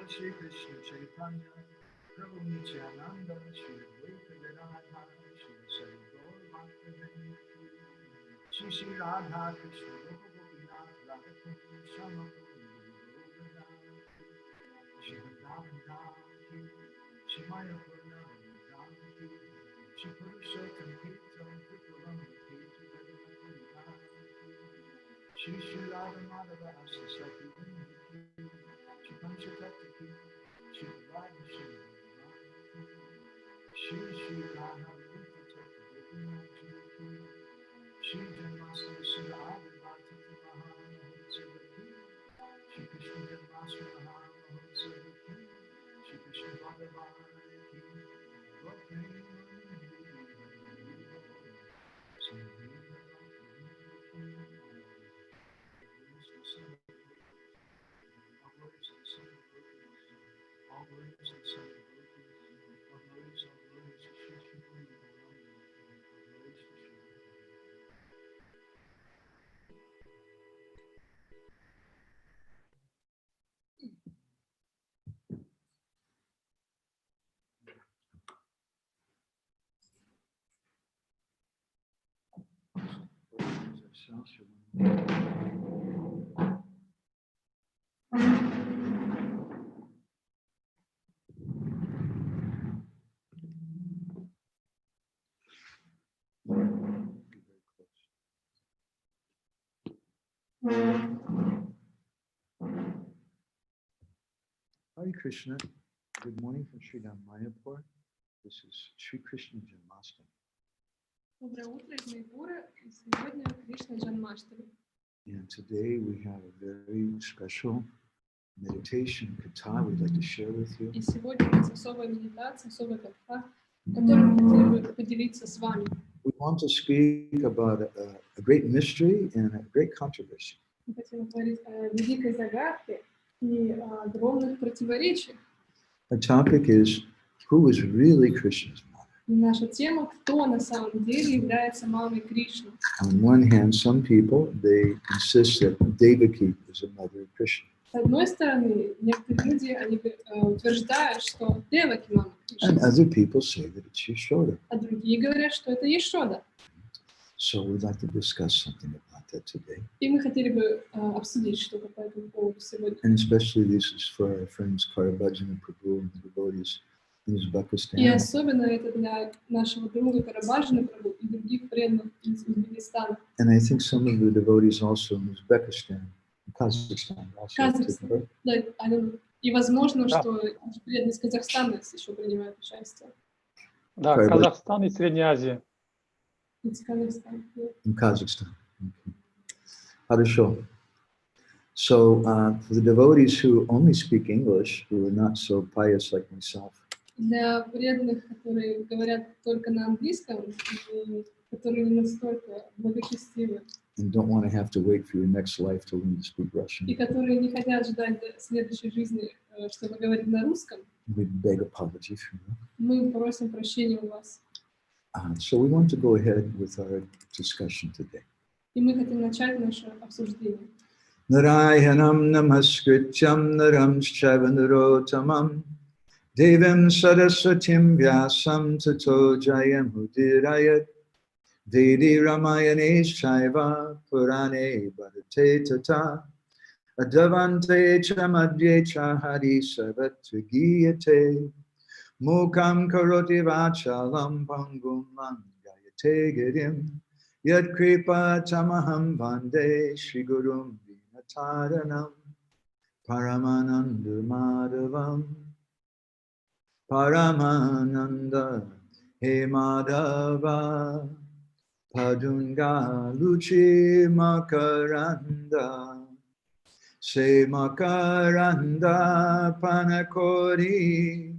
Shri Krishna Chaitanya, Prabhu Nityananda, Shri Advaita Vedanta, Shri Sarigor Bhaktivinoda, Shri Shri Radha Krishna Gopinath, Radha Krishna Shama Shri Vrindavan, Shri Maya Purna, Shri Purushottam Kirtan, Vipulam Kirtan, Shri Shri Radha Madhava Asa Sati Shri Panchatattva, Shri Radha Shri Shri Radha Shri Janmastami Sudha Adivati Mahamahotsava Shri Krishna Janmastami Mahamahotsava Shri Krishna Bhagavan Hare Krishna, good morning from Sri Mayapur. This is Shri Krishna Janmastami. Доброе утро из Майпура, и сегодня Кришна Джанмаштами. And today we have a very special meditation katha we'd like to share with you. И сегодня у нас особая медитация, особая катха, которую мы хотели бы поделиться с вами. We want to speak about a great mystery and a great controversy. Мы хотим говорить о великой загадке и о огромных противоречиях. Our topic is, who is really Krishna's mother? Наша тема, кто на самом деле является мамой Кришны. On one hand, some people, they insist that Devaki is a mother of Krishna. С одной стороны, некоторые люди, они утверждают, что Деваки мама And Кришны. other people say that it's Yashoda. А другие говорят, что это Ешода. So we'd like to discuss something about that today. И мы хотели бы обсудить что-то по этому поводу сегодня. And especially this is for our friends Karabhajana Prabhu and the devotees in Uzbekistan. И особенно это для нашего друга Карабаджана Прабху и других преданных из Узбекистана. And I think some of the devotees also in Uzbekistan, Kazakhstan also. Казахстан. Да, и возможно, что преданные из Казахстана еще принимают участие. Да, Казахстан и Средняя Азия. Из Казахстана. In Kazakhstan. Okay. Хорошо. So for the devotees who only speak English, who are not so pious like myself, Для преданных, которые говорят только на английском, и которые не настолько благочестивы, and don't want to have to wait for your next life to learn to speak Russian, и которые не хотят ждать до следующей жизни, чтобы говорить на русском, we beg apologies for you. мы просим прощения у вас. So we want to go ahead with our discussion today. И мы хотим начать наше обсуждение. Narayanam namaskrityam naram shaivandarotamam devim saraswatim vyasam tato jayamudhirayat Vedi Ramayane Shaiva Purane Bharate Tata Adavante Chamadye Chahari Sarvatvagiyate Mukam Karoti Vachalam Pangum Langayate Girim Yad Kripa Tamaham Vande Shri Gurum Vinataranam Paramananda Madhavam Paramananda He Madhava Padunga Luchi Makaranda Se Makaranda Panakori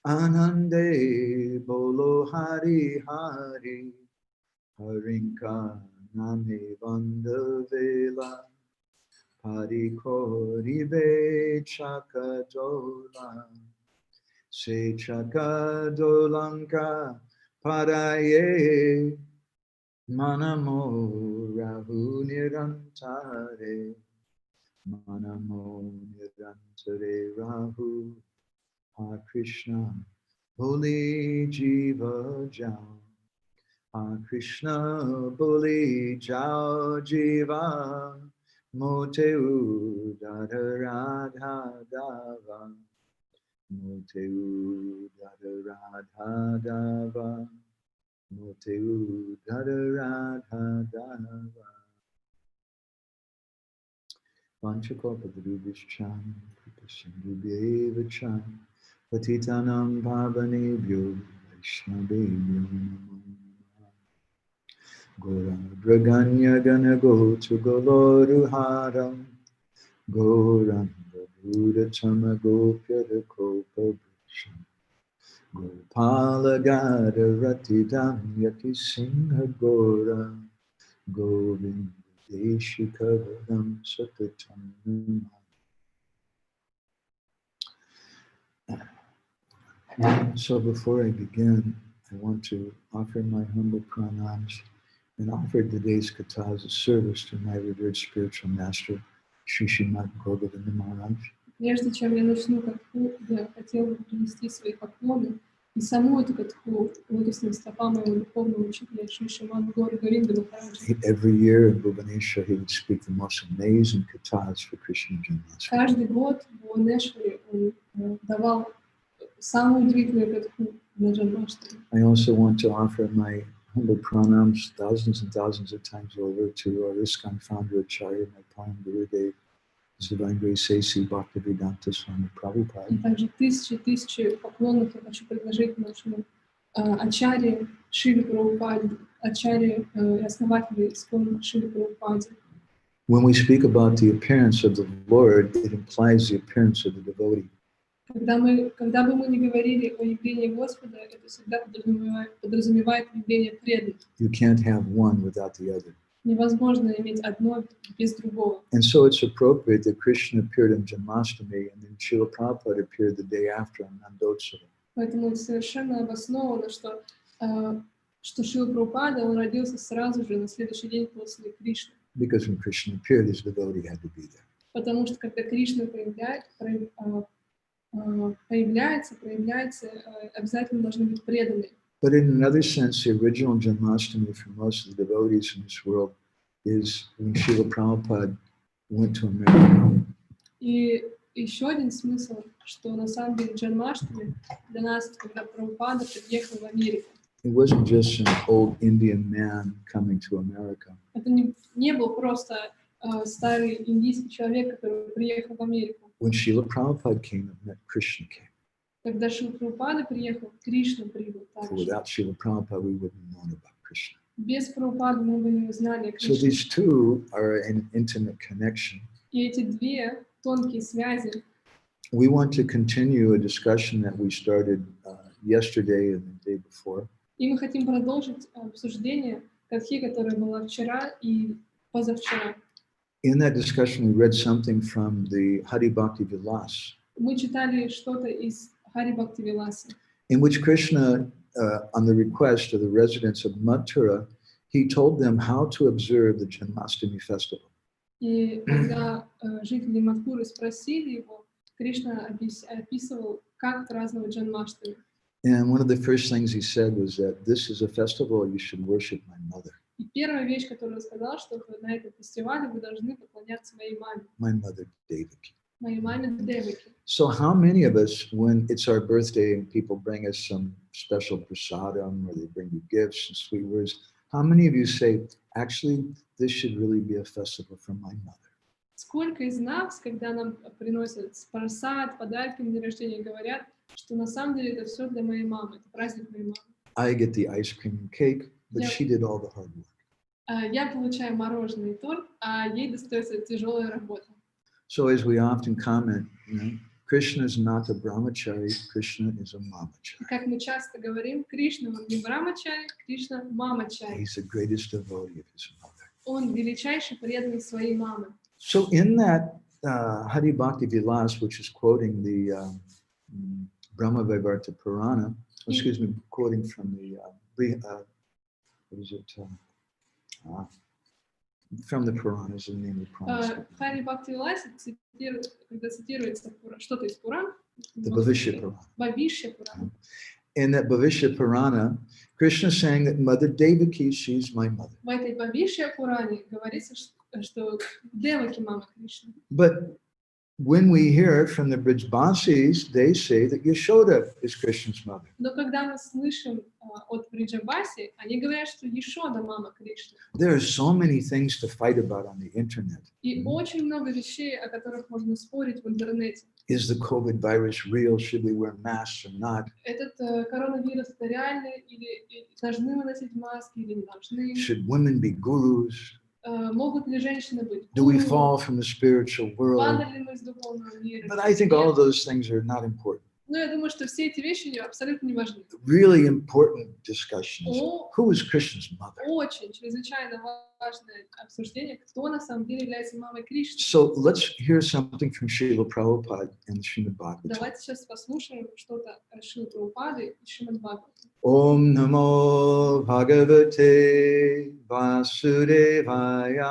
Anande Bolo Hari Hari Harinka Name Vandavela Parikori Be Chakadola Sechaka dolanka padaye manamo rahu nirantare manamo nirantare rahu ha Krishna Boli jiva jao ha Krishna Boli jao jiva Moteu dada radha dava Moteu dada radha dava Moteu dada radha dava Vanchakopadrubhishchan Kripasindhubhyeva Patitanam Pavanebhyo Vaishnavebhyo Namo Namah Gora Braganya Ganago to Goloruharam Goranga Buddha Tamagopya Kopa Bhushan Gopala Gada Ratidam Yati Singha Gora Govinda Deshikavaram Satatam. So before I begin, I want to offer my humble pranams and offer today's katha as a service to my revered spiritual master, Shri Srimad Bhagavatam Maharaj. Прежде чем я начну катху, я хотел бы принести свои поклоны и саму эту катху лотосным стопам моего духовного учителя Шри Шримад Говинда Махараджа. Every year in Bhubaneswar, he would speak the most amazing kathas for Krishna Janmastami. Каждый год в Бхуванешваре он давал самую удивительную катху на Джанмаштами. I also want to offer my humble pranams thousands and thousands of times over to our ISKCON founder Acharya, my Param Gurudev, His Divine Grace A.C. Bhaktivedanta Swami Prabhupada. И также тысячи поклонов я хочу предложить нашему Ачарье Шри Прабхупаде, Ачарье и основателю ИСККОН Шри Прабхупаде. When we speak about the appearance of the Lord, it implies the appearance of the devotee. Когда бы мы не говорили о явлении Господа, это всегда подразумевает явление преданных. You can't have one without the other. Невозможно иметь одно без другого. And so it's appropriate that Krishna appeared in Janmashtami and then Srila Prabhupada appeared the day after on Nandotsava. Поэтому совершенно обосновано, что Шрила Прабхупада, он родился сразу же на следующий день после Кришны. Because when Krishna appeared, his devotee had to be there. Потому что когда Кришна проявляется, обязательно должны быть преданные. But in another sense, the original Janmashtami for most of the devotees in this world is when Srila Prabhupada went to America. И еще один смысл, что на самом деле Джанмаштами для нас, когда Прабхупада приехал в Америку. It wasn't just an old Indian man coming to America. Это не был просто старый индийский человек, который приехал в Америку. When Srila Prabhupada came, it meant Krishna came. Когда Шрила Прабхупада приехал, Кришна прибыл For также. without Srila Prabhupada, we wouldn't have known about Krishna. Без Прабхупады мы бы не узнали о So Кришне. these two are an intimate connection. И эти две тонкие связи, We want to continue a discussion that we started yesterday and the day before. и мы хотим продолжить обсуждение катхи, которая была вчера и позавчера. In that discussion, we read something from the Hari Bhakti Vilas, Мы читали что-то из Хари Бхакти Виласы, in which Krishna, on the request of the residents of Mathura, he told them how to observe the Janmashtami festival. и когда жители Мадхуры спросили его, Кришна описывал, как праздновать Джанмаштами. And one of the first things he said was that this is a festival you should worship my mother. И первая вещь, которую он сказал, что на этом фестивале вы должны поклоняться моей маме, My mother, Devaki. моей маме Деваки. So how many of us, when it's our birthday and people bring us some special prasadam or they bring you gifts and sweet words, how many of you say, actually, this should really be a festival for my mother? Сколько из нас, когда нам приносят просад, подарки на день рождения, говорят, что на самом деле это все для моей мамы, это праздник моей мамы. I get the ice cream and cake, but Yeah. she did all the hard work. Я получаю мороженое и торт, а ей достается тяжелая работа. So as we often comment, Krishna is not a brahmachari, Krishna is a mamachari. Как мы часто говорим, Кришна, он не брамачари, Кришна мамачари. He's the greatest devotee of his mother. Он величайший преданный своей мамы. So in that Hari Bhakti Vilas, which is quoting the Brahma Vaivarta Purana, excuse me, quoting from the, what is it? From the Puranas, the name of the Puranas. Хари Бхакти Виласе, когда цитируется что-то из Пуран, the Bhavishya Purana. Бхавишья Пурана. In that Bhavishya Purana, Krishna is saying that Mother Devaki, she's my mother. В этой Бхавишья Пуране говорится, что Деваки мама Кришны. But when we hear from the Brijbasis, they say that Yashoda is Krishna's mother. Но когда мы слышим от Бриджабаси, они говорят, что Йешода мама Кришны. There are so many things to fight about on the internet. И очень много вещей, о которых можно спорить в интернете. Is the COVID virus real? Should we wear masks or not? Этот коронавирус это реальный или должны мы носить маски или не должны? Should women be gurus? Могут ли женщины быть? Do we fall from the spiritual world? Падали ли мы из духовного мира? But I think all of those things are not important. Но я думаю, что все эти вещи абсолютно не важны. Really important discussion is who is Krishna's mother? Очень чрезвычайно важное обсуждение, кто на самом деле является мамой Кришны. So let's hear something from Srila Prabhupada and Srimad Bhagavatam. Давайте сейчас послушаем что-то Шрилы Прабхупады и Шримад Бхагаватам. Om Namo Bhagavate Vasudevaya.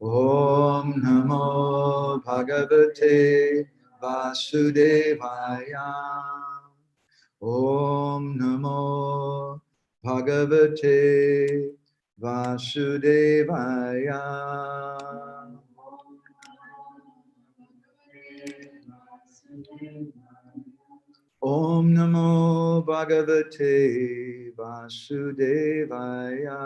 Om Namo Bhagavate Vasudevaya. Om Namo Bhagavate Vasudevaya. Om Namo Bhagavate Vasudevaya.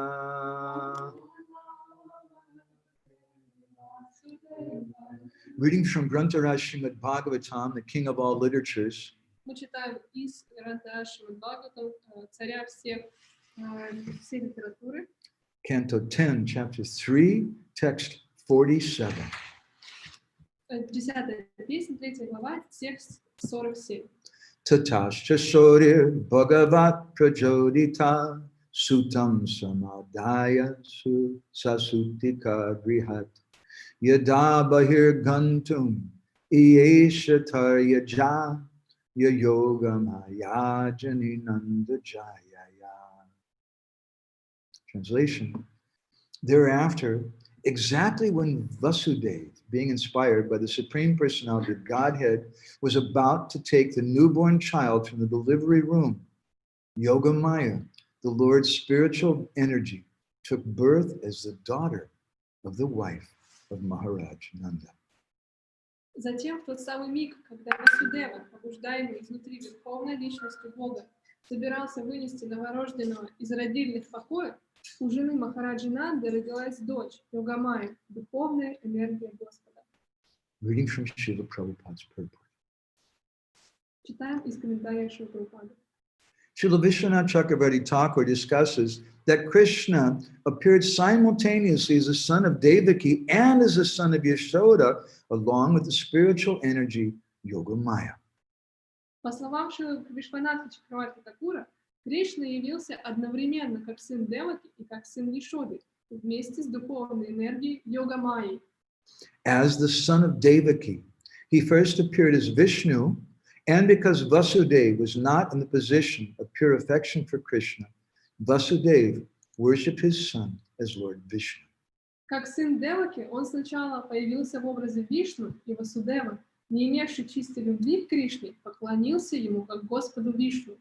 Reading from Grantaraj Srimad Bhagavatam, the king of all literatures. Мы читаем из Грантараж Шримад Бхагаватам, царя всей литературы. Canto 10, chapter 3, text 47. 10 песня, 3 глава, текст 47. Tatascha Sorir Bhagavat Prajodita Sutam Samadaya Sasutika Grihat Yada Bahir Gantum Ieshatar Yaja Yayoga Maya Janinanda Jayaya. Translation. Thereafter, exactly when Vasudeva, being inspired by the Supreme Personality of Godhead, was about to take the newborn child from the delivery room, Yogamaya, the Lord's spiritual energy, took birth as the daughter of the wife of Maharaj Nanda. Затем, в тот самый миг, когда Васудева, побуждаемый изнутри верховной личностью Бога, собирался вынести новорожденного из родильных покоев, у жены Махараджи Нанды родилась дочь, Йогамая, духовная энергия Господа. Reading from Srila Prabhupada's purport. Читаем из комментария Шрилы Прабхупады. Srila Vishwanath Chakravarti Thakur discusses that Krishna appeared simultaneously as the son of Devaki and as the son of Yashoda, along with the spiritual energy Yogamaya. По словам Шрилы Вишванатха Чакраварти Такура, Кришна явился одновременно как сын Деваки и как сын Йашоды, вместе с духовной энергией Йогамайи. As the son of Devaki, he first appeared as Vishnu, and because Vasudeva was not in the position of pure affection for Krishna, Vasudeva worshipped his son as Lord Vishnu. Как сын Деваки, он сначала появился в образе Вишну, и Васудева, не имевший чистой любви к Кришне, поклонился ему как Господу Вишну.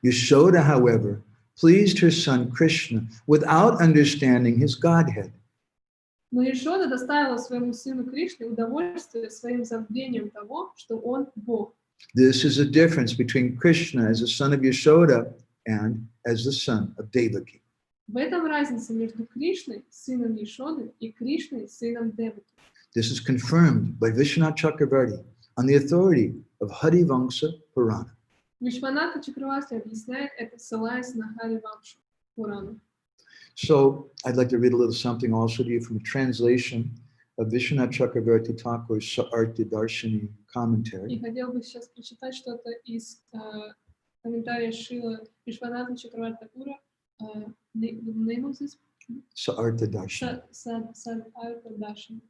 Yashoda, however, pleased her son Krishna without understanding his Godhead. Но Йашода доставила своему сыну Кришне удовольствие своим забвением того, что он Бог. This is the difference between Krishna as the son of Yashoda and as the son of Devaki. В этом разница между Кришной, сыном Йашоды, и Кришной, сыном Деваки. This is confirmed by Vishwanath Chakravarti on the authority of Harivamsa Purana. Вишванатха Чакраварти объясняет это, ссылаясь на Харивамшу Пурану. So I'd like to read a little something also to you from a translation of Vishwanath Chakravarti Thakur's Sa'arti Darshini commentary. И хотел бы сейчас прочитать что-то из комментария Шрилы Вишванатха Чакраварти Такура. Name of this? Sa'arti Darshini. Sa'arti Darshini.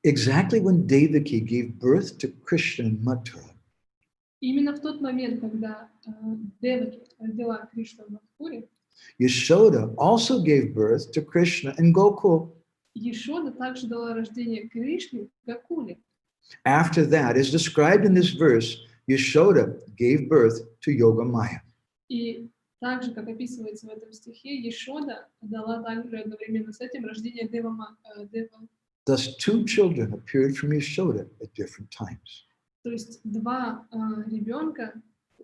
Exactly when Devaki gave birth to Krishna in Mathura, Именно в тот момент, когда Деваки родила Кришну в Мадхуре, Yashoda also gave birth to Krishna in Gokul. Ешода также дала рождение Кришне в Гакуле. After that, as described in this verse, Yashoda gave birth to Yogamaya. И так же, как описывается в этом стихе, Ешода дала также одновременно с этим рождение Дева. Thus, two children appeared from Yashoda at different times. То есть два ребенка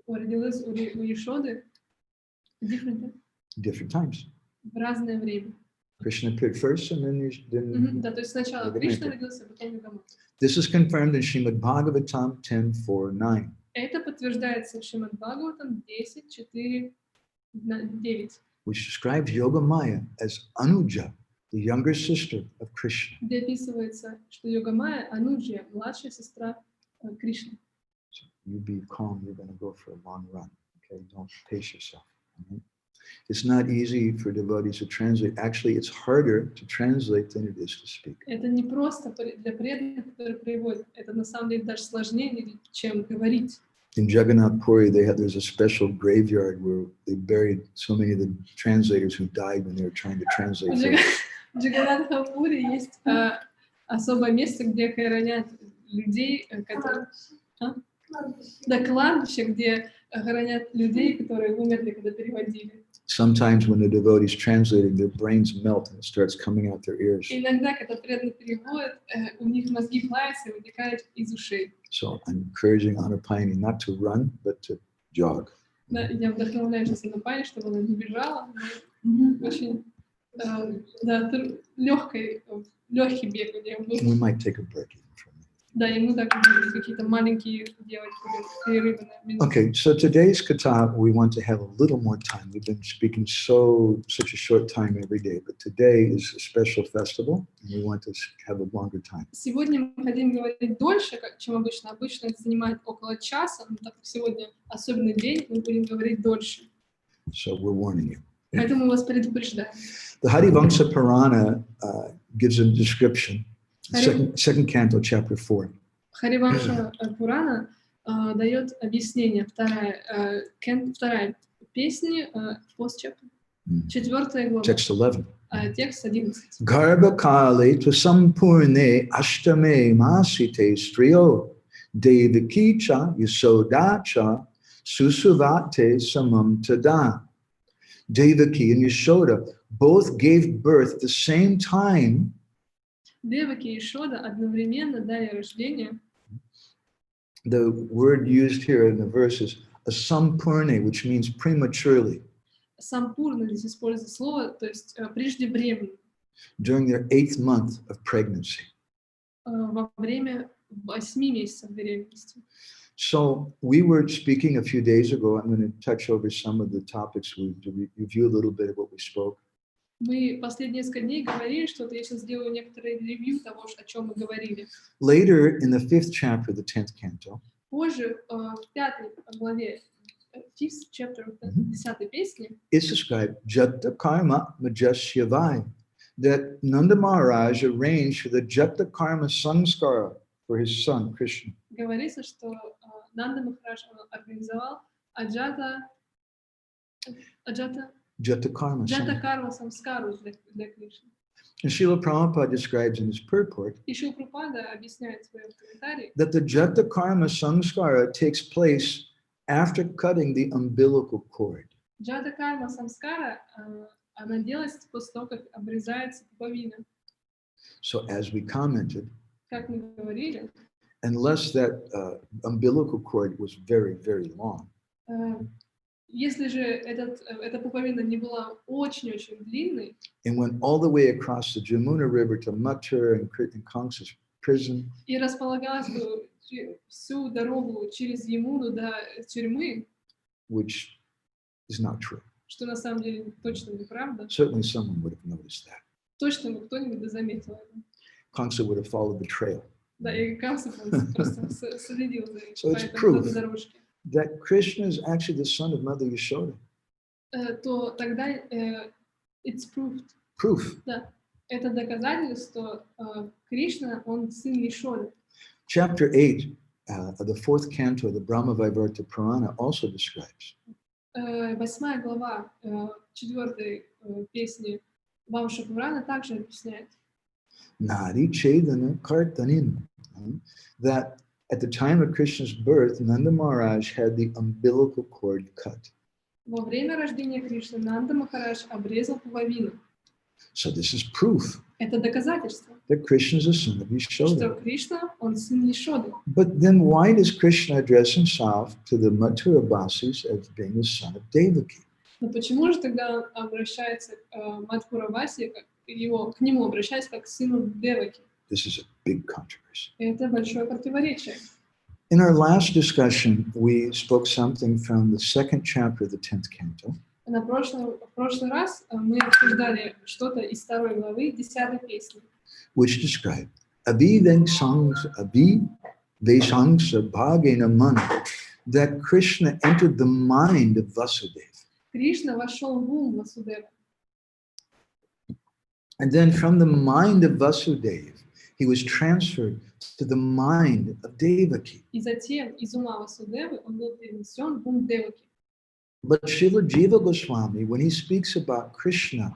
родилось у Ешоды Different times. в разное время. Krishna appeared first, and then Да, то есть сначала Кришна родился, потом Йогамая. This is confirmed in Srimad Bhagavatam 10:4-9. Это подтверждается в Шримад Бхагаватам 10:4-9. Which describes Yogamaya as Anuja, the younger sister of Krishna. Где описывается, что Йогамая Ануджия, младшая сестра Кришны. So you be calm, you're going to go for a long run. Okay, don't pace yourself. Right? It's not easy for devotees to translate. Actually, it's harder to translate than it is to speak. Это не просто для преданных, которые переводят. Это на самом деле даже сложнее, чем говорить. In Jagannath Puri, there's a special graveyard where they buried so many of the translators who died when they were trying to translate. В Джаганнатхапуре есть особое место, где хоронят людей, которые... Да, кладбище, где хоронят людей, которые умерли, когда переводили. Sometimes when the devotees translating, their brains melt and it starts coming out their ears. Иногда, когда преданный переводит, у них мозги плавятся и вытекают из ушей. So I'm encouraging Anupayani not to run, but to jog. Да, я вдохновляю сейчас Анупани, чтобы она не бежала, но очень легкий бег у нее был. We might take a break even from it. Да, ему так какие-то маленькие делать перерывы на минуту. Okay, so today's kata, we want to have a little more time. We've been speaking such a short time every day, but today is a special festival, and we want to have a longer time. Сегодня мы хотим говорить дольше, чем обычно. Обычно это занимает около часа, но так как сегодня особенный день, мы будем говорить дольше. So we're warning you. Поэтому мы вас предупреждаем. The Harivamsa Purana gives a description. Second canto, chapter 4. Харивамша Пурана дает объяснение. Вторая песня, четвертая глава. Text 11. Текст 11. Garbhakale tu sampurne ashtame masite striyo devaki cha yasoda cha susuvate samam tada. Devaki and Yashoda both gave birth at the same time. Деваки и Ешода одновременно дали рождение. The word used here in the verse is asampurne, which means prematurely. Сампурна здесь используется слово, то есть преждевременно. During their 8th month of pregnancy. Во время 8 месяцев беременности. So we were speaking a few days ago. I'm going to touch over some of the topics to review a little bit of what we spoke. Мы последние несколько дней говорили что-то, я сейчас сделаю некоторые ревью того, о чем мы говорили. Later, in the 5th chapter of the 10th canto, позже, в 5 главе, 5th chapter, 10 песни, it's described Jata Karma Majasyavai, that Nanda Maharaj arranged for the Jata Karma Sanskara for his son Krishna. Говорится, что Нанда Махарадж организовал Jata Karma Samskaru для Кришны. And Srila Prabhupada describes in his purport И Шрила Прабхупада объясняет в своем комментарии, that the Jata Karma Samskara takes place after cutting the umbilical cord. Jata Karma Samskara, она делается после того, как обрезается пуповина. So as we commented, как мы говорили, unless that umbilical cord was very, very long, если же эта пуповина не была очень-очень длинной, and went all the way across the Jamuna River to Mathura and Kamsa's prison, и располагалась бы всю дорогу через Ямуну до тюрьмы, which is not true. Что на самом деле точно неправда. Certainly someone would have noticed that. Точно бы кто-нибудь да заметил это. Kamsa would have followed the trail. Да, и Камса просто следил за этой дорожке. That Krishna is actually the son of Mother Yashoda. То тогда it's proved. Proof. Да, это доказательство, что Кришна, он сын Ешоды. Chapter 8 the fourth canto of the Brahma-Vaivarta Purana also describes. 8 глава 4 песни Вамша Пурана также объясняет. Nari Chedana Kartanim. That at the time of Krishna's birth, Nanda Maharaj had the umbilical cord cut. Во время рождения Кришны Нанда Махарадж обрезал пуповину. So this is proof Это доказательство, that Krishna is a son of что Yashoda. Кришна, он сын Ешоды. But then why does Krishna address himself to the Mathura Basis as being the son of Devaki? Но почему же тогда он обращается к Мадхуравасе, к нему обращается как к сыну Деваки? This is a big controversy. Это большое противоречие. In our last discussion, we spoke something from the second chapter of the 10th canto. В прошлый раз мы обсуждали что-то из 2 главы 10 песни, Which describe that Krishna entered the mind of Vasudeva. Кришна вошел в ум Васудева. And then from the mind of Vasudeva, he was transferred to the mind of Devaki. И затем из ума Васудевы он был перенесен в ум Деваки. But Srila Jiva Goswami, when he speaks about Krishna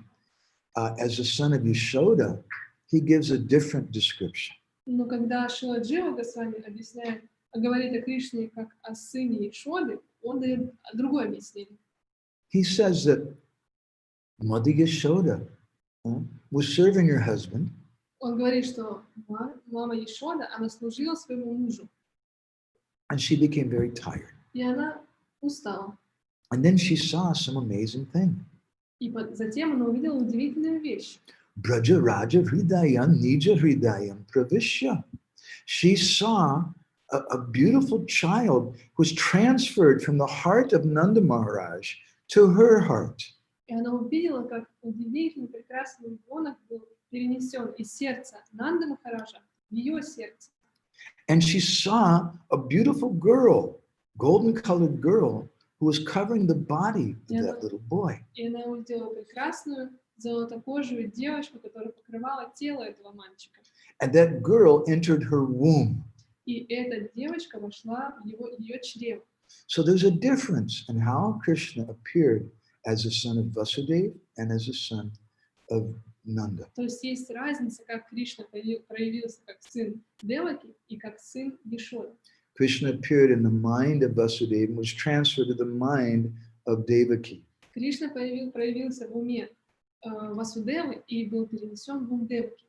as a son of Yashoda, he gives a different description. Но когда Шрила Джива Госвами говорит о Кришне как о сыне Ешоды, он дает другое объяснение. He says that Mother Yashoda was serving her husband. Он говорит, что мама Ешода, она служила своему мужу. And she became very tired. И она устала. And then she saw some amazing thing. И затем она увидела удивительную вещь. Braja Raja Hridayam Nija Hridayam Pravishya. She saw a beautiful child who was transferred from the heart of Nanda Maharaj to her heart. И она увидела, как удивительный, прекрасный ребенок был перенесен из сердца Нанды Махараджа в ее сердце. And she saw a beautiful girl, golden-colored girl, who was covering the body of that little boy. И она увидела прекрасную золотокожую девочку, которая покрывала тело этого мальчика. And that girl entered her womb. И эта девочка вошла в ее чрево. So there's a difference in how Krishna appeared as a son of Vasudeva and as a son of Nanda. То есть есть разница, как Кришна проявился как сын Деваки и как сын Ешоды. Krishna appeared in the mind of Vasudeva and was transferred to the mind of Devaki. Кришна проявился в уме Васудевы и был перенесен в ум Деваки.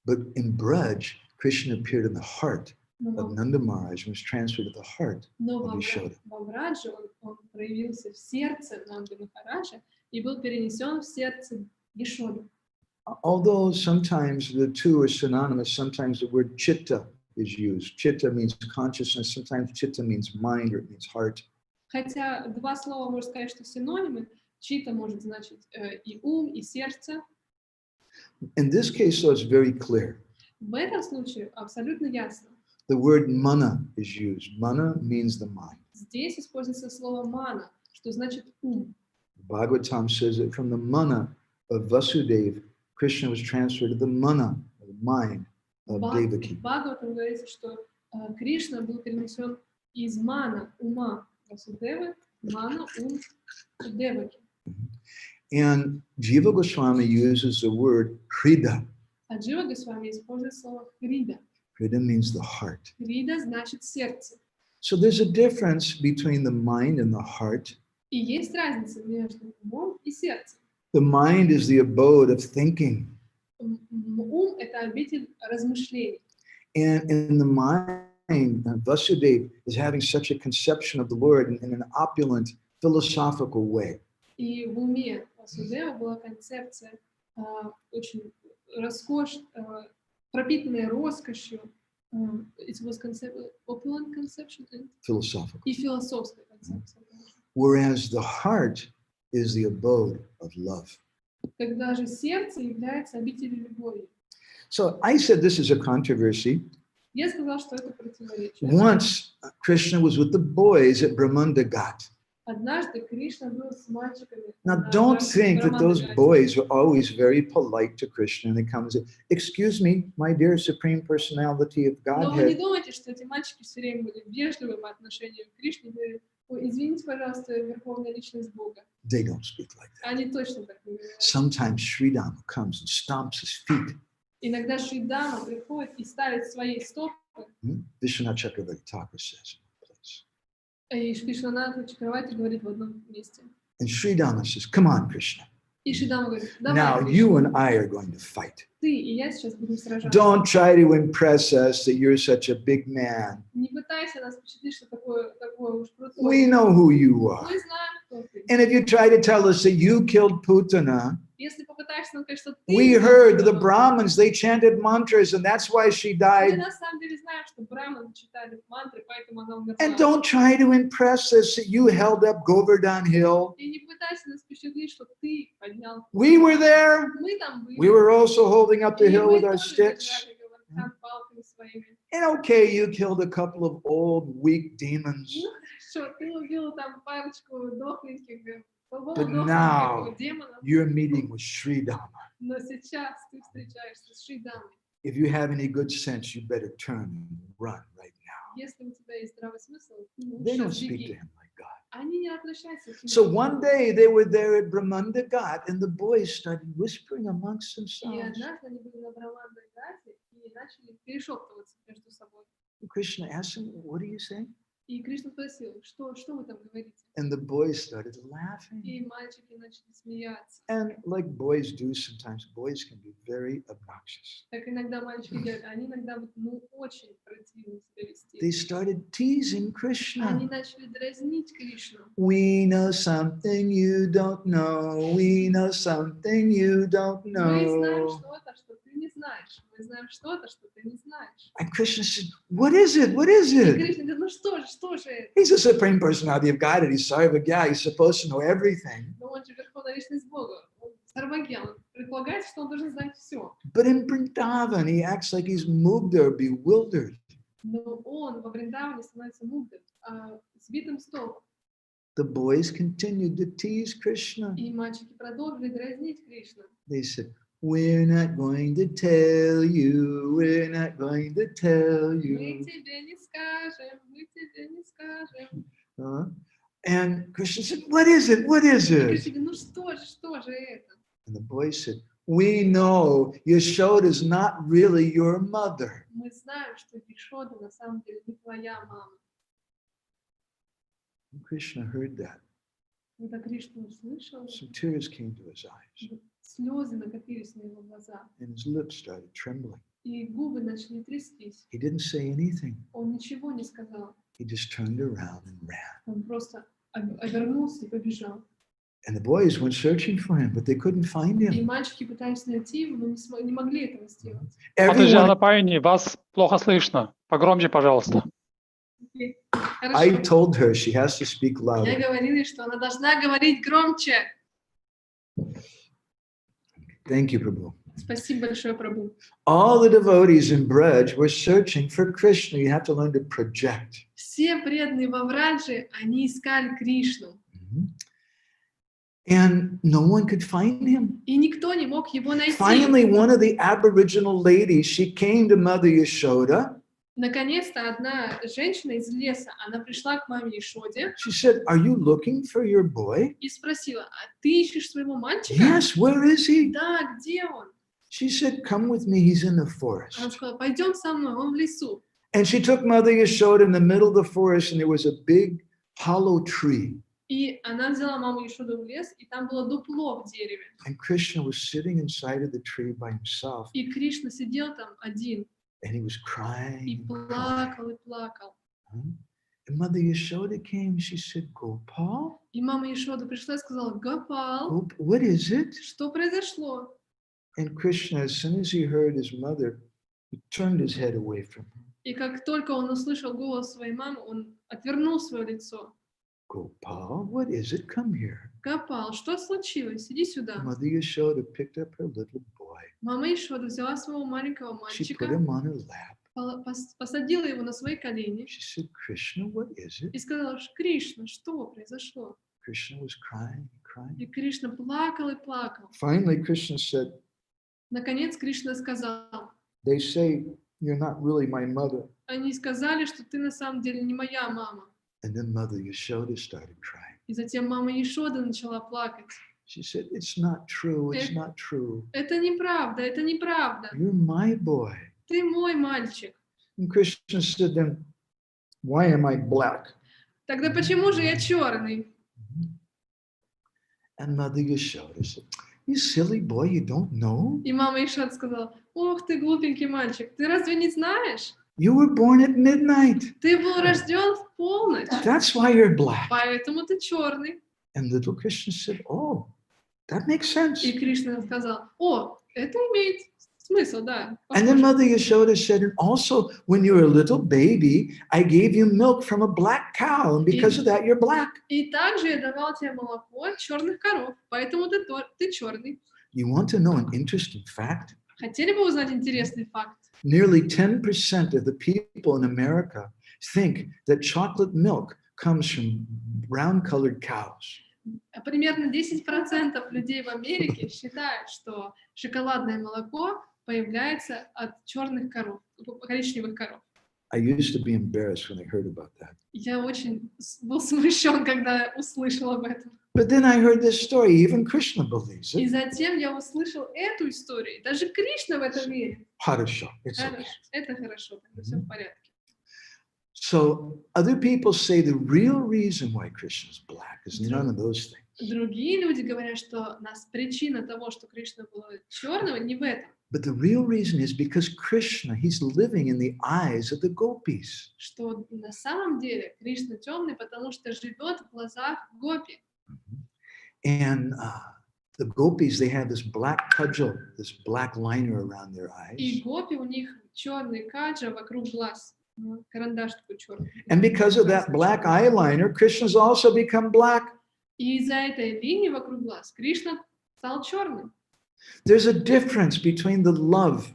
But in Braj, Krishna appeared in the heart of Nanda Maharaj and was transferred to the heart of Yashoda. Но в Брадже он проявился в сердце Нанды Махараджа и был перенесен в сердце Ешоды. Although sometimes the two are synonymous, sometimes the word chitta is used. Chitta means consciousness, sometimes chitta means mind or it means heart. Хотя два слова, можно сказать, что синонимы, чита может значить и ум, и сердце. In this case, though, it's very clear. В этом случае абсолютно ясно. The word mana is used. Mana means the mind. Здесь используется слово мана, что значит ум. Bhagavatam says that from the mana of Vasudeva, Krishna was transferred to the mana, the mind of Devaki. В Бхагаватам говорится, что Кришна был перенесен из мана, ума Васудевы, мана, ум Деваки. And Jiva Goswami uses the word Hrida. А Джива Госвами использует слово хрида. Hrida means the heart. Хрида значит сердце. So there's a difference between the mind and the heart. И есть разница между умом и сердцем. The mind is the abode of thinking. Ум — это обитель размышлений. And in the mind, Vasudeva is having such a conception of the Lord in an opulent, philosophical way. И в уме Васудева была концепция очень пропитанная роскошью. It was opulent conception and Philosophical. И философская концепция. Whereas the heart is the abode of love. Когда же сердце является обителью любви. So I said this is a controversy. Я сказала, что это противоречие. Once Krishna was with the boys at Brahmanda Ghat. Однажды Кришна был с мальчиками. Now, на don't think that those Брамандагасе. boys were always very polite to Krishna, and they come and say, "Excuse me, my dear Supreme Personality of Но вы не Godhead." думайте, что эти мальчики все время были вежливы по отношению к Кришне. Говорили: «Ой, извините, пожалуйста, Верховная Личность Бога». They don't speak like that. Они точно так не говорят. Sometimes Sridham comes and stomps his feet. Иногда Шри Дама приходит и ставит свои стопы. Vishwanath Chakravarti Thakur says in a place. И Кришнанатха Чакраварти говорит в одном месте. And Sridhama says, "Come on, Krishna. И Шри Дама говорит: давай, Now Кришна, you and I are going to fight. ты и я сейчас будем сражаться. Don't try to impress us that you're such a big man. Не пытайся нас впечатлить, что такое уж крутой. We know who you are. Мы знаем, кто ты. And if you try to tell us that you killed Putana, Если попытаешься нам сказать, что ты... we heard the Brahmins, they chanted mantras, and that's why she Мы died. на самом деле знаем, что браманы читали мантры, поэтому она умерла. And don't try to impress us that you held up Govardhan Hill. И не пытайся нас впечатлить, что ты поднял. We were there. Мы там были. We were also holding up the И hill мы with our тоже sticks. держали Govardhan палками своими. And okay, you killed a couple of old, weak demons. Ну хорошо, ты убил там парочку дохленьких, But now демонов. you're meeting with Sridhama. Но сейчас ты встречаешься с Шри Дамой. If you have any good sense, you better turn and run right now. Если у тебя есть здравый смысл, They лучше don't speak to сбеги. him like God. Они не обращаются к нему. So one day they were there at Brahmanda Ghat, and the boys started whispering amongst И themselves. однажды они были на Брамандагасе и начали перешептываться между собой. Krishna asked them, "What are you saying?" И Кришна спросил: что вы там говорите? And the boys started laughing. И мальчики начали смеяться. And like boys do sometimes, boys can be very obnoxious. Как иногда мальчики делают, они иногда очень противно себя вести. They started teasing Они Krishna. начали дразнить Кришну. We know something you don't know. We know something you don't Мы знаем know. что-то, что ты не знаешь. Мы знаем что-то, что ты не знаешь. And Krishna said, "What is it? What is И it?" Кришна говорит: ну что же это? He's the Supreme Personality of God, and he's Sarvagya. He's supposed to know everything. Но он же Верховная Личность Бога. Он Сарвагья. Он предполагает, что он должен знать все. But in Vrindavan, he acts like he's moved or bewildered. Но он во Вриндаване становится мудрым, сбитым с толку. The boys continued to tease Krishna. И мальчики продолжили дразнить Кришну. They said, "We're not going to tell you. We're not going to tell Мы you." тебе не скажем, мы тебе не скажем. And Krishna said, "What is it? What is И it?" Кришна говорит: ну что же это? And the boys said, "We know Yashoda is not really your mother." Мы знаем, что Ешода на самом деле не твоя мама. And Krishna heard that. Когда Кришна услышал, Some tears came to his eyes, слезы накопились на его глаза, and his lips started trembling. и губы начали трястись. He didn't say anything. Он ничего не сказал. He just turned around and ran. Он просто обернулся и побежал. And the boys went searching for him, but they couldn't find И him. мальчики пытались найти его, но не могли этого сделать. Подожди, Everyone, Анапайни, вас плохо слышно. Погромче, пожалуйста. Окей. I Хорошо. told her she has to speak Я louder. говорила, что она должна говорить громче. Thank you, Prabhu. Спасибо большое, Прабху. All the devotees in Braj were searching for Krishna. You have to learn to project. Все преданные во Врадже, они искали Кришну. And no one could find him. И никто не мог его найти. Finally, one of the Aboriginal ladies, she came to Mother Yashoda. Наконец-то одна женщина из леса, она пришла к маме Ешоде She said, "Are you looking for your boy?" и спросила: а ты ищешь своего мальчика? Yes, where is he? Да, где он? She said, "Come with me, he's in the Она forest." сказала: пойдем со мной, он в лесу. And she took Mother Yashoda in the middle of the forest, and there was a big hollow tree. И она взяла маму Ешоду в лес, и там было дупло в дереве. And Krishna was sitting inside of the tree by himself, И Кришна сидел там один, and he was crying. и and crying. плакал, и плакал. And Mother Yashoda came, she said, "Gopal? И мама Ешода пришла и сказала: Гопал, What is it?" что произошло? And Krishna, as soon as he heard his mother, he turned his head away from her. И как только он услышал голос своей мамы, он отвернул свое лицо. "Gopal, what is it? Come here." Гопал, что случилось? Иди сюда. Mother Yashoda picked up her little boy. Мама Ешода взяла своего маленького She put мальчика him on her lap. посадила его на свои колени She said, Krishna, what is it? и сказала: Кришна, что произошло? Krishna was crying, crying. И Кришна плакал и плакал. Finally, Krishna said, Наконец Кришна сказал: they say you're not really my mother. они сказали, что ты на самом деле не моя мама. And then Mother Yashoda started crying. И затем мама Ешода начала плакать. She said, it's not true, it's not true. Это неправда, это неправда. You're my boy. Ты мой мальчик. And Krishna said, then why am I black? Тогда почему же я черный? And Mother Yashoda said, you silly boy, you don't know? И мама Ешода сказала: ох, ты глупенький мальчик, ты разве не знаешь? You were born at midnight. Ты был рожден в полночь, That's why you're black. поэтому ты черный. And little Krishna said, oh, that makes sense. И Кришна сказал: о, это имеет смысл, да. And then похоже». Mother Yashoda said, and also when you were a little baby, I gave you milk from a black cow, and because of that, you're black. И также я давал тебе молоко от черных коров, поэтому ты черный. You want to know an interesting fact? Хотели бы узнать интересный факт? Nearly 10% of the people in America think that chocolate milk comes from brown-colored cows. Примерно 10% людей в Америке считают, что шоколадное молоко появляется от черных коров, коричневых коров. I used to be embarrassed when I heard about that. Я очень был смущен, когда услышал об этом. But then I heard this story, even Krishna believes И it. затем я услышал эту историю. Даже Кришна в это верит. Хорошо, it's okay. Это хорошо, тогда все в порядке. So other people say the real reason why Krishna is black is none of those things. Другие люди говорят, что причина того, что Кришна был черного, не в этом. But the real reason is because Krishna, he's living in the eyes of the gopis. Что на самом деле Кришна темный, потому что живет в глазах гопи. And the gopis, they have this black cudgel, this black liner around their eyes. И гопи у них черный каджа вокруг глаз. Карандаш такой черный. And because of that black eyeliner, Krishna's also become black. И из-за этой линии вокруг глаз Кришна стал черным. There's a difference between the love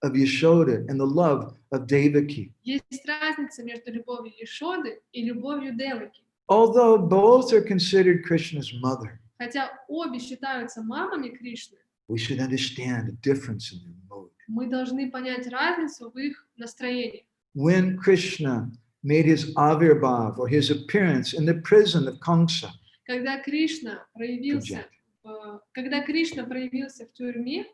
of Yashoda and the love of Devaki. Есть разница между любовью Ешоды и любовью Деваки. Although both are considered Krishna's mother, Хотя обе считаются мамами Кришны, we should understand the difference in their mood. мы должны понять разницу в их настроении. When Krishna made his avirbhav or his appearance in the prison of Kamsa, Когда Кришна проявился в тюрьме,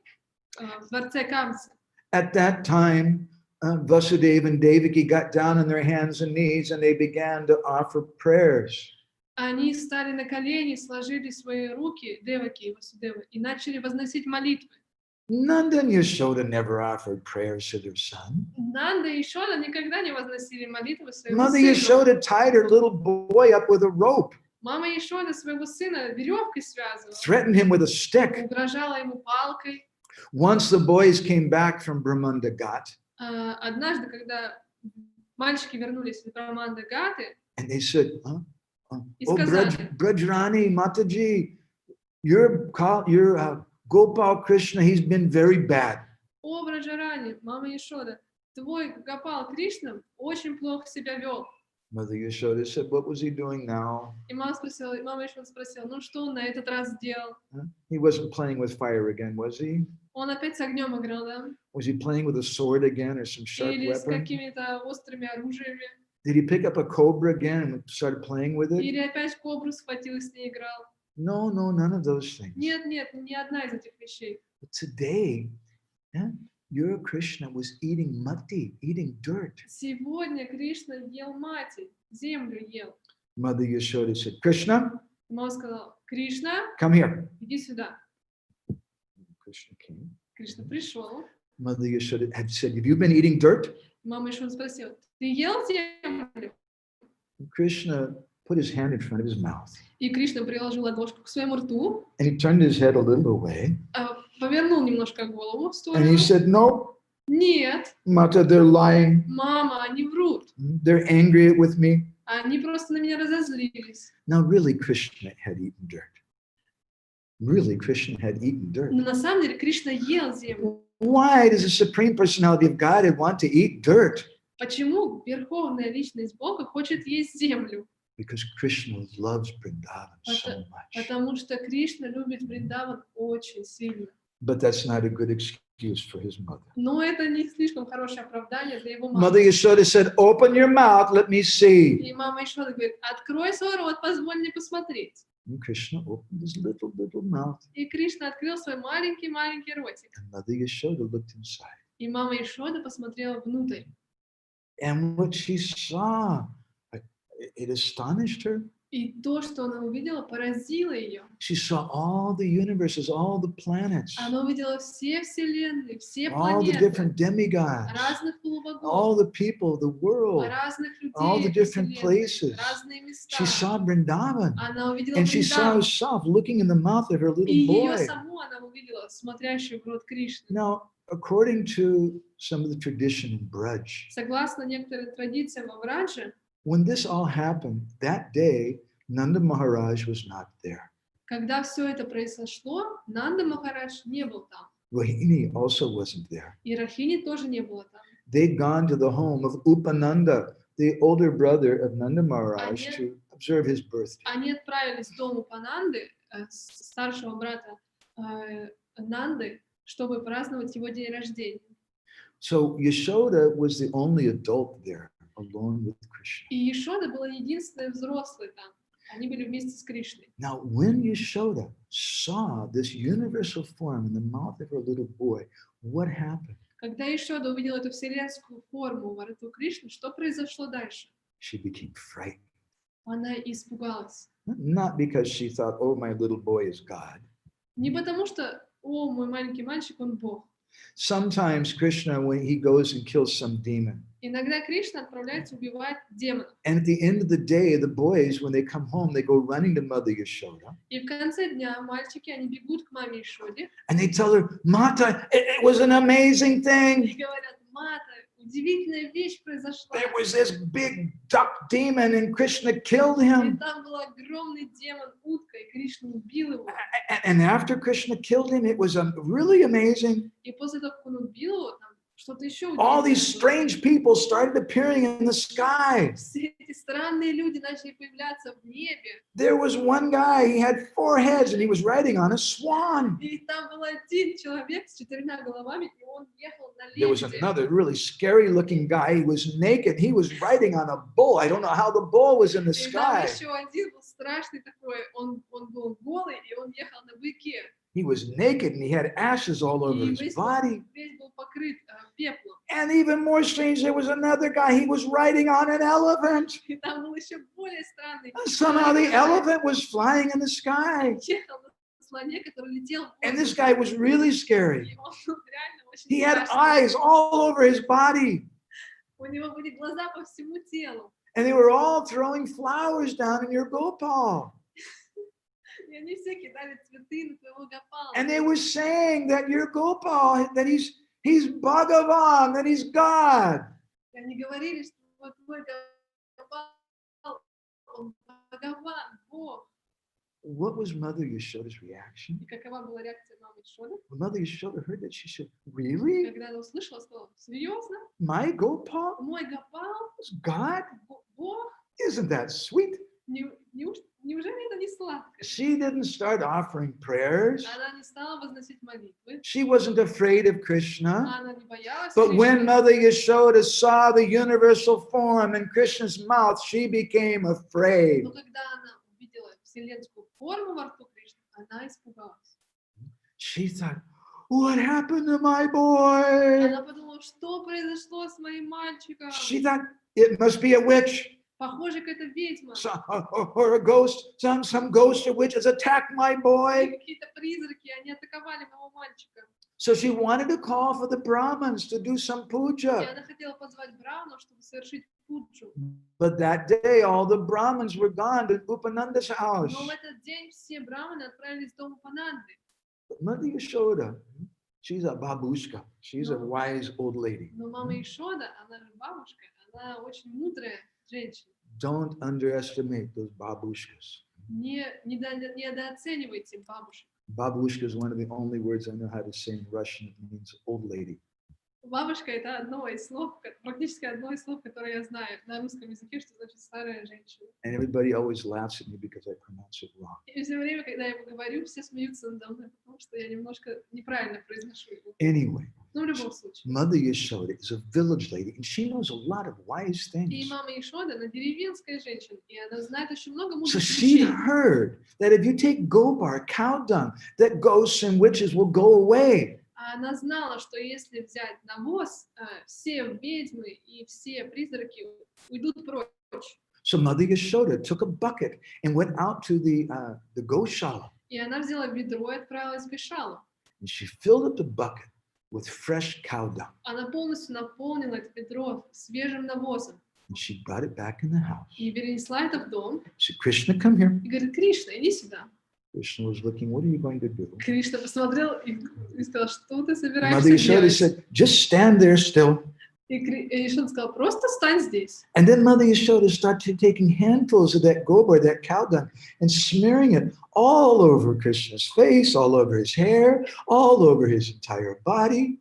в дворце Камса, at that time, Vasudeva and Devaki got down on their hands and knees and they began to offer prayers. они стали на колени, сложили свои руки, Деваки и Васудева, и начали возносить молитвы. Nanda and Yashoda never offered prayers to their son. Нанда и Ешода никогда не возносили молитвы своему Mother сыну. Yashoda tied her little boy up with a rope, Мама Ешода своего сына веревкой связывала, threatened him with a stick. угрожала ему палкой. Once the boys came back from Brahmanda Ghat, Однажды, когда мальчики вернулись из Браманда Гаты, and they said, и oh, сказали: Brajrani, Mataji, your Gopal Krishna, he's been very bad. о, Браджарани, мама Ешода, твой Гопал Кришна очень плохо себя вел. Mother Yashoda said, what was he doing now? И мама Ешода спросила: ну что он на этот раз сделал? He wasn't playing with fire again, was he? Он опять с огнем играл, да? Was he playing with a sword again or some sharp Или с weapon? какими-то острыми оружиями? Did he pick up a cobra again and started playing with it? Или опять кобру схватил и с ней играл? No, none of those things. Нет, ни одна из этих вещей. But today, your Krishna was eating matti, eating dirt. Сегодня Кришна ел мати, землю ел. Mother Yashoda said, Krishna, И мама сказала: Кришна, come here. иди сюда. Krishna came. Кришна пришел. Mother Yashoda had said, have you been eating dirt? Мама Ешода спросила: ты ел землю? Krishna put his hand in front of his mouth. И Кришна приложил ладошку к своему рту, And he turned his head a little away. Повернул немножко голову в And he сторону. said, no, Нет, Mata, they're lying. мама, они врут. They're angry with me. Они просто на меня разозлились. Now, really, Krishna had eaten dirt. Really, Krishna had eaten dirt. Но на самом деле Кришна ел землю. why does the Supreme Personality of Godhead want to eat dirt? Почему Верховная Личность Бога хочет есть землю? Because Krishna loves Vrindavan so much. Потому что Кришна любит Вриндаван очень сильно. But that's not a good excuse for his mother. Но это не слишком хорошее оправдание для его Mother мамы. Yashoda said, open your mouth, let me see. И мама Ишода говорит, открой свой рот, позволь мне посмотреть. And Krishna opened his little mouth. И Кришна открыл свой маленький ротик. And Mother Yashoda looked inside. И мама Ишода посмотрела внутрь. And what she saw, it astonished her. И то, что она увидела, поразило ее. She saw all the universes, all the planets, Она увидела все вселенные, все all the планеты, different demigods, разных полубогов, all the people of the world, разных all the людей, different places. разные места. She saw Vrindavan. Она увидела And she saw Вриндаван. herself looking in the mouth of her И little ее boy. саму она увидела, смотрящую в рот Кришны. Now, according to some of the tradition in Braj, Согласно некоторым традициям во Врадже, when this all happened, that day, Nanda Maharaj was not there. когда все это произошло, Нанда Махарадж не был там. Rohini also wasn't there. И Рахини тоже не было там. They'd gone to the home of Upananda, the older brother of Nanda Maharaj, to observe his birthday. Они отправились в дом Упананды, старшего брата Нанды, чтобы праздновать его день рождения. So Yashoda was the only adult there, alone with Krishna. И Ешода была единственной взрослой там. Они были вместе с Кришной. Now, when Yashoda saw this universal form in the mouth of her little boy, what happened? Когда Ешода увидела эту вселенскую форму во рту Кришны, что произошло дальше? She became frightened. Она испугалась. Not because she thought, oh, my little boy is God. Не потому что, о, мой маленький мальчик, он Бог. Sometimes Krishna, when he goes and kills some demon, Иногда Кришна отправляется убивать демонов. and at the end of the day, the boys, when they come home, they go running to Mother Yashoda, И в конце дня мальчики, они бегут к маме Ишоде and they tell her, Mata, it was an amazing и thing. говорят, Мата, удивительная вещь произошла. There was this big duck demon, and Krishna killed И him. там был огромный демон утка, и Кришна убил его. And after Krishna killed him, it was really amazing. И после того, как он убил его, там что-то еще All these удивительное было. strange people started appearing in the sky. Все эти странные люди начали появляться в небе. There was one guy, he had 4 heads, and he was riding on a swan. И там был один человек с 4 головами, и он ехал на There was лебеде. another really scary looking guy. He was naked. He was riding on a bull. I don't know how the bull was in the И там sky. еще один был страшный такой, он был голый, и он ехал на быке. He was naked and he had ashes all over И his весь body. был покрыт пеплом. And even more strange, there was another guy. He was riding on an elephant. И там был еще более странный. Somehow the elephant was flying in the sky. Ехал на слоне, который летел в And this воздухе. guy was really scary. И он был реально очень He had страшный. eyes all over his body. У него были глаза по всему телу. And they were all throwing flowers down in your gopal. И они все кидали цветы на твоего Гопала. And they were saying that your gopal, that he's Bhagavan, that he's God. И они говорили, что вот твой Гопал, он Бхагаван, Бог. What was Mother Yashoda's reaction? И какова была реакция мамы Ишоды? When Mother Yashoda heard that, she said, really? Когда она услышала, сказала, серьезно? My gopal Мой Гопал, is God? Бог? Isn't that sweet? Неужели это не сладко? She didn't start offering prayers. Она не стала возносить молитвы. She wasn't afraid of Krishna. Она не боялась But when Кришны. Mother Yashoda saw the universal form in Krishna's mouth, she became afraid. Но когда она увидела вселенскую форму во рту Кришны, она испугалась. She thought, what happened to my boy? Она подумала, что произошло с моим мальчиком? She thought, it must be a witch. Похоже, какая-то ведьма. Or a ghost, some ghost or witch has attacked my boy. Какие-то призраки, они атаковали моего мальчика. So she wanted to call for the Brahmins to do some И puja. она хотела позвать Брамну, чтобы совершить пуджу. But that day, all the Brahmins were gone to Upananda's house. Но в этот день все браманы отправились в дом Упананды. But Mother Yashoda, she's a babushka. She's a wise old lady. Но мама Ишода, она же бабушка, она очень мудрая женщина. Don't underestimate those babushkas. Недооценивайте бабушек. Babushka is one of the only words I know how to say in Russian. It means old lady. Бабушка — это одно из слов, практически одно из слов, которое я знаю на русском языке, что значит старая женщина. And everybody always laughs at me because I pronounce it wrong. И все время, когда я его говорю, все смеются надо мной, потому что я немножко неправильно произношу его. Anyway, Но в любом случае. Mother Yashoda is a village lady, and she knows a lot of wise И things. мама Ишода, она деревенская женщина, и она знает очень много So мудрых she вещей. heard that if you take gobar, cow dung, that ghosts and witches will go away. А она знала, что если взять навоз, все ведьмы и все призраки уйдут прочь. So Mother Yashoda took a bucket and went out to the goshala. И она взяла ведро и отправилась к Ишалу. And she filled up the bucket with fresh cow dung. Она полностью наполнила это ведро свежим навозом. And she brought it back in the house. И перенесла это в дом. She said, Krishna, come here. И говорит: Кришна, иди сюда. Krishna was looking, what are you going to do? Кришна посмотрел и сказал: что ты Mother собираешься Yashoda делать? said, just stand there still. И Ишода сказал: просто стань здесь. And then Mother Yashoda started taking handfuls of that gobar, that cow dung, and smearing it all over Krishna's face, all over his hair, all over his entire body.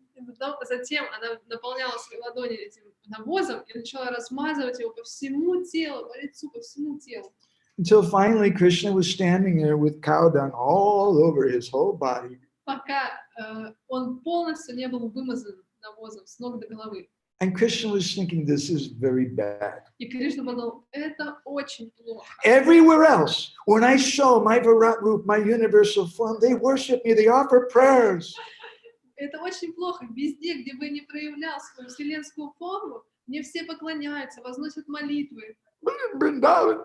Затем она наполняла свои ладони этим навозом и начала размазывать его по всему телу, по лицу, по всему телу. Until finally Krishna was standing there with cow dung all over his whole body. Пока он полностью не был вымазан навозом с ног до головы. And Krishna was thinking, this is very bad. И Кришна подумал: это очень плохо. Everywhere else, when I show my Virat Roop, my universal form, they worship me, they offer prayers. Это очень плохо. Везде, где бы не проявлял свою вселенскую форму, мне все поклоняются, возносят молитвы. But in Vrindavan,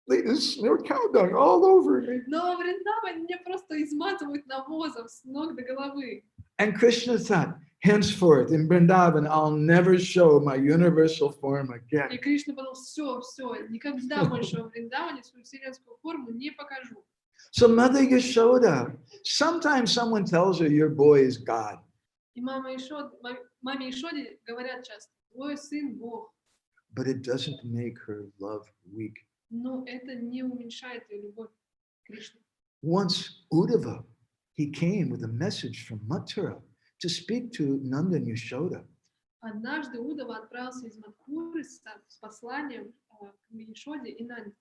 they just smear cow dung all over me. Но в Вриндаване мне просто изматывают навозом с ног до головы. And Krishna thought, henceforth in Vrindavan, I'll never show my universal form И again. Кришна подумал: все, никогда больше в Вриндаване свою вселенскую форму не покажу. So Mother Yashoda, sometimes someone tells her your boy is God. И маме Ишоде говорят часто: твой сын Бог. But it doesn't make her love weak. Но это не уменьшает ее любовь к Кришне. Once Uddhava, he came with a message from Mathura to speak to Nanda and Yashoda. Однажды Удава отправился из Мадхуры с посланием к Ишоде и Нанде.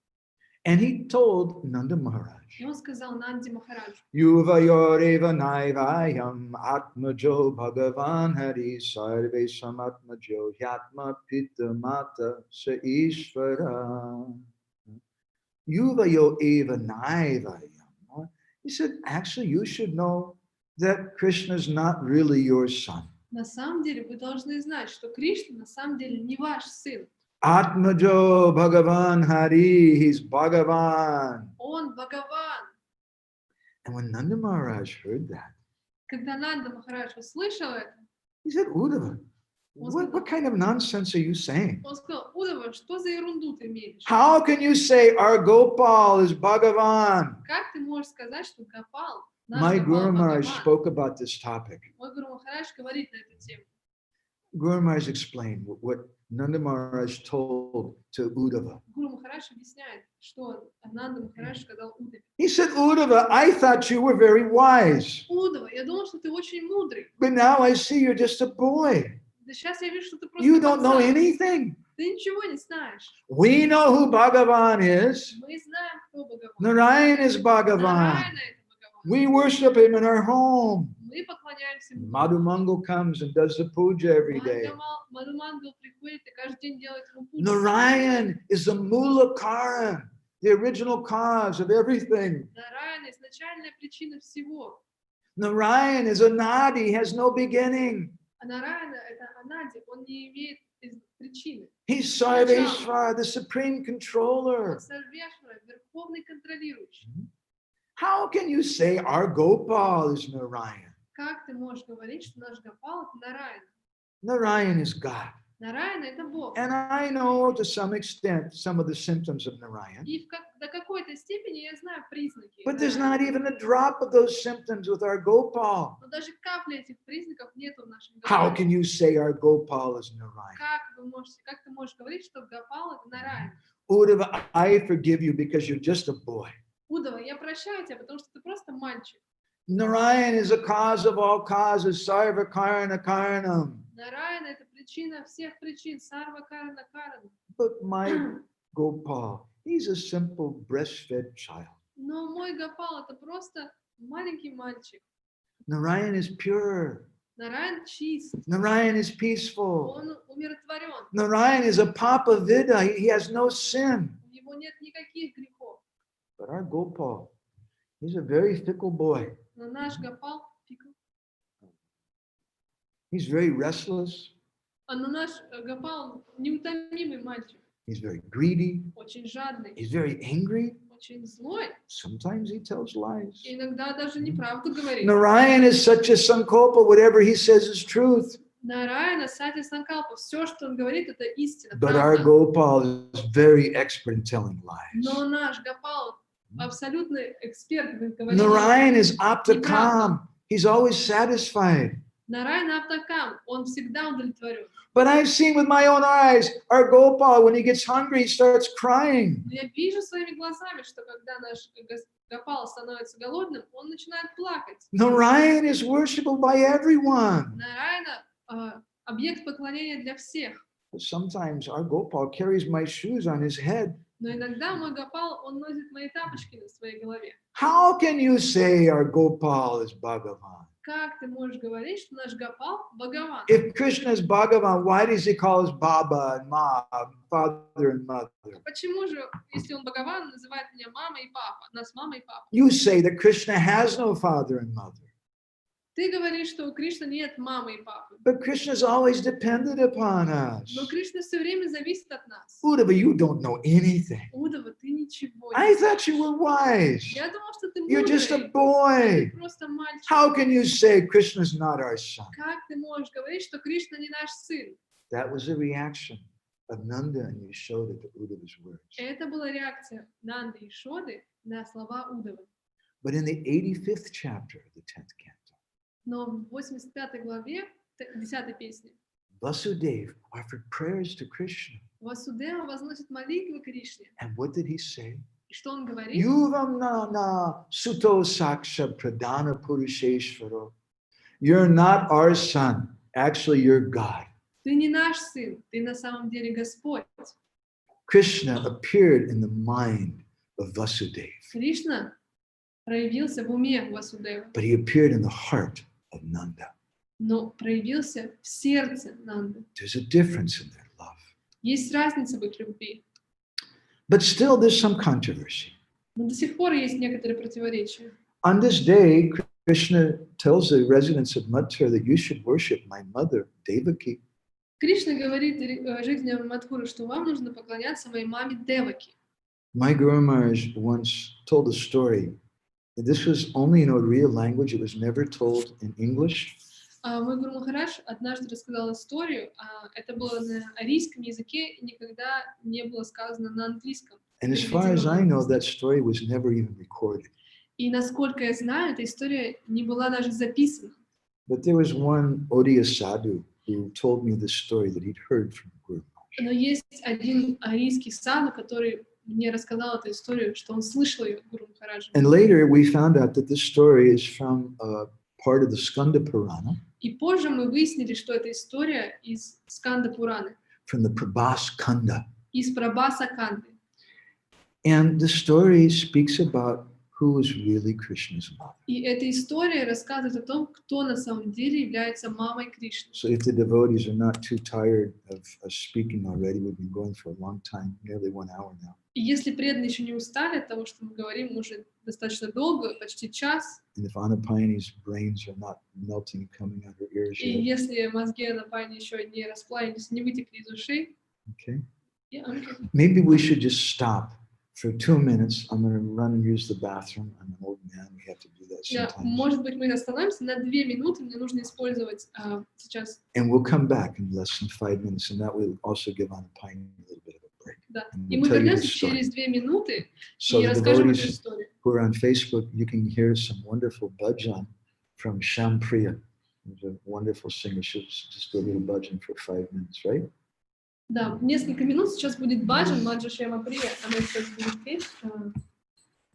And he told Nanda Maharaj, И он сказал Нанде Махараджу: Yuvayoreva naivayam atmajo bhagavan hari sarve samatmajo hyatma pitta mata sa ishvara. Yuvayo eva naivayam. He said, actually, you should know that Krishna is not really your son. на самом деле вы должны знать, что Кришна на самом деле не ваш сын. Atmajo Bhagavan Hari, he's Bhagavan. Он Бхагаван. And when Nanda Maharaj heard that, Когда Нанда Махарадж услышал это, he said, Uddhava, what kind of nonsense are you saying? он сказал: Удава, что за ерунду ты мелешь? How can you say our Gopal is Bhagavan? Как ты можешь сказать, что Гопал, наш My Гопал Guru Maharaj Бхагаван? spoke about this topic. Мой Гуру Махарадж говорит на эту тему. Guru Maharaj explained what Nanda Maharaj told to Uddhava. Гуру Махарадж объясняет, что Нанда Махарадж сказал Удаве. He said, Uddhava, I thought you were very wise, Удава, я думал, что ты очень мудрый. but now I see you're just a boy. Да сейчас я вижу, что ты просто You don't know пацан. anything. Ты ничего не знаешь. We know who Bhagavan is. Мы знаем, кто Бхагаван. Narayan is Bhagavan. Нараяна это Бхагаван. We worship him in our home. Мы поклоняемся ему. Madhumangal comes and does the puja every day. Мадхавананда приходит и каждый день делает ему пуджу. Narayan is the Mula Karan, the original cause of everything. Нараяна изначальная причина всего. Narayan is a Nadi, has no beginning. А Нараяна это Анади, он не имеет причины. He's Sarveshwara, the supreme controller. Он Сарвешвара, верховный контролирующий. How can you say our Gopal is Narayan? Как ты можешь говорить, что наш Гопал это Нараяна? Narayan is God. Нараяна это Бог. And I know to some extent some of the symptoms of Narayan. И до какой-то степени я знаю признаки. But there's not even a drop of those symptoms with our Gopal. Но даже капли этих признаков нету в нашем How Гопале. can you say our Gopal is Narayan? Как ты можешь говорить, что Гопал это Нараяна? Uddhava, I forgive you because you're just a boy. Удава, я прощаю тебя, потому что ты просто мальчик. Narayan is a cause of all causes, sarva karana karanam. Нараяна — это причина всех причин, сарва карана карана. But my Gopal, he's a simple breastfed child. Но мой Гопал — это просто маленький мальчик. Narayan is pure. Нараян чист, Narayan is peaceful. он умиротворен, Narayan is a Papa Vida. He has no sin. у него нет никаких грехов. But our Gopal, he's a very fickle boy. Но наш Гопал, He's very restless. но наш Гопал неутомимый мальчик, He's very greedy. очень жадный, He's very angry. очень злой. Sometimes he tells lies. И иногда даже неправду говорит. Narayan is such a sankalpa. Whatever he says is truth. Нараяна, Сати Санкалпа, все, что он говорит, это истина, But our правда. Gopal is very expert in telling lies. Но наш Гопал абсолютный эксперт в говорении. Narayan is aptakam. He's always satisfied. Нараяна Аптакам, он всегда удовлетворен. But I've seen with my own eyes, our Gopal, when he gets hungry, he starts crying. Но я вижу своими глазами, что когда наш Гопал становится голодным, он начинает плакать. Narayan is worshipable by everyone. Нараяна объект поклонения для всех. But sometimes our Gopal carries my shoes on his head. Но иногда мой Гопал, он носит мои тапочки на своей голове. How can you say our Gopal is Bhagavan? Как ты можешь говорить, что наш Гопал Бхагаван? If Krishna is Bhagavan, why does he call us Baba and Ma, father and mother? Почему же, если он Бхагаван, называет меня мама и папа, нас мама и папа? You say that Krishna has no father and mother. Ты говоришь, что у Кришны нет мамы и папы. But Krishna is always dependent upon us. Но Кришна все время зависит от нас. Uddhava, you don't know anything. Удава, ты ничего I не thought знаешь. you were wise. Я думал, что ты You're just a мудрый. boy. Ты просто мальчик. How can you say Krishna's not our son? Как ты можешь говорить, что Кришна не наш сын? That was a reaction of Nanda and Yashoda to Uddhava's words. Это была реакция Нанды и Шоды на слова Удавы. But in the 85th chapter of the 10th canto, Но в 85 главе 10 песни Vasudeva offered prayers to Krishna. Васудева возносит молитвы Кришне. And what did he say? И что он говорит? Yuvam na suto saksha pradana purusheshvaro. You're not our son. Actually, you're God. Ты не наш сын, ты на самом деле Господь. Krishna appeared in the mind of Vasudeva, Кришна проявился в уме Васудева, but he appeared in the heart of Nanda. но проявился в сердце Нанды. There's a difference in their love. Есть разница в их любви, But still, there's some controversy. но до сих пор есть некоторые противоречия. On this day, Krishna tells the residents of Mathura that you should worship my mother, Devaki. Кришна говорит жителям Мадхуры, что вам нужно поклоняться моей маме Деваки. My Guru Maharaj once told a story. This was only in Oriya language. It was never told in English. Мой Гуру Махарадж однажды рассказал историю, это было на арийском языке, и никогда не было сказано на английском. And as far as I know, that story was never even recorded. И насколько я знаю, эта история не была даже записана. But there was one Oriya sadhu who told me this story that he'd heard from Guru Maharaj. Но есть один арийский саду, который мне рассказал эту историю, что он слышал ее от Гуру Махараджа. And later we found out that this story is from part of the Skanda Purana, И позже мы выяснили, что эта история из Сканда Пураны, from the Prabhas Kanda. из Прабхаса Канды. And the story speaks about who is really Krishna's mother. И эта история рассказывает о том, кто на самом деле является мамой Кришны. So if the devotees are not too tired of us speaking already, we've been going for a long time, nearly 1 hour now. И если преданные еще не устали от того, что мы говорим уже достаточно долго, почти час, And if Anapayani's brains are not melting, coming out her ears и yet, если мозги Анапани еще не расплавились, не вытекли из ушей, okay, okay. maybe we should just stop for 2 minutes. I'm going to run and use the bathroom. I'm an old man. We have to do that sometimes. Может быть, мы остановимся на 2 минуты, мне нужно использовать сейчас. And we'll come back in less than 5 minutes, and that will also give Anapayani a little bit of a break. Да. And И we'll мы tell you the вернемся story. через 2 минуты So и the расскажем эту devotees историю. who are on Facebook, you can hear some wonderful bhajan from Shampriya. She's a wonderful singer. She'll just do a little bhajan for 5 minutes, right? Да, несколько минут сейчас будет баджан, Маджа Шема Прия, она сейчас будет петь.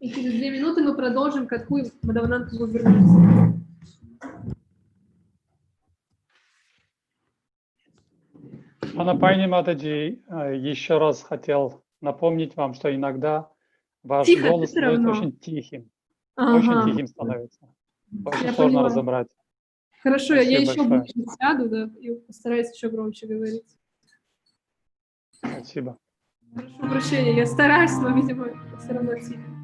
И ты Через 2 минуты мы продолжим катху, и Мадхавананда вернется. Анапайни Матаджи, еще раз хотел напомнить вам, что иногда ваш Тихо, голос все становится равно. очень тихим. Ага. Очень тихим становится. Очень Я сложно поняла. разобрать. Хорошо, Спасибо я еще большое. ближе сяду, да, и постараюсь еще громче говорить. Спасибо. Прошу прощения, я стараюсь, но, видимо, все равно тихо.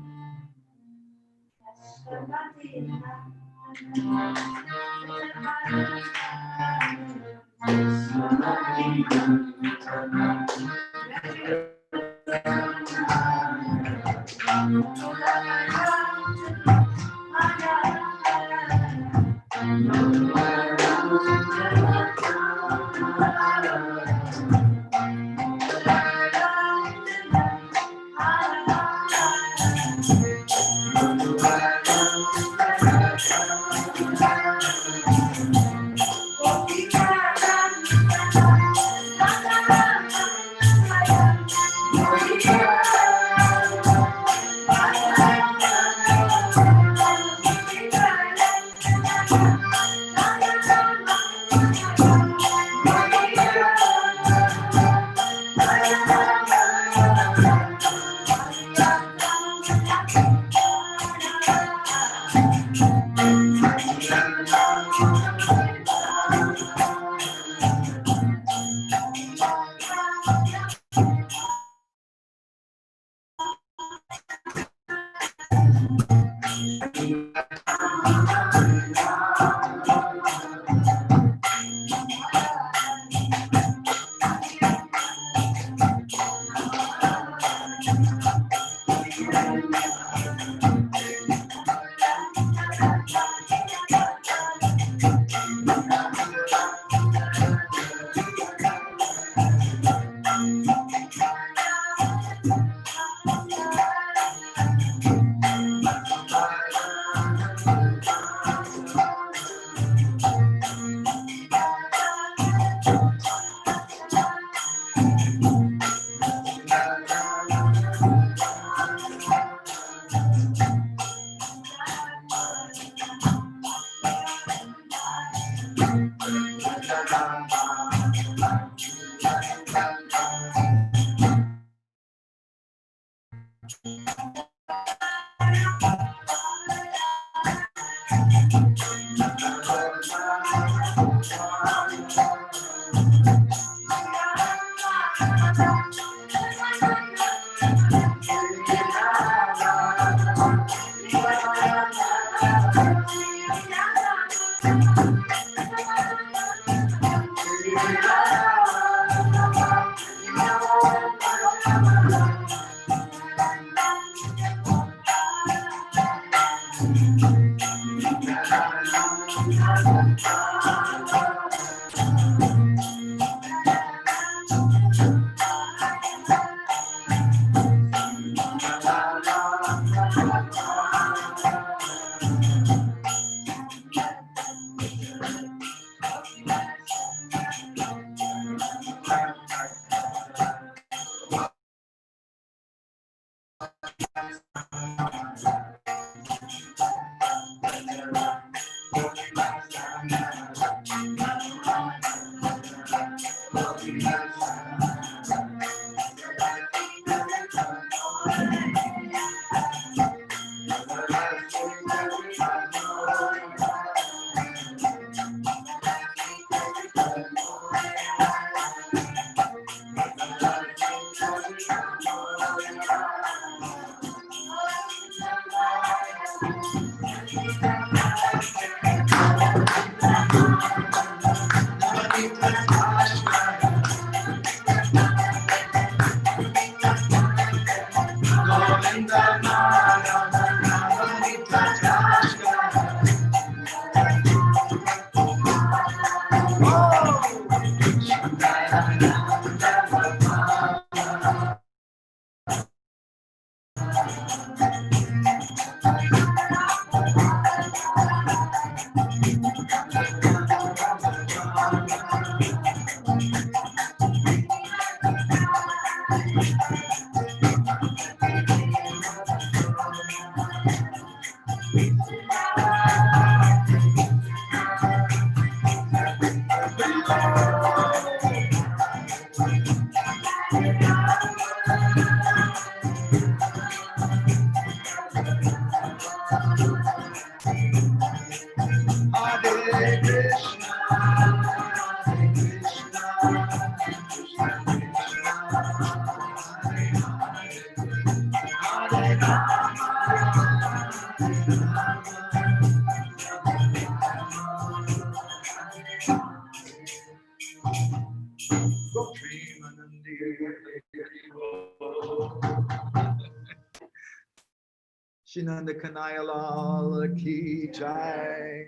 Shinanda Kanayalal Ki Jai.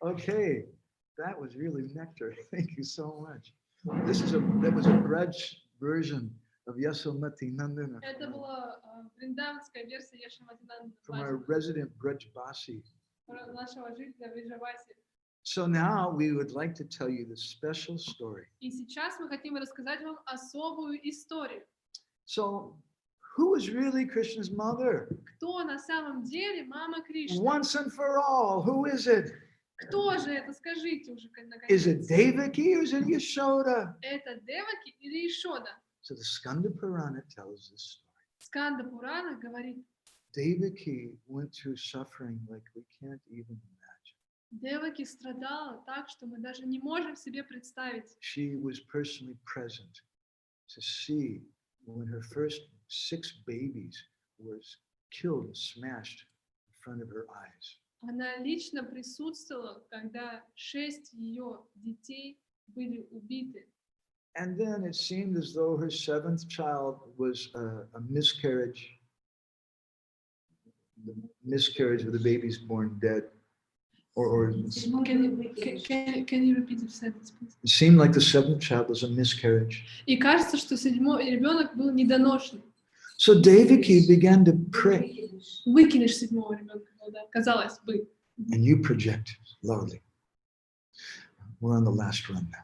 Okay, that was really nectar. Thank you so much. That was a Braj version of Yasomati Nandana Это была вриндаванская версия Яшомати from our resident Braj Basi. нашего жителя Вриджаваси. So now we would like to tell you the special story. И сейчас мы хотим рассказать вам особую историю. So, who is really Krishna's mother? Кто на самом деле мама Кришны? Once and for all, who is it? Кто же это? Скажите уже Is наконец. it Devaki or is it Yashoda? Это Деваки или Ишода? So the Skanda Purana tells this story. Сканда Пурана говорит, Devaki went through suffering like we can't even imagine. Деваки страдала так, что мы даже не можем себе представить. She was personally present to see when her first 6 babies was killed and smashed in front of her eyes. Она лично присутствовала, когда 6 ее детей были убиты. And then it seemed as though her 7th child was a miscarriage. The miscarriage of the babies born dead. Or Can you repeat the sentence, please? it seemed like the 7th child was a miscarriage. И кажется, что 7-й ребенок был недоношен. So Devaki began to pray. Выкинешь 7-го ребенка, да, казалось бы. And you project lovely. We're on the last run now.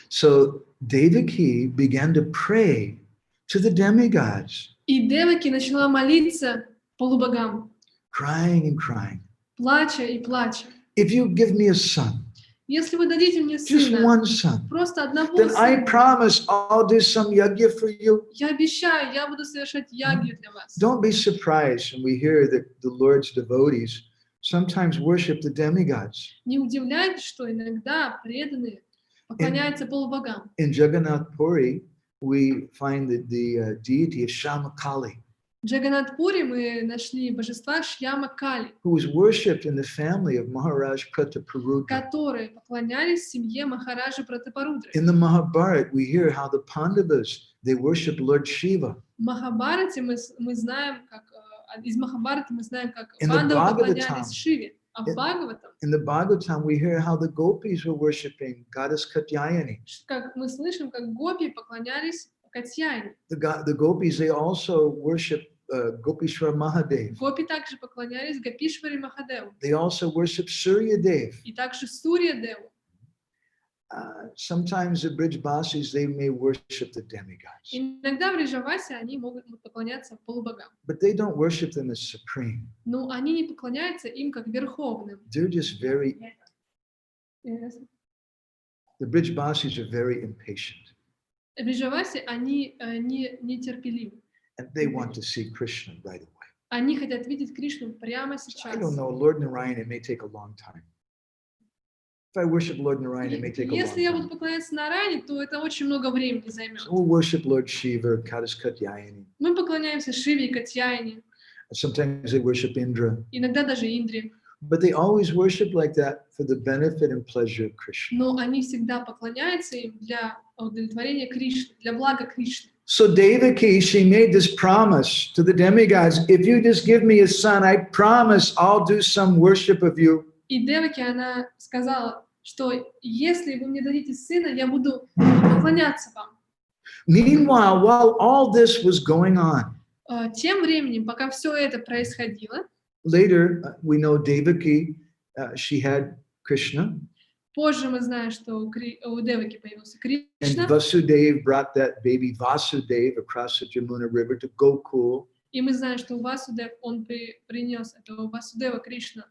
So Devaki began to pray to the demigods. И Деваки начала молиться полубогам, Crying and crying. плача и плача. If you give me a son, Если вы дадите мне just сына, one son, просто одного then I сына, promise I'll do some yajna for you. я обещаю, я буду совершать ягью для вас. Don't be surprised when we hear that the Lord's devotees sometimes worship the demigods. Не удивляйтесь, что иногда преданные поклоняются полубогам. In Jagannath Puri, we find that the deity is Shamakali, В Джаганатпуре мы нашли божества Шьяма Кали, who was worshipped in the family of Maharaj Prataparudra. которые поклонялись семье Махараджа Пратапарудры. In the Mahabharata, we hear how the Pandavas, they worship Lord Shiva. В Махабхарате мы знаем, как из Махабхарата мы знаем, как In the пандавы Bhagavatam, поклонялись Шиве, а в Бхагаватам, In the Bhagavatam, we hear how the gopis were worshiping goddess Katyayani. как мы слышим, как гопи поклонялись Катьяне. The gopis, they also worship Gopishwar Mahadev. Гопи также поклонялись Гопишваре Махадеву They also worship Surya Dev. и также Сурья Деву. Sometimes the Brijbasis, they may worship the demigods, Иногда в Вриджавасе они могут поклоняться полубогам. but they don't worship them as supreme. Но они не поклоняются им как верховным. They're just very, the Brijbasis are very impatient, В Вриджавасе они нетерпеливы. and they want to see Krishna right away. Они хотят видеть Кришну прямо I сейчас. don't know, Lord Narayan, it may take a long time. If I worship Lord Narayan, it may take a long Если я буду time. поклоняться Нарайне, то это очень много времени займет. So we'll worship Lord Shiva, Goddess Katyayani. Мы поклоняемся Шиве и Катьяине, Sometimes they worship Indra. иногда даже Индре. But they always worship like that for the benefit and pleasure of Krishna. Но они всегда поклоняются им для удовлетворения Кришны, для блага Кришны. So Devaki, she made this promise to the demigods, if you just give me a son, I promise I'll do some worship of you. И Деваки, она сказала, что если вы мне дадите сына, я буду поклоняться вам. Meanwhile, while all this was going on, Тем временем, пока все это происходило, later we know Devaki, she had Krishna, позже мы знаем, что у Деваки появился and Кришна, Vasudev brought that baby Vasudev across the Jamuna River to Gokul. и мы знаем, что Васудев, он принес этого Васудева Кришну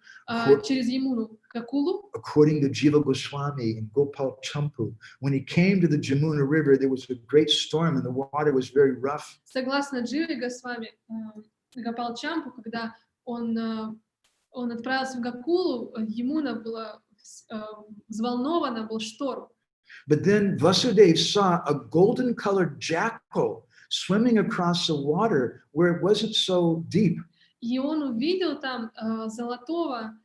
через Ямуну к Акулу. According to Jiva Goswami and Gopal Champu, when he came to the Jamuna River, there was a great storm and the water was very rough. Согласно Дживе Госвами, Гопал Чампу, когда он отправился в Гакулу, Ямуна была взволнована, был шторм. But then Vasudev saw a golden colored jackal swimming across the water where it wasn't so deep. И он увидел там золотого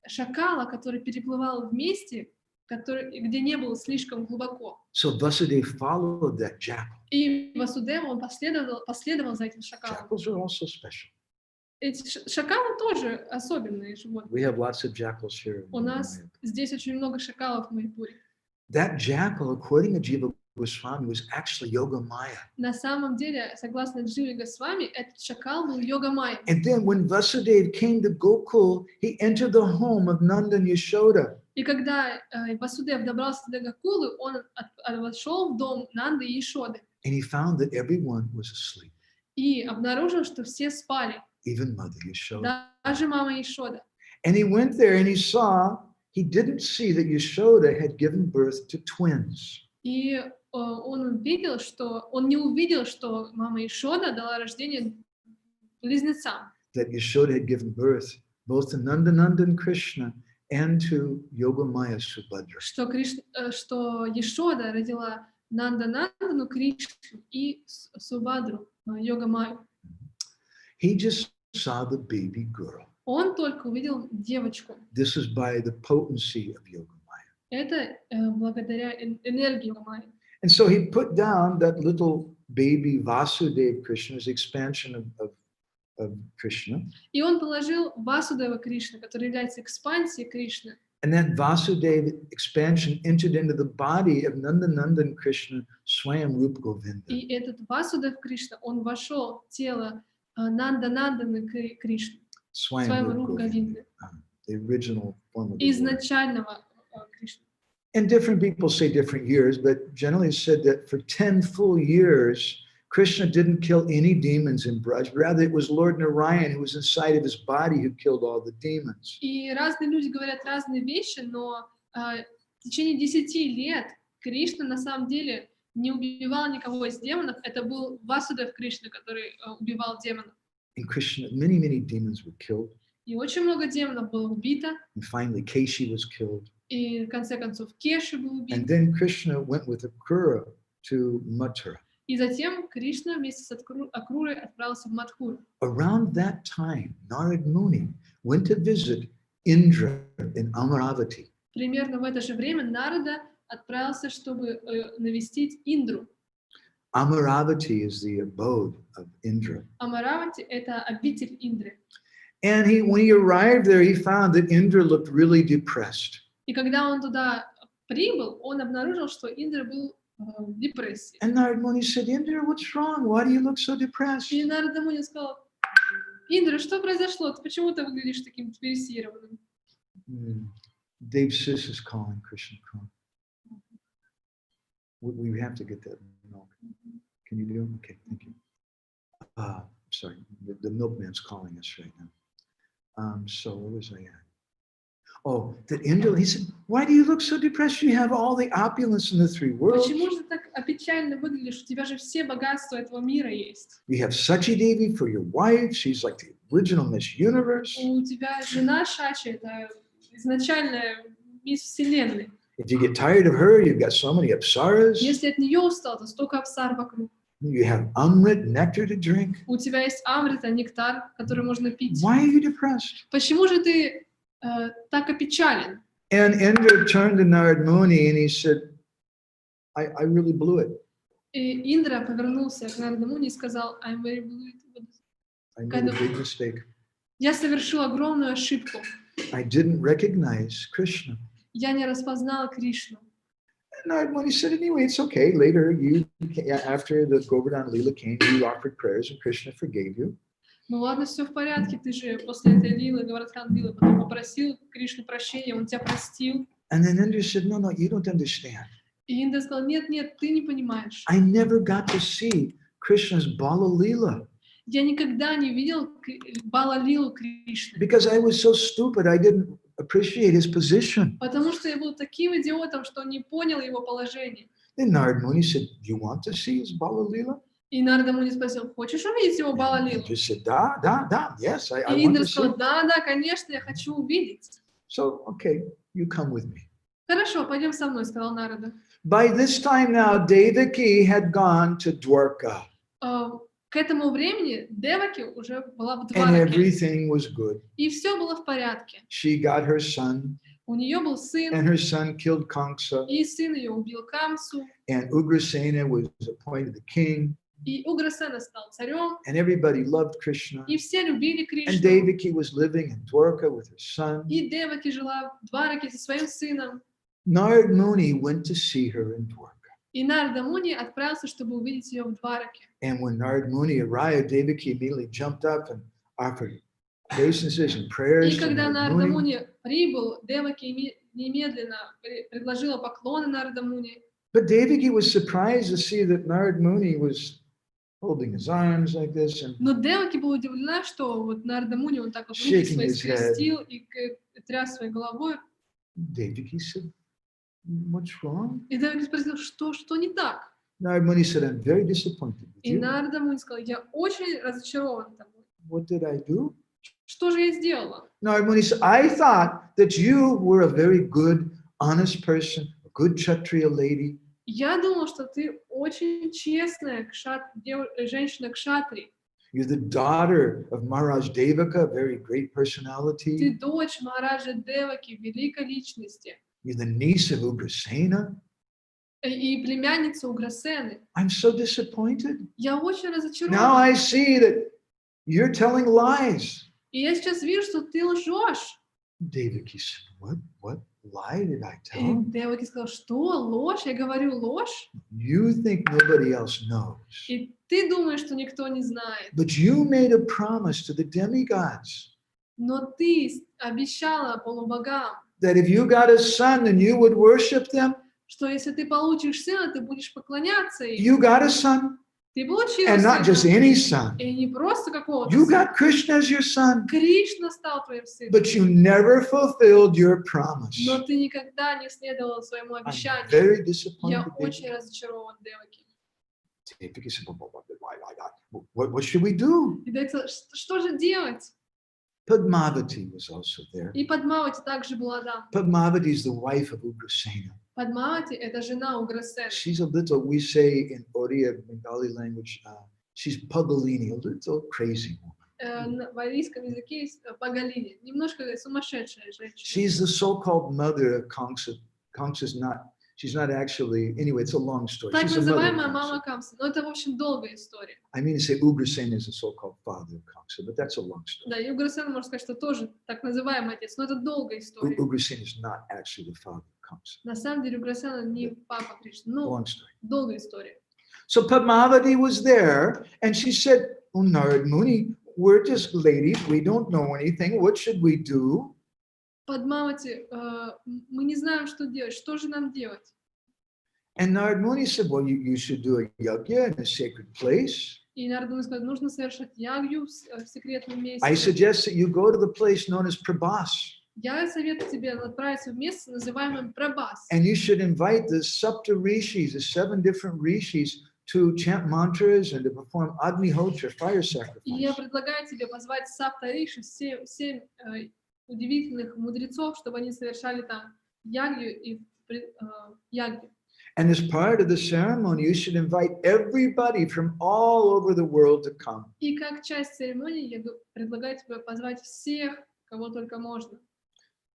шакала, который переплывал в месте, где не было слишком глубоко. So Vasudeva followed that jackal. И Васудева, он последовал за этим шакалом. Jackals are also special. Эти шакалы тоже особенные животные. We have lots of jackals here. У нас здесь очень много шакалов в Майпуре. That jackal, according to Jiva Goswami, was actually Yoga Maya. На самом деле, согласно Дживе Госвами, этот шакал был Йога Майя. And then when Vasudeva came to Gokul, he entered the home of Nanda and Yashoda. И когда Васудев добрался до Гакулы, он вошел в дом Нанды и Ишоды. And he found that everyone was asleep, И обнаружил, что все спали, even Mother Yashoda. даже мама Ишода. And he went there and he didn't see that Yashoda had given birth to twins. И он не увидел, что мама Ишода дала рождение близнецам. That Yashoda had given birth both to Nandanandan Krishna and to Yogamaya Subhadra. Что Ешода родила Нанданандану Кришну и Субадру, Йога-майю. He just saw the baby girl. Он только увидел девочку. This is by the potency of Yogamaya. Это благодаря энергии Йога-майи. And so he put down that little baby Vasudeva Krishna's expansion of Krishna. И он положил Васудева Кришну, который является экспансией Кришны. And that Vasudeva expansion entered into the body of Nandanandan Krishna, Swayam Rupa Govinda. И этот Васудев Кришна, он вошел в тело Нандананданы Кришны, Swayam Rupa Govinda, the original form of изначального Кришны. And different people say different years, but generally it's said that for 10 full years, Krishna didn't kill any demons in Braj. Rather, it was Lord Narayan who was inside of his body who killed all the demons. И разные люди говорят разные вещи, но в течение 10 лет Кришна на самом деле не убивал никого из демонов. Это был Васудев Кришна, который убивал демонов. In Krishna, many demons were killed. И очень много демонов было убито. And finally, Keshi was killed. И в конце концов Кеши был убит. And then Krishna went with Akrura to Mathura. И затем Кришна вместе с Акрурой отправился в Мадхуру. Around that time, Narad Muni went to visit Indra in Amaravati. Примерно в это же время Нарада отправился, чтобы навестить Индру. Amaravati is the abode of Indra. Амаравати — это обитель Индры. And when he arrived there, he found that Indra looked really depressed. И когда он туда прибыл, он обнаружил, что Индра был в депрессии. And Narad Muni said, Indra, what's wrong? Why do you look so depressed? И Нарада Муни сказал: Индра, что произошло? Почему ты выглядишь таким депрессированным? Dave Sis is calling Krishna Kron. We have to get that milk. Can you do it? Okay, thank you. Sorry, the milkman's calling us right now. So where was I at? Oh, that Indra, he said, why do you look so depressed? You have all the opulence in the three worlds. Почему же ты так опечально выглядишь? У тебя же все богатства этого мира есть. You have Sachi Devi for your wife. She's like the original Miss Universe. У тебя жена Шачи, это изначальная мисс Вселенной. If you get tired of her, you've got so many apsaras. Если от нее устал, то столько апсар вокруг. You have amrit, nectar to drink. У тебя есть амрита, нектар, который можно пить. Why are you depressed? Почему же ты так опечален? And Indra turned to Narad Muni and he said, I really blew it. И Индра повернулся к Нараду Муни и сказал: I made a big mistake. Я совершил огромную ошибку. I didn't recognize Krishna. Я не распознал Кришну. And Narad Muni said, anyway, it's okay. Later, after the Govardhan Leela came, you offered prayers and Krishna forgave you. Ну ладно, все в порядке, ты же после этой лилы, Govardhan Лилы, потом попросил Кришну прощения, он тебя простил. And then Indra said, no, you don't understand. И Индра сказал: нет, ты не понимаешь. I never got to see Krishna's Bala Leela. Я никогда не видел Бала-лилу Кришны. Because I was so stupid, I didn't appreciate his position. Потому что я был таким идиотом, что не понял его положение. Then Narad Muni said, do you want to see his Bala Leela? И Нарада Муни спросил: хочешь увидеть его Бала-лилу? He said, da, yes, I И want Индра to see. сказал: да, конечно, я хочу увидеть. So, okay, you come with me. Хорошо, пойдем со мной, сказал Нарада. By this time now, Devaki had gone to Dwarka. К этому времени Деваки уже была в And Двараке. everything was good. И все было в порядке. She got her son. У нее был сын, and her son killed Kamsa, и сын ее убил Камсу, and Ugrasena was appointed the king, и Уграсена стал царем, and everybody loved Krishna. и все любили And Кришну. Devaki was living in Dwarka with her son. И Деваки жила в Двараке со своим сыном. Narad Muni went to see her in Dwarka. И Нарада Муни отправился, чтобы увидеть ее в Двараке. And when Narad Muni arrived, Devaki immediately jumped up and offered obeisances and prayers И to когда Narad Нарада Muni. Муни прибыл, Деваки немедленно предложила поклоны Нарада Муни. But Devaki was surprised to see that Narad Muni was holding his arms like this and Но Деваки была удивлена, что вот Нарада Муни, он так вот руки Shaking свои his head. скрестил и тряс своей головой. Devaki said, "What's wrong?" И Деваки спросил, что не так? Narad Muni said, "I'm very disappointed with И you. Нарада Муни сказал, я очень разочарован тобой. What did I do?" Что же я сделала? Narad Muni said, "I thought that you were a very good, honest person, a good Kshatriya lady. Я думала, что ты очень честная женщина кшатри. You're the daughter of Maharaj Devaka, a very great personality. Ты дочь Махараджа Деваки, великой личности. You're the niece of Ugrasena. И племянница Уграсены. I'm so disappointed. Я очень Now разочарована. I see that you're telling lies." И я сейчас вижу, что ты лжешь. Devaki said, What lie did I И tell? Деваки сказал, что ложь? Я говорю ложь? You think nobody else knows. И ты думаешь, что никто не знает. But you made a promise to the demigods Но ты обещала полубогам, that if you got a son, then you would worship them. что если ты получишь сына, ты будешь поклоняться им. You got a son, Ты получила and not just сына. any son. И не просто какого-то You сына. got Krishna as your son, Кришна стал твоим сыном. but you never fulfilled your promise. Но ты никогда не следовала своему I'm обещанию. very Я disappointed. очень разочарован, Деваки. Devaki said, What should we do? И Деваки сказал, что же делать? Padmavati was also there. И Падмавати также была там. Padmavati is the wife of Ugrasena. Падмавати — это жена Уграсены. She's a little, we say in Oriya, Bengali language, she's Pagalini, a little crazy woman. В арийском языке есть Пагалини, немножко сумасшедшая женщина. She's the so-called mother of Kamsa. Kamsa's not, she's not actually, anyway, it's a long story. Так She's the mother of называемая Kamsa. мама Камсы. Но это, в общем, долгая история. I mean to say Ugrasena is the so-called father of Kamsa, but that's a long story. Да, и Уграсена, можно сказать, что тоже так называемый отец, но это долгая история. Ugrasena is not actually the father of Kamsa. На самом деле Уграсена не папа Кришны. Ну, Long story. долгая история. So Padmavati was there, and she said, "Oh, Narad Muni, we're just ladies. We don't know anything. What should we do?" Падмавати, мы не знаем, что делать. Что же нам делать? And Narad Muni said, "Well, you should do a yajna in a sacred place. И Нарада Муни сказал, нужно совершать ягью в секретном месте. I suggest that you go to the place known as Prabhas, Я советую тебе отправиться в место, называемое Прабхас. and you should invite the Sapta Rishis, the 7 different rishis, to chant mantras and to perform Agnihotra, fire И я sacrifice. предлагаю тебе позвать Сапта Риши, семь удивительных мудрецов, чтобы они совершали там ягью и ягью. And as part of the ceremony, you should invite everybody from all over the world to come. И как часть церемонии я предлагаю тебе позвать всех, кого только можно.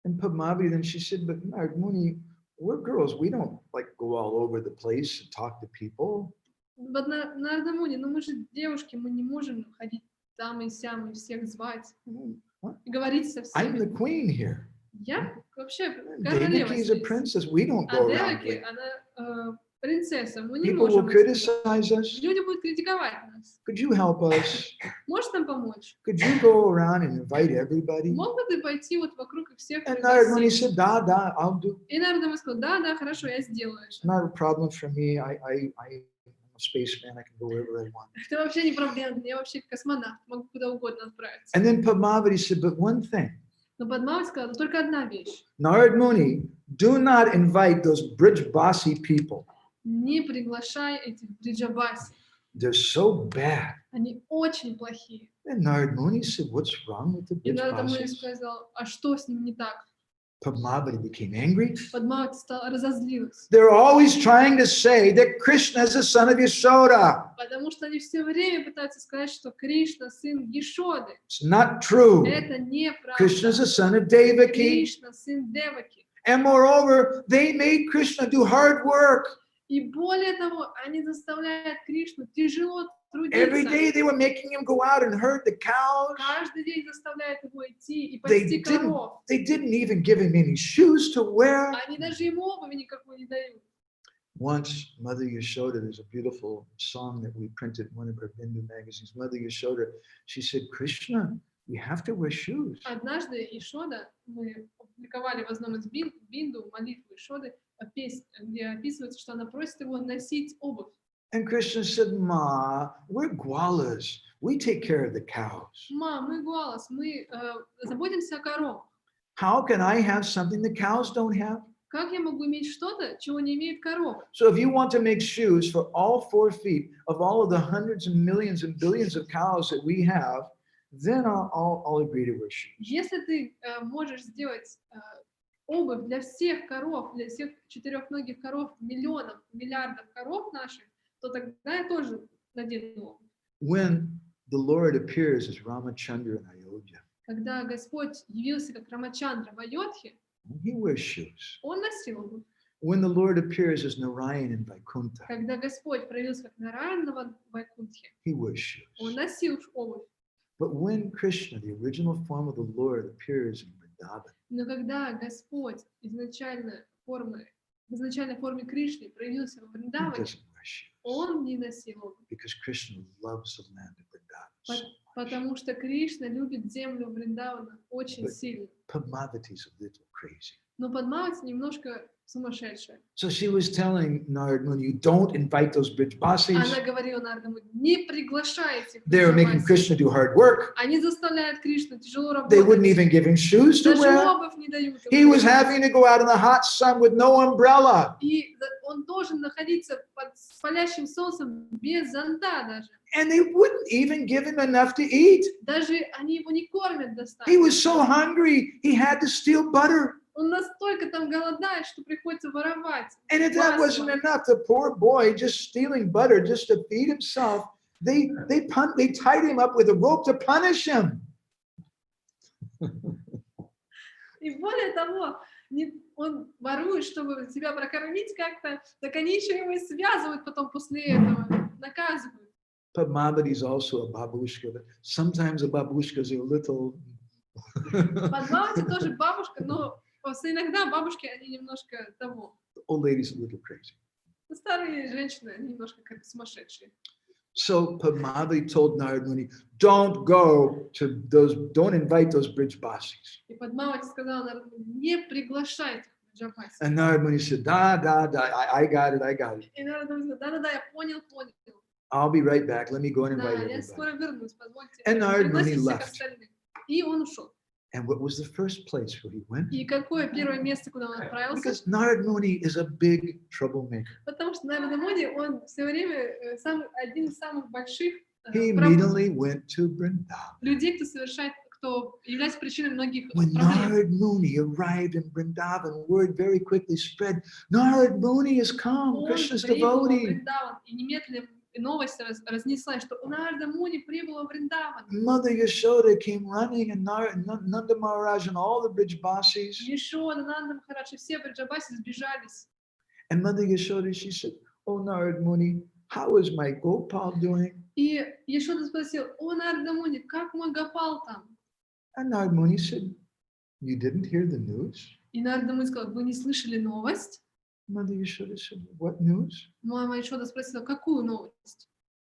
And Padmavati, then she said, "But Narad Muni, we're girls. We don't like go all over the place and talk to people." Вот Нарада Муни, но мы же девушки, мы не можем ходить там и сям и всех звать. What? И говорить со I'm the всеми. queen here. Я вообще королева Devaki is a здесь. princess. We don't А go around. Деваки, она принцесса, мы не People will можем. criticize us. Люди будут критиковать нас. Could you help us? Можешь нам помочь? Could you go around and invite everybody? Мог бы ты пойти вот вокруг и всех And Narad Muni пригласить? said, "Da, I'll do. И Нарада Муни сказал, да, хорошо, я сделаю. Not a problem for me. I'm a spaceman. I can go wherever I want." Это вообще не проблема, я вообще космонавт, могу куда угодно отправиться. And then Padmavati said, "But one thing, Но Падмавати сказала, ну только одна вещь. Narad Muni, do not invite those Brijbasi people. Не приглашай этих бриджабаси. They're so bad." Они очень плохие. And Narad Muni said, "What's wrong with the И Нарада Муни Brijbasis?" сказал, а что с ним не так? Padmavati became angry. Падмавати разозлилась. They're always trying to say that Krishna is the son of Yashoda. Потому что они все время пытаются сказать, что Кришна сын Ешоды. It's not true. Это неправда. Krishna is the son of Devaki. Кришна сын Деваки. And moreover, they made Krishna do hard work. И более того, они заставляют Кришну тяжело Every day трудиться. they were making him go out and herd the cows. Каждый день заставляют его идти и They пасти коров. didn't even give him any shoes to wear. Они даже ему обуви никакой не дают. Once, Mother Yashoda, there's a beautiful song that we printed in one of our Bindu magazines. Mother Yashoda, she said, Krishna, you have to wear shoes. Однажды Ишода, мы опубликовали в одном из бинду молитву Ишоды, песнь, где описывается, что она просит его носить обувь. And Krishna said, Ma, we're gwalas. We take care of the cows. Мам, мы голос, мы заботимся о коровах. How can I have something the cows don't have? Как я могу иметь что-то, чего не имеет корова? So if you want to make shoes for all 4 feet of all of the hundreds and millions and billions of cows that we have, then I'll agree to wear shoes. Если ты можешь сделать обувь для всех коров, для всех четырехногих коров, миллионов, миллиардов коров наших, то тогда я тоже надену обувь. When the Lord appears as Ramachandra in Ayodhya, Когда Господь явился как Рамачандра в Айодхе, he wears shoes. он носил обувь. When the Lord appears as Narayan in Vaikuntha, Когда Господь проявился как Нараяна в Вайкунтхе, he wears shoes. он носил обувь. But when Krishna, the original form of the Lord, appears in Vrindavan, Но когда Господь в изначальной форме Кришны проявился в he Вриндаване, doesn't wear shoes он не носил обувь. because Krishna loves the land of Vrindavan. Потому что Кришна любит землю Вриндавана очень But- сильно. Padmavati's a little crazy. Но Падмавати немножко сумасшедшая. So she was telling Narad Muni, you don't invite those Brijbasis. Она говорила Нардаду, не приглашайте их. They were making Krishna do hard work. Они заставляют Кришну тяжело They wouldn't работать. even give him shoes to Даже wear. обувь не дают. ему. He was having to go out in the hot sun with no umbrella. И он должен находиться под палящим солнцем без зонта даже. And they wouldn't even give him enough to eat. Даже они его не кормят He достаточно. was so hungry, he had to steal butter. Он настолько там голодает, что приходится воровать. And if that wasn't enough, the poor boy just stealing butter just to feed himself, they tied him up with a rope to punish him. И более того, он ворует, чтобы себя прокормить как-то, так они еще его и связывают потом после этого, наказывают. Padmavati is also a babushka, but sometimes the babushkas are a little. Падмавати тоже бабушка, но просто иногда бабушки, они немножко того. Old lady's a little crazy. Старые женщины, они немножко как сумасшедшие. So Padmavati told Narad Muni, don't invite those Brijbasis. И Падмавати сказала народу, не приглашайте Джабаси. And Narad Muni said, I got it. И народ сказал, да-да-да, я понял. I'll be right back. Let me go and Да, invite я everybody. скоро вернусь, позвольте. And Narad Muni Пригласите всех left. остальных. И он ушел. And what was the first place where he went? И какое первое место, куда он отправился? Because Narad Muni is a big troublemaker. Потому что Нарада Муни, он все время один из самых больших He immediately went to Vrindavan. людей, кто является причиной многих When проблем. Narad Muni arrived in Vrindavan, word very quickly spread, Narad Muni has come, Он Krishna's прибыл во devotee. Вриндаван, и немедленно новость разнеслась, что Нарада Муни прибыла в Вриндаван. Mother Yashoda came running, and Nanda Maharaj and all the Brijbasis. Ешода, Нанда Махарадж, и все Бриджабаси сбежались. And Mother Yashoda, she said, oh Narad Muni, how is my Gopal doing? И Ешода спросил, о, Нарада Муни, как мой Гопал там? And Narad Muni said, you didn't hear the news? И Нарада Муни сказал, вы не слышали новость? Mother Yashoda said, what news? Мама Ешода спросила, какую новость?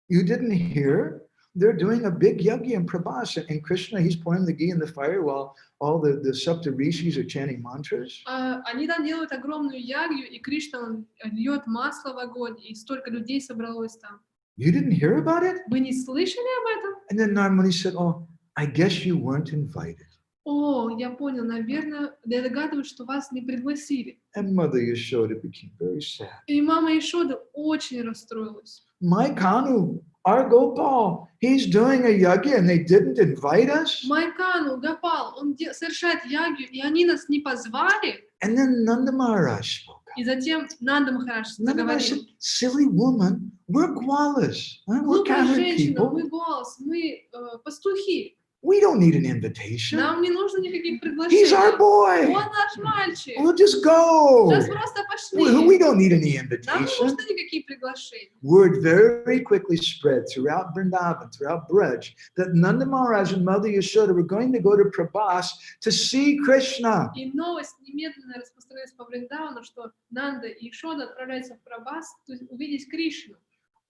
You didn't hear? They're doing a big yagya in Prabhas, and Krishna, he's pouring the ghee in the fire while all the Saptarishis are chanting mantras. Они там делают огромную ягью, и Кришна, он льет масло в огонь, и столько людей собралось там. You didn't hear about it? Вы не слышали об этом? And then Narad Muni said, oh, I guess you weren't invited. О, я понял, наверное, я догадываюсь, что вас не пригласили. And Mother Yashoda became very sad. И мама Ешода очень расстроилась. My Kanu our Gopal, he's doing a yagya and they didn't invite us. Майкану, Гопал, он совершает ягью, и они нас не позвали. And then Nanda Maharaj spoke up. И затем Нанда Махарадж Nanda Maharaj said, заговорил. silly woman, we're Gwalas. We're Глупая cowherd женщина, people. мы голос, мы пастухи. We don't need an invitation. Нам не нужно никаких He's our приглашений. boy. Он наш мальчик. We'll just go. Сейчас просто We пошли. don't need any Нам не invitation. нужны никакие приглашения. Word very quickly spread throughout Vrindavan, throughout Braj, that Nanda Maharaj and Mother Yashoda were going to go to Prabhas to see Krishna. И новость немедленно распространилась по Вриндавану, что Нанда и Ишода отправляются в Прабхас, то есть увидеть Кришну.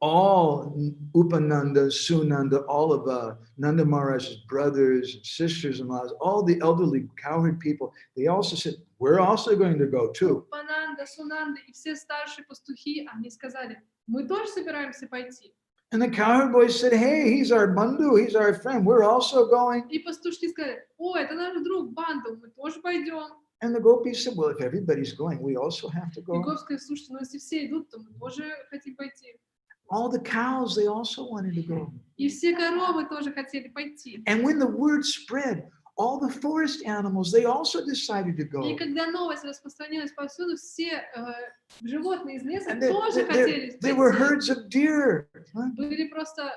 All Upananda, Sunanda, all of Nanda Maharaj's brothers and sisters-in-laws, all the elderly cowherd people, they also said, we're also going to go too. Пананда, Сунанда и все старшие пастухи, они сказали, мы тоже собираемся пойти. And the cowherd boys said, hey, he's our bandhu, he's our friend, we're also going. И пастушки сказали, о, это наш друг Банду, мы тоже пойдем. And the gopis said, well, if everybody's going, we also have to И go. Гоп сказал, слушайте, ну если все идут, то мы тоже хотим пойти. All the cows, they also wanted to go. И все коровы тоже хотели пойти. And when the word spread, all the forest animals, they also decided to go. И когда новость распространилась повсюду, все животные из леса And тоже хотели they were пойти. herds of deer. Huh? Были просто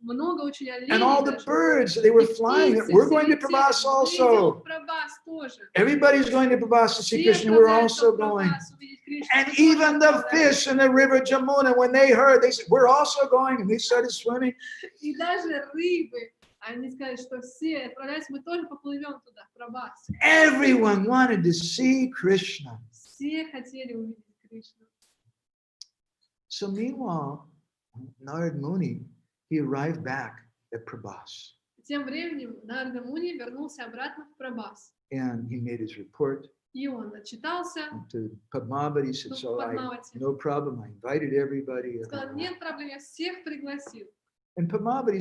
много очень оленей. And all the даже. birds, they were И flying. птицы, We're все going to летели. Prabhas Мы идем also. в Прабхас тоже. Everybody's going to Prabhas to see Все Krishna. We're отправляются also в going. Прабхас увидеть Кришну. And Мы тоже even the отправляемся. fish in the river Jamuna, when they heard, they said, we're also going. And they started swimming. И даже рыбы, они сказали, что все отправляются, мы тоже поплывем туда, в Прабхас. Everyone wanted to see Krishna. Все хотели увидеть Кришну. So meanwhile, Narad Muni, he arrived back at Prabhas. Тем временем Нарада Муни вернулся обратно в Прабхас. And he made his report И он отчитался. to Padmavati. He said, so no problem, I invited everybody. Сказал, нет проблем, я всех пригласил. And Padmavati,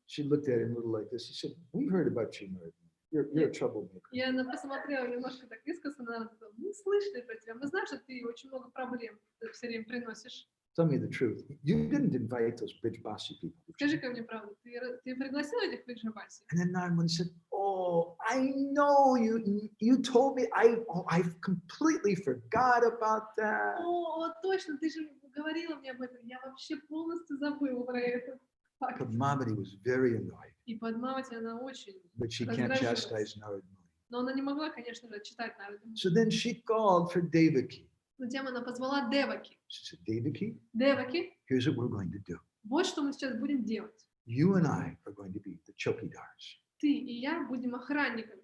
she looked at him a little like this. She said, we've heard about you, Narad. You're a troublemaker. И она посмотрела немножко так искоса, она сказала, мы слышали про тебя, мы знаем, что ты очень много проблем все время приносишь. Tell me the truth. You didn't invite those Brijbasi people. Скажи-ка мне правду, ты пригласил этих Бриджабаси? And then Narad Muni said, oh, I know you told me, I completely forgot about that. О, точно, ты же говорила мне об этом, я вообще полностью забыла про это. Padmavati was very annoyed, И Падмавати она очень but she can't раздражилась. chastise Narad Muni. Но она не могла, конечно же, читать Нарада Муни. So then she called for Devaki. Затем она позвала Деваки. She said, Devaki, Деваки, here's what we're going to do. вот что мы сейчас будем делать. You and I are going to be the chokidars. Ты и я будем охранниками.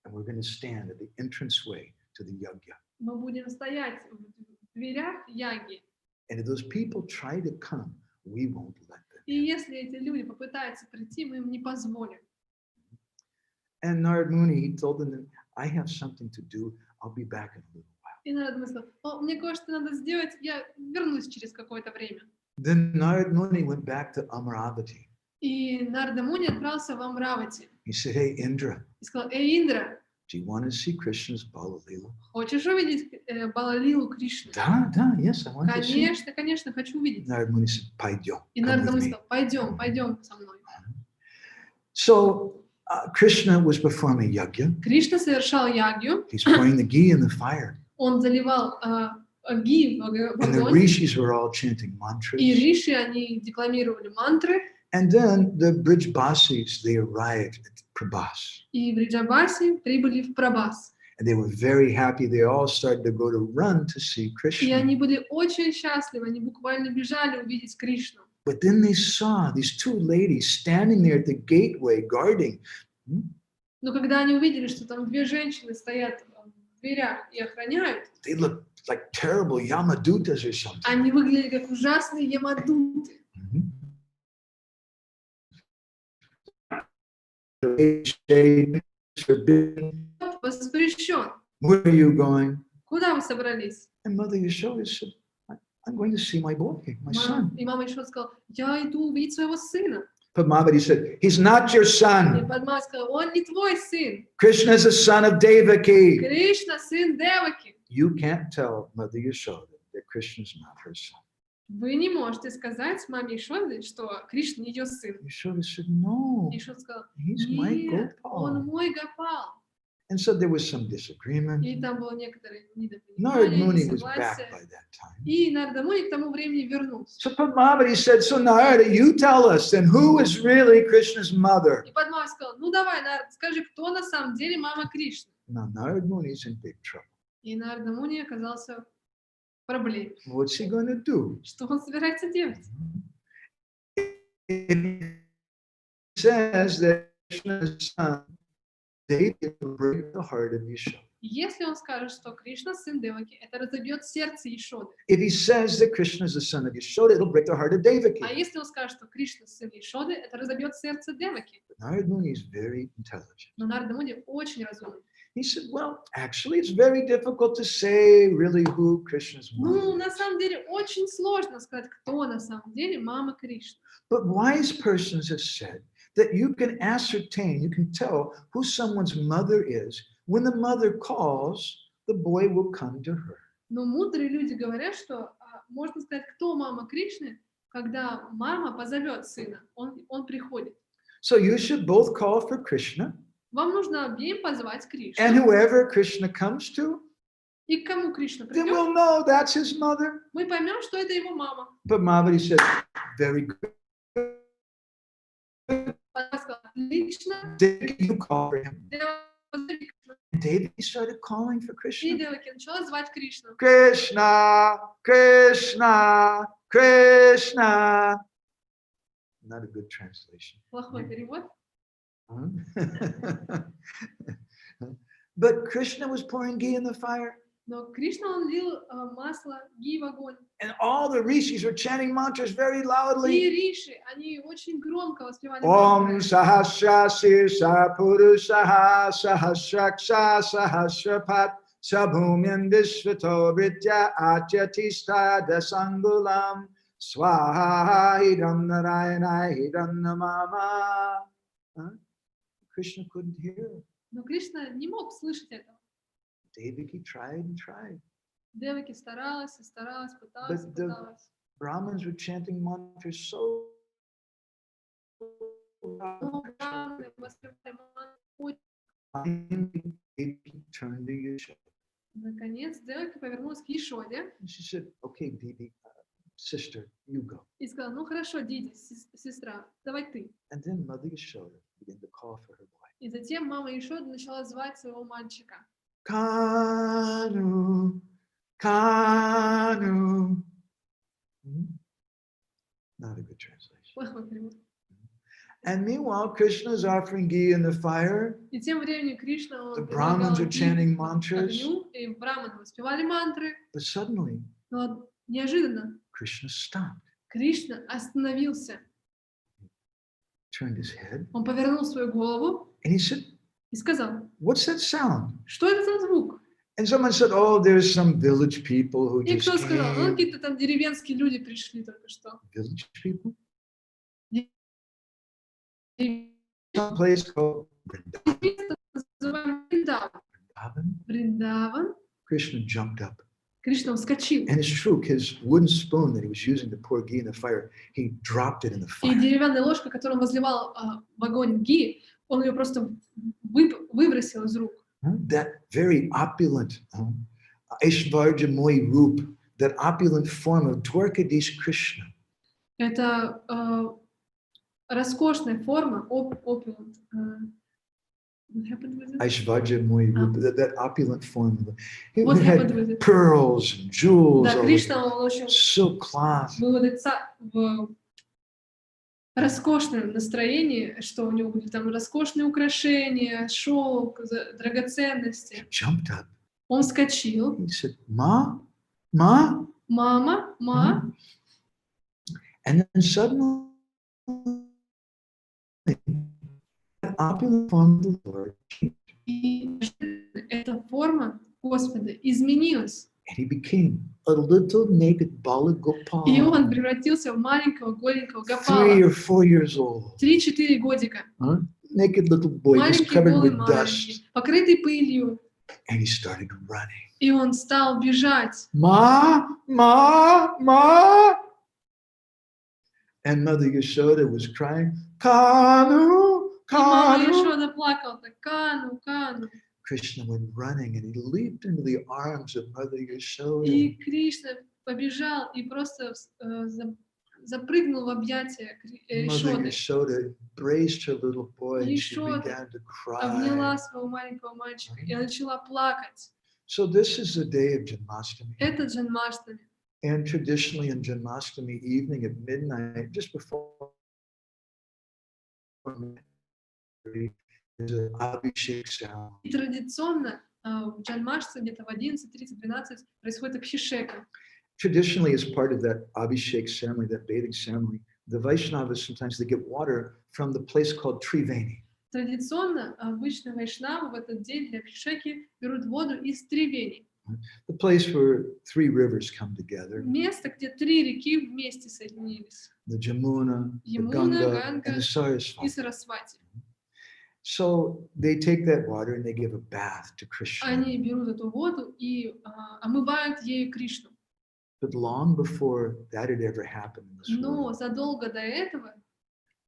And we're going to stand at the entranceway to the yagya. Мы будем стоять в дверях яги. And if those people try to come, we won't let them. И если эти люди попытаются прийти, мы им не позволим. And Narad Muni, he told them, I have something to do. I'll be back in a little while. И Нарад Муни сказал, о, мне кое-что надо сделать, я вернусь через какое-то время. Then Narad Muni went back to Amaravati. И Нарада Муни отправился в Амравати. He said, hey, Indra, И сказал, Индра, do you want to see Krishna's Balalila? хочешь увидеть Балалилу Кришны? Da, yes, I want to see. Конечно, конечно, хочу увидеть. Narad Muni said, Paidyo, И come Нарада with Муни me. сказал, пойдем, пойдем со мной. So Krishna was performing yagya. Кришна совершал ягью, He's pouring the ghee in the fire. он заливал ги в And the огонь, rishis were all chanting и mantras. риши, они декламировали мантры, And then the Brijbasis, they arrived at Prabhas. и Бриджабаси прибыли в Прабхас. And they were very happy. They all started to go to run to see И Krishna. они были очень счастливы, они буквально бежали увидеть Кришну. But then they saw these two ladies standing there at the gateway guarding. Но когда они увидели, что там две женщины стоят в дверях и охраняют, They looked like terrible Yamadutas or something. они выглядели как ужасные ямадуты. Воспрещен. Where are you going? Куда вы собрались? And Mother Yashoda said, I'm going to see my boy, my son. И мама еще сказала, я иду увидеть своего сына. Padmavati said, he's not your И son. Падма сказала, он не твой сын. Krishna is the son of Devaki. Кришна сын Деваки. You can't tell Mother Yashoda that Krishna's not her son. Вы не можете сказать маме Ишоды, что Кришна ее сын. Yashoda said, no, Ишода сказал, he's my нет, он Gopal. мой Гопал. And so there was some disagreement. И там было некоторое Narad недопонимание, Muni was back несогласие. by that time. И Нарада Муни к тому времени вернулся. So Padmavati said, so Narada, you tell us then who is really Krishna's mother? И Падма сказал, ну давай, Нарада, скажи, кто на самом деле мама Кришны? Now Narad Muni is in big trouble. И Нарада Муни оказался в проблеме. What's he going to do? Что он собирается делать? It says that Krishna's son, David, will break the heart of Yashoda. Если он скажет, что Кришна сын Деваки, это разобьет сердце Ишоды. If he says that Krishna is the son of Yashoda, it'll break the heart of Devaki. А если он скажет, что Кришна сын Ишоды, это разобьет сердце Деваки. Narad Muni is very intelligent. Но Нарада Муни очень разумный. He said, well, actually, it's very difficult to say really who Krishna's mother Ну, is. на самом деле, очень сложно сказать, кто на самом деле мама Кришны. But wise persons have said that you can ascertain, you can tell who someone's mother is. When the mother calls, the boy will come to her. Но мудрые люди говорят, что можно сказать, кто мама Кришны, когда мама позовет сына, он приходит. So you should both call for Krishna, Вам нужно обеим позвать and Кришну. whoever Krishna comes to, И к кому Кришна then придет, we'll know that's his mother. мы поймем, что это его мама. But Mavati said, very good. Она сказала, отлично. David, you call for him. Позови Кришну. David started calling for И Krishna. Деваки начала звать Кришну. Krishna, Krishna, Krishna. Not a good translation. Плохой перевод. Huh? But Krishna was pouring ghee in the fire, Но Кришна, он лил масло, ги в огонь. and all the rishis were chanting mantras very И loudly. риши, они очень громко воспевали Om мантры. Sahasra Sirsa Purushaha Sahasraksha Sahasrapat Sabhumyan Vishvato Vidya Atyatista Dasangulam Swaha Hidam Narayana Hidam Namama. Krishna couldn't hear. Но Кришна не мог слышать этого. Devaki tried and tried. Деваки старалась, и старалась, пыталась, и But the- пыталась. Brahmins were chanting mantras so Но браманы воспевали мантры очень. finally Devaki turned to Yashoda. Наконец, Деваки повернулась к Ишоде And she said, okay, Devi, sister, you go. и сказала, ну хорошо, Диди, сестра, давай ты. And then Mother Yashoda began to call for her boy. И затем мама Ишоды начала звать своего мальчика. Kanu, Kanu. Not a good translation. Плохой перевод. And meanwhile, Krishna is offering ghee in the fire. И тем временем Кришна, The он Brahmins are chanting mantras. огню, и браманы воспевали мантры. But suddenly, Но неожиданно Krishna stopped, Кришна остановился. turned his head, Он повернул свою голову and he said, и сказал, what's that sound? что это за звук? And someone said, oh, there's some village people who И just кто сказал, ну came. какие-то там деревенские люди пришли только что. Village people? И Some place called Vrindavan. место называем Вриндаван. Вриндаван. Krishna jumped up. Кришна вскочил. And it's true, his wooden spoon that he was using to pour ghee in the fire, he dropped it in the И fire. деревянная ложка, которую он возливал в огонь ги, он ее просто выбросил из рук. That very opulent Aishvarja Moy Roop, that opulent form of Dwarkadish Krishna. Это роскошная форма, opulent. What happened with it? Aishvarja Moy Roop, that opulent form. He What happened had with it? pearls and jewels, Да, all Кришна, over, он очень silk cloth. был в роскошном настроении, что у него были там роскошные украшения, шелк, драгоценности. Jumped up. Он вскочил. He said, Ma, Ma. Мама, ма. And then suddenly, that opulent form of the Lord changed. И эта форма Господа изменилась. And he became a little naked Bala Gopal, И он превратился в маленького голенького 3 Гопала. or 4 years old. 3-4 годика. Naked little boy, just Маленький, covered голый, with маленький, dust. покрытый пылью. And he started running. И он стал бежать. Ma, Ma, Ma. And Mother Yashoda was crying, Kanu, И мама Kanu. Ешода плакала так, Кану, Кану. Krishna went running and he leaped into the arms of Mother Yashoda. И Кришна побежал и просто запрыгнул в объятия Mother Ешоды. Yashoda embraced her little boy and she Ешода began to обняла cry. своего маленького мальчика и начала плакать. So this is the day of Janmashtami. Это Джанмаштами. And traditionally in Janmashtami evening at midnight, just before there's an Abhishek ceremony. И традиционно в Джанмаштами где-то в 11:30-12 происходит Абхишека. Traditionally, as part of that Abhishek ceremony, that bathing ceremony, the Vaishnavas sometimes they get water from the place called Triveni. Традиционно обычно вайшнавы в этот день для Абхишеки берут воду из Тривени. The place where three rivers come together: Место, где три реки вместе соединились. the Jamuna, the Ямуна, Ganga, Ганга and the и Sarasvati. Сарасвати. So they take that water and they give a bath to Krishna. Они берут эту воду и омывают ею Кришну. But long before that had ever happened in this Но world, задолго до этого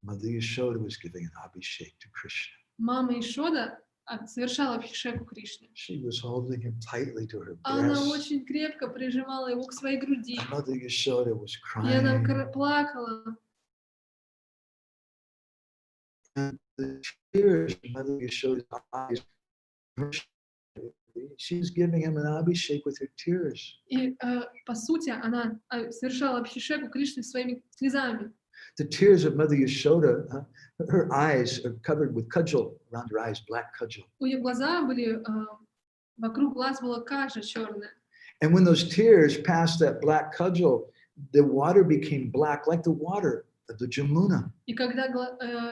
Mother Yashoda was giving an Abhishek to Krishna. мама Ешода совершала Абхишеку Кришне. She was holding him tightly to her Она breast. очень крепко прижимала его к своей груди. And Mother Yashoda was И она crying. плакала. And the tears in Mother Yashoda's eyes, she was giving him an Abhishek with her tears. И по сути она совершала Абхишеку Кришне своими слезами. The tears of Mother Yashoda, her eyes are covered with kajal around her eyes, black kajal. У ее глаза были, вокруг глаз была каша черная. And when those tears passed that black kajal, the water became black like the water of the Jamuna. И когда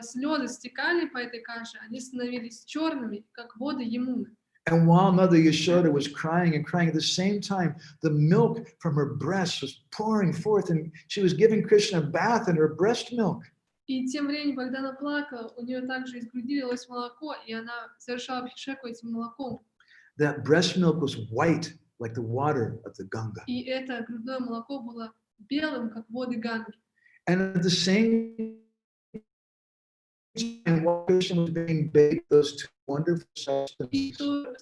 слезы стекали по этой каше, они становились черными, как воды Ямуны. And while Mother Yashoda was crying and crying, at the same time, the milk from her breast was pouring forth, and she was giving Krishna a bath in her breast milk. И тем временем, когда она плакала, у нее также из груди лилось молоко, и она совершала Абхишеку этим молоком. That breast milk was white, like the water of the Ganga. И это грудное молоко было белым, как воды Ганги. And at the same time, while Krishna was being bathed, those two wonderful И substances,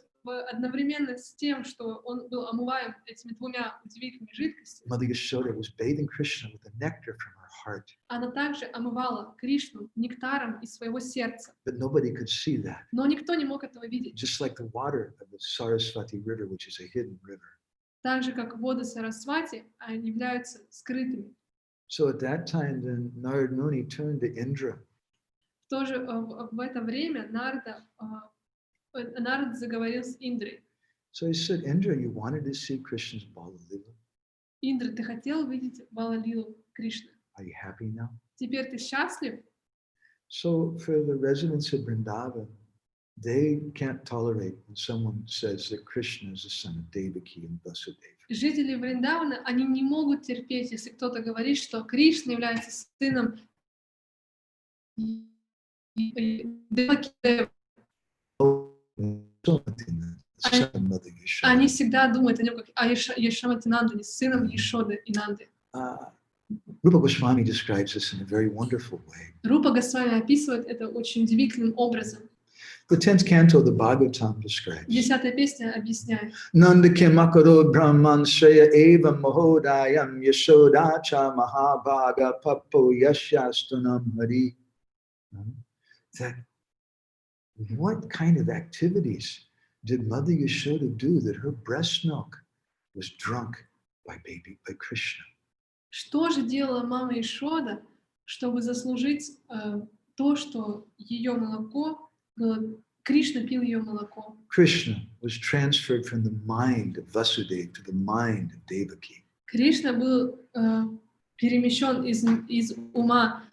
одновременно с тем, что он был омываем этими двумя удивительными жидкостями, Mother Yashoda was bathing Krishna with the nectar from her heart. она также омывала Кришну нектаром из своего сердца. But nobody could see that. Но никто не мог этого видеть. Just like the water of the Sarasvati River, which is a hidden river. Так же, как воды Сарасвати, они являются скрытыми. So at that time, then Narad Muni turned to Indra. Тоже в это время Нарад заговорил с Индрой. So he said, Indra, you wanted to see Krishna's Bala Lila. Индра, ты хотел видеть Балалилу Кришны? Are you happy now? Теперь ты счастлив? So for the residents of Vrindavan, they can't tolerate when someone says that Krishna is the son of Devaki and Vasudeva. Жители Вриндавана, они не могут терпеть, если кто-то говорит, что Кришна является сыном Деваки. Они всегда думают о нем как о Яшаматинандане, сыном Ешоды и Нанды. Rupa Goswami describes this in a very wonderful way. Рупа Госвами описывает это очень удивительным образом. The 10th canto of the Bhagavatam describes. 10-я песня объясняет. Nanda kimakaro brahman shreya eva mahodayam yashodacha mahabhaga papo yashastunam hari. That what kind of activities did Mother Yashoda do that her breast milk was drunk by Krishna? Что же делала мама Ешода, чтобы заслужить то, что ее молоко было, Кришна пил ее молоко? Krishna was transferred from the mind of Vasudeva to the mind of Devaki. Кришна был перемещен из ума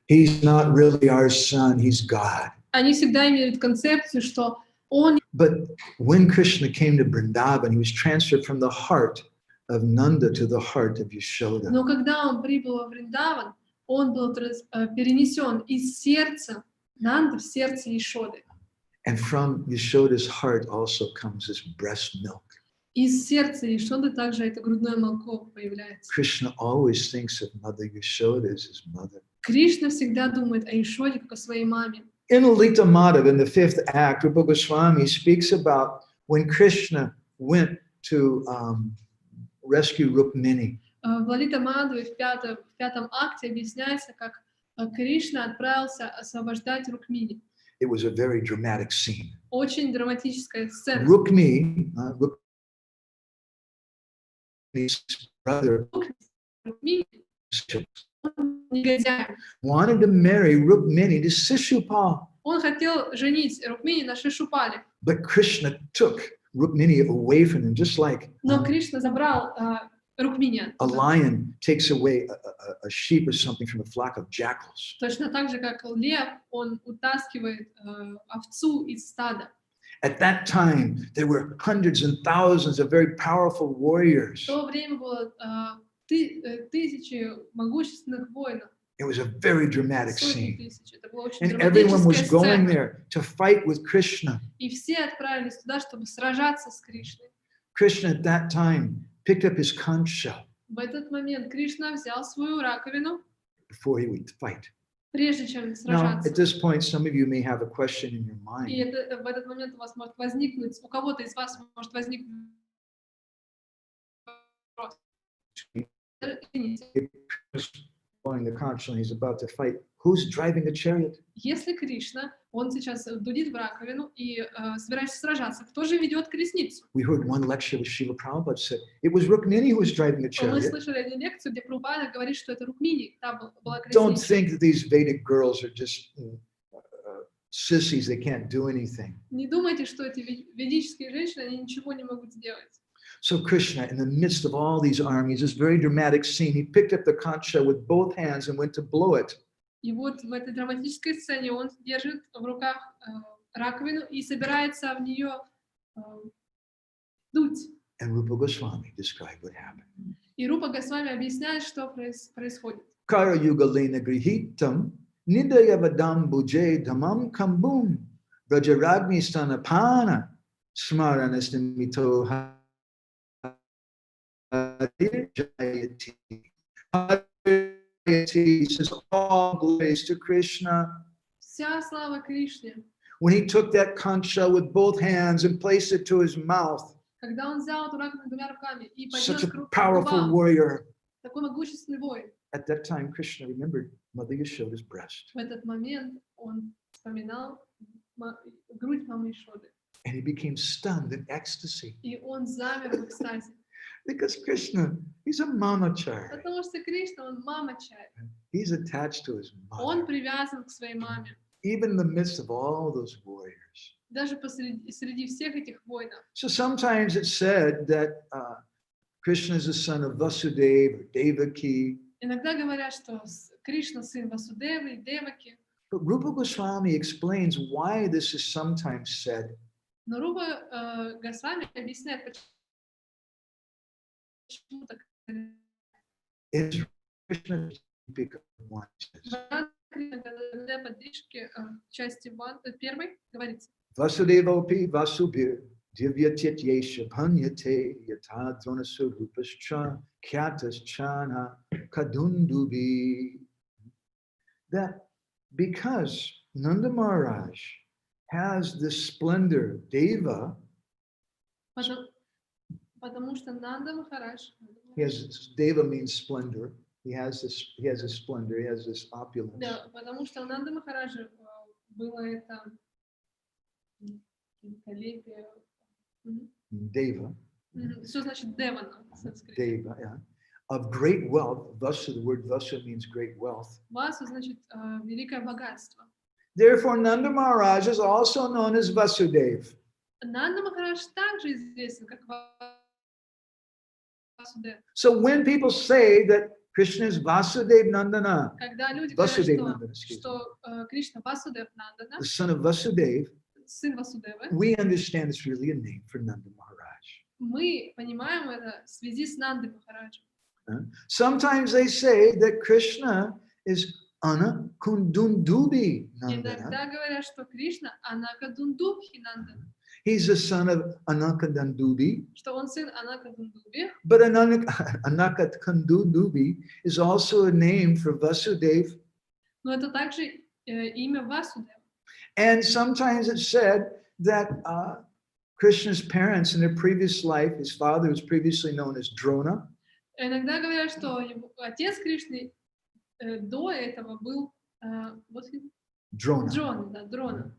He's not really our son, he's God. Они всегда имеют концепцию, что он... But when Krishna came to Vrindavan, he was transferred from the heart of Nanda to the heart of Yashoda. Но когда он прибыл во Вриндаван, он был перенесен из сердца Нанды в сердце Ешоды. And from Yashoda's heart also comes this breast milk. Из сердца Ешоды также это грудное молоко появляется. Krishna always thinks of Mother Yashoda as his mother. Кришна всегда думает о Ешоде как о своей маме. In Lalita Madhav, in the 5th act, Rupa Goswami speaks about when Krishna went to rescue Rukmini. В Лалита Мадхаве в пятом акте объясняется, как Кришна отправился освобождать Рукмини. It was a very dramatic scene. Очень драматическая сцена. Rukmini's brother Рукмини, негодяй. wanted to marry Rukmini to Shishupal. Он хотел женить Рукмини на Шишупале. But Krishna took Rukmini away from him, just like Но Кришна забрал Рукмини. a lion takes away a sheep or something from a flock of jackals. Точно так же, как лев, он утаскивает овцу из стада. At that time, there were hundreds and thousands of very powerful warriors. В то время было тысячи могущественных воинов. It was a very dramatic Сотни scene. тысяч. Это была очень And everyone was драматическая going сцена. there to fight with Krishna. И все отправились туда, чтобы сражаться с Кришной. Krishna at that time picked up his conch shell В этот момент Кришна взял свою раковину, before he would fight. прежде чем Now, сражаться. at this point, some of you may have a question in your И mind. в этот момент у вас может возникнуть, у кого-то из вас может возникнуть вопрос. Извините. If Krishna's blowing the conch shell and he's about to fight, who's driving the chariot? Если Кришна, он сейчас дудит в раковину и собирается сражаться, кто же ведет колесницу? We heard one lecture with Srila Prabhupada said it was Rukmini who was driving the Мы chariot. слышали одну лекцию, где Прабхупада говорит, что это Рукмини, та была Don't колесница. think that these Vedic girls are just sissies, they can't do anything. Не думайте, что эти ведические женщины, они ничего не могут сделать. So Krishna, in the midst of all these armies, this very dramatic scene, he picked up the conch shell with both hands and went to blow it. И вот в этой драматической сцене он держит в руках раковину и собирается в нее дуть. And Rupa Goswami described what happened. И Рупа Госвами объясняет, что происходит. Kara yuga lena grihitam nidayavadam buje dhamam kambum brajaragni stanapana smaranastamito harirjayati. He says, all glories to Krishna. Вся слава Кришне. When he took that conch shell with both hands and placed it to his mouth, Когда он взял эту раковину двумя руками и such поднес a к губам, powerful warrior. такой могущественный воин. At that time, Krishna remembered Mother Yashoda's breast. В этот момент он вспоминал грудь мамы Ишоды. And he became stunned in ecstasy. И он замер в экстазе. Because Krishna, he's a mamachari. Потому что Кришна, он мамачарь. He's attached to his Он mother. привязан к своей маме. Even in the midst of all those warriors. Даже среди всех этих воинов. So sometimes it's said that Krishna is the son of Vasudeva or Devaki. Иногда говорят, что Кришна сын Васудевы и Деваки. But Rupa Goswami explains why this is sometimes said. Но Рупа Госвами объясняет, почему так. It's Krishna one says. Для поддержки части 1 говорится. Vasudevopi Vasubir Divyatit Yesha Bhanyate Yata Dronasurupaschan Kyataschana Kadundubi. That because Nanda Maharaj has this splendor, Deva, Потому что Нанда Махарадж, Deva means splendor. He has this splendor, he has this opulence. да, потому что у Нанда Махараджа было это великолепие. Deva. Что значит Дева на санскрите? Deva, yeah. Of great wealth, Vasu, the word Vasu means great wealth. Васу значит великое богатство. Therefore, Nanda Maharaj is also known as Vasudev. Нанда Махарадж также известен как Васудев. So when people say that Krishna is Vasudev Nandana, Когда люди Vasudeva говорят, Nandana, excuse me, что Кришна Васудев Нандана, the son of Vasudev, сын Васудевы, we understand it's really a name for Nanda Maharaj. мы понимаем это в связи с Нандой Махараджем. Sometimes they say that Krishna is Anakundundubi Nandana. Иногда говорят, что Кришна Анакадундубхи Нандана, He's the son of Anakandundubi. что он сын Анакадундуби. But Anakandundubi is also a name for Vasudeva. Но это также имя Васудева. And sometimes it's said that Krishna's parents in their previous life, his father was previously known as Drona. Иногда говорят, что отец Кришны до этого был Drona. Дрона.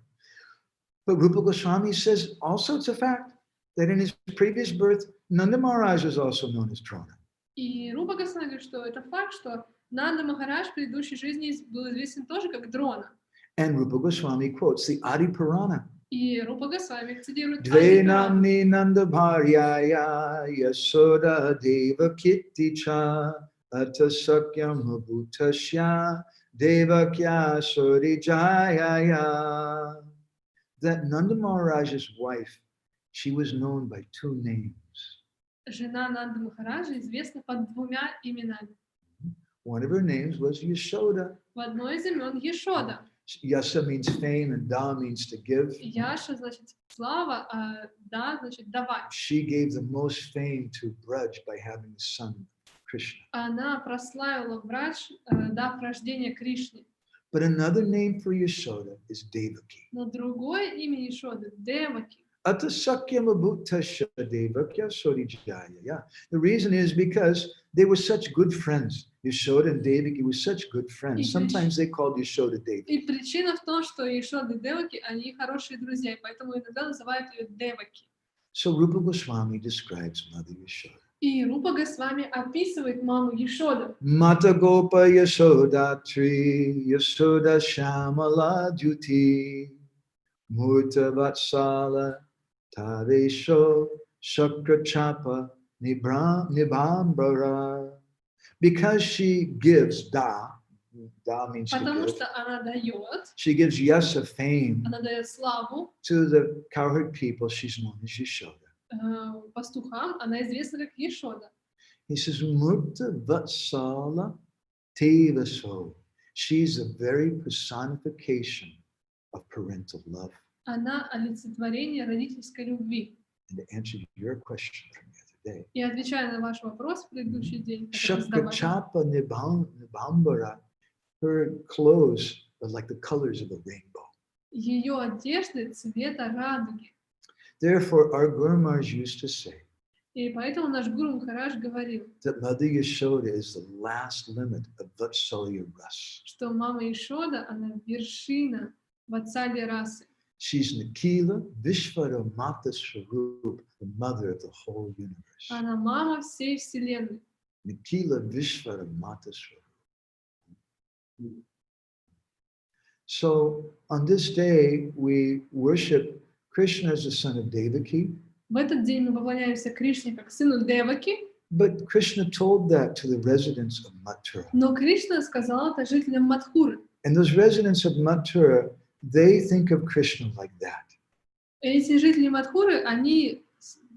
But Rupa Goswami says also it's a fact that in his previous birth, Nanda Maharaj was also known as Drona. И Рупа Госвами говорит, что это факт, что Нанда Махарадж в предыдущей жизни был известен тоже как Дрона. And Rupa Goswami quotes the Adi Purana. И Рупа Госвами цитирует Dve namni Nanda Bharyaya Yasoda Deva Kitticha Atasakyam Bhutasya Devakya Sorijaya. That Nanda Maharaj's wife, she was known by two names. Жена Нанды Махараджа известна под двумя именами. One of her names was Yashoda. В одной из имен Ешода. Yasa means fame and Da means to give. Яша значит слава, а Да значит давать. She gave the most fame to Braj by having a son, Krishna. Она прославила Брадж, дав рождение Кришне. But another name for Yashoda is Devaki. Но другое имя Ешоды Деваки. Atasakyamabhutasya Devakya Sorijaya. Yeah. The reason is because they were such good friends. Yashoda and Devaki were such good friends. Sometimes they called Yashoda Devaki. И причина в том, что Ешода и Деваки, они хорошие друзья, и поэтому иногда называют ее Деваки. So Rupa Goswami describes Mother Yashoda. И Рупа Госвами описывает маму Ешода. Mata Gopa Yashoda Tri Yashoda Shamala Duti Murta Vatsala Taresho Shakrachapa Nibambara. Because she gives Da means to Потому give. что она дает, She gives yasa fame она дает славу to the cowherd people. She's known as Yashoda. пастухам, она известна как Ешода. He says, Murta Vatsala Tevaso. She's the very personification of parental love. Она олицетворение родительской любви. And to answer your question from the other day, И отвечая на ваш вопрос в предыдущий день, Shakrachapa Nibambara, her clothes are like the colors of a rainbow. ее одежды цвета радуги. Therefore, our Gurus used to say И поэтому наш Гуру Махарадж говорил, that Mother Yashoda is the last limit of Vatsalya Ras. что мама Ешода, она вершина ватсалья расы. She's Nikila Vishvara Mata Swarup, the mother of the whole universe. Она мама всей вселенной. Nikila Vishvara Mata Swarup. So on this day, we worship Krishna as the son of Devaki. В этот день мы поклоняемся Кришне как сыну Деваки, But Krishna told that to the residents of Mathura. но Кришна сказал это жителям Мадхуры. And those residents of Mathura, they think of Krishna like that. Эти жители Мадхуры, они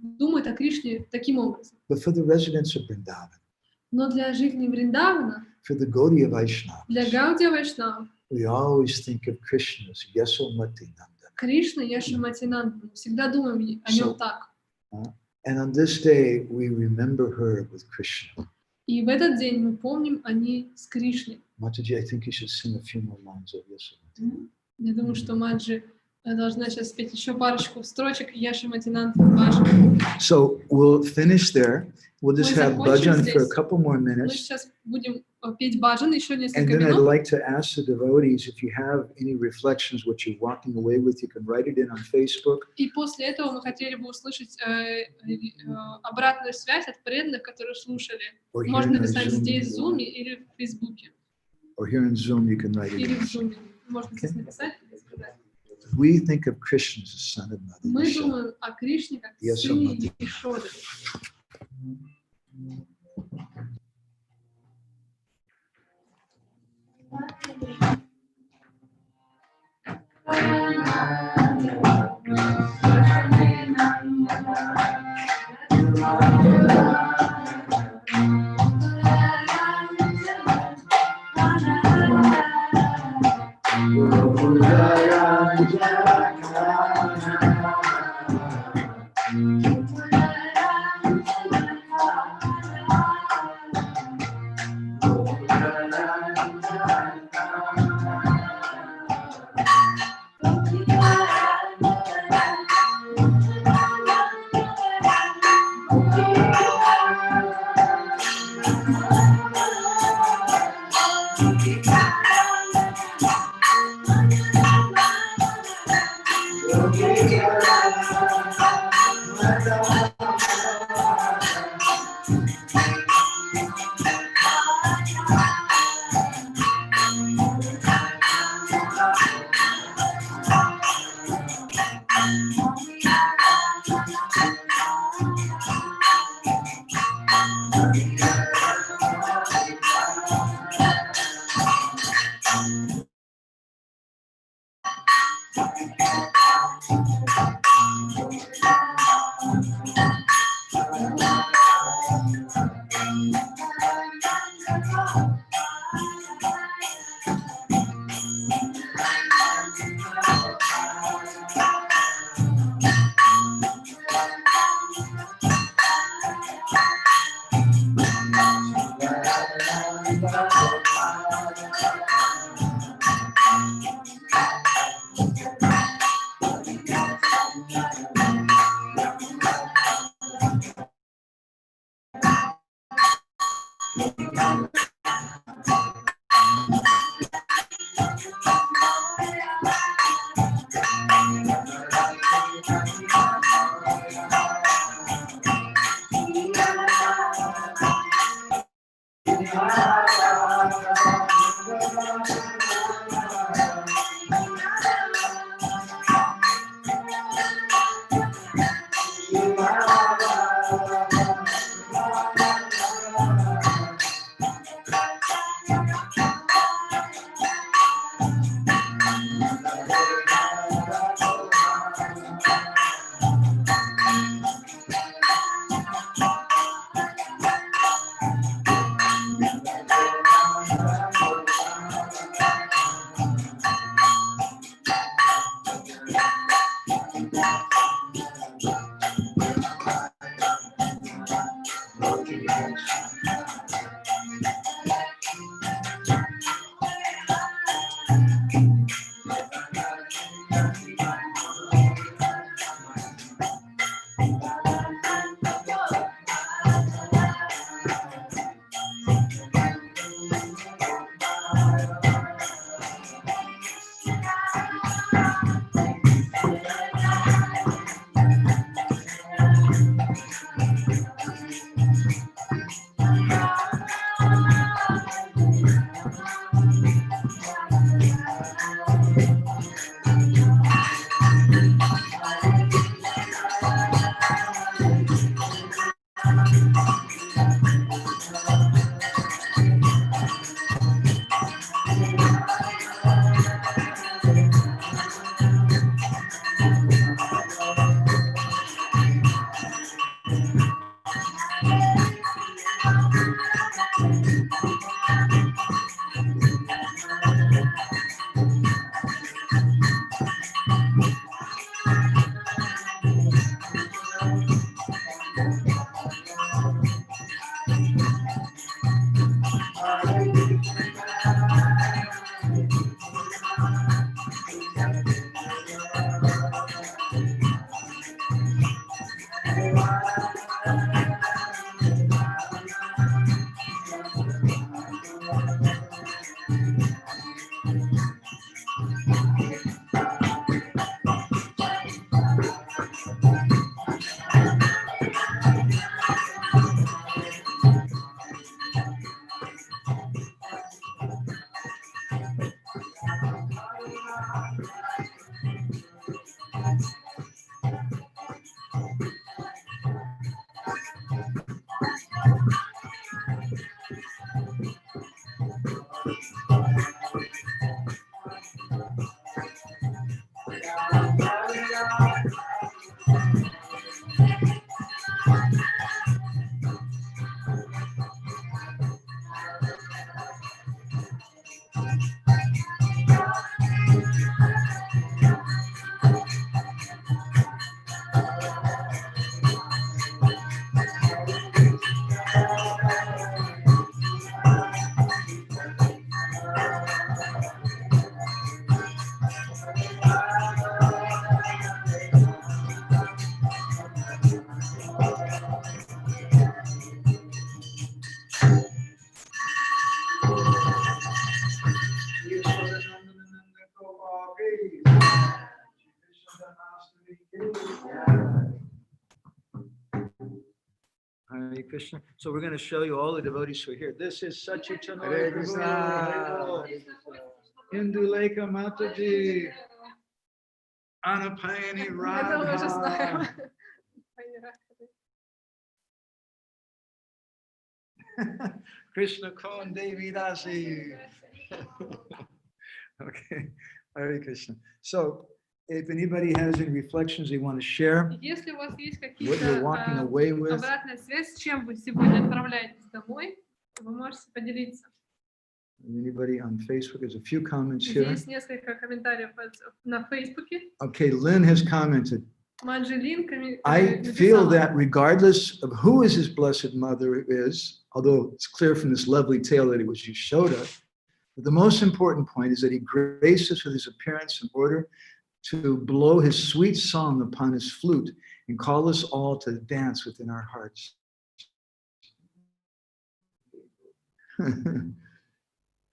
думают о Кришне таким образом. But for the residents of Vrindavan, Но для жителей Вриндавана, for the Gaudiya Vaishnavas, для Гаудия Вайшнава, we always think of Krishna as Yasomati Nanda. Кришна Яшаматинанда. Мы всегда думаем о нем так. And on this day, we remember her with Krishna. И в этот день мы помним о ней с Кришной. Mataji, I think you should sing a few more lines of Yasomati. Я думаю, что Маджи должна сейчас спеть еще парочку строчек Яшаматинанда Баджи. So we'll finish there. We'll just Мы have закончим bhajan for a здесь. couple more Мы minutes. сейчас будем петь баджан еще And несколько then I'd минут. like to ask the devotees, if you have any reflections, what you're walking away with, you can write it in on Facebook. И после этого мы хотели бы услышать обратную связь от преданных, которые слушали. Or here, Можно in our написать Zoom, здесь в Zoom или в Фейсбуке. or here in Zoom, you can write it Или in. в Zoom. Можно здесь написать или сказать. We think of Krishna as the son of Mother Мы Yashoda. думаем о Кришне как Я сыне сама. Ешоды. Krishna. So we're going to show you all the devotees who are here. This is Sachitananda Hare Prabhu. Krishna. Indulekha Mataji. Anapayani Это мы уже знаем. Radha. Krishna Kon Devi Dasi. Okay, Hare Krishna. So, if anybody has any reflections they want to share, Если у вас есть what you're walking какие-то away with, обратная связь, с чем вы сегодня отправляетесь домой, вы можете поделиться. anybody on Facebook, there's a few comments here. Здесь несколько комментариев на Фейсбуке. Okay, Lynn has commented. Manjelin I feel that regardless of who is his blessed mother is, although it's clear from this lovely tale that it was Yashoda, but the most important point is that he graced us with his appearance in order to blow his sweet song upon his flute and call us all to dance within our hearts.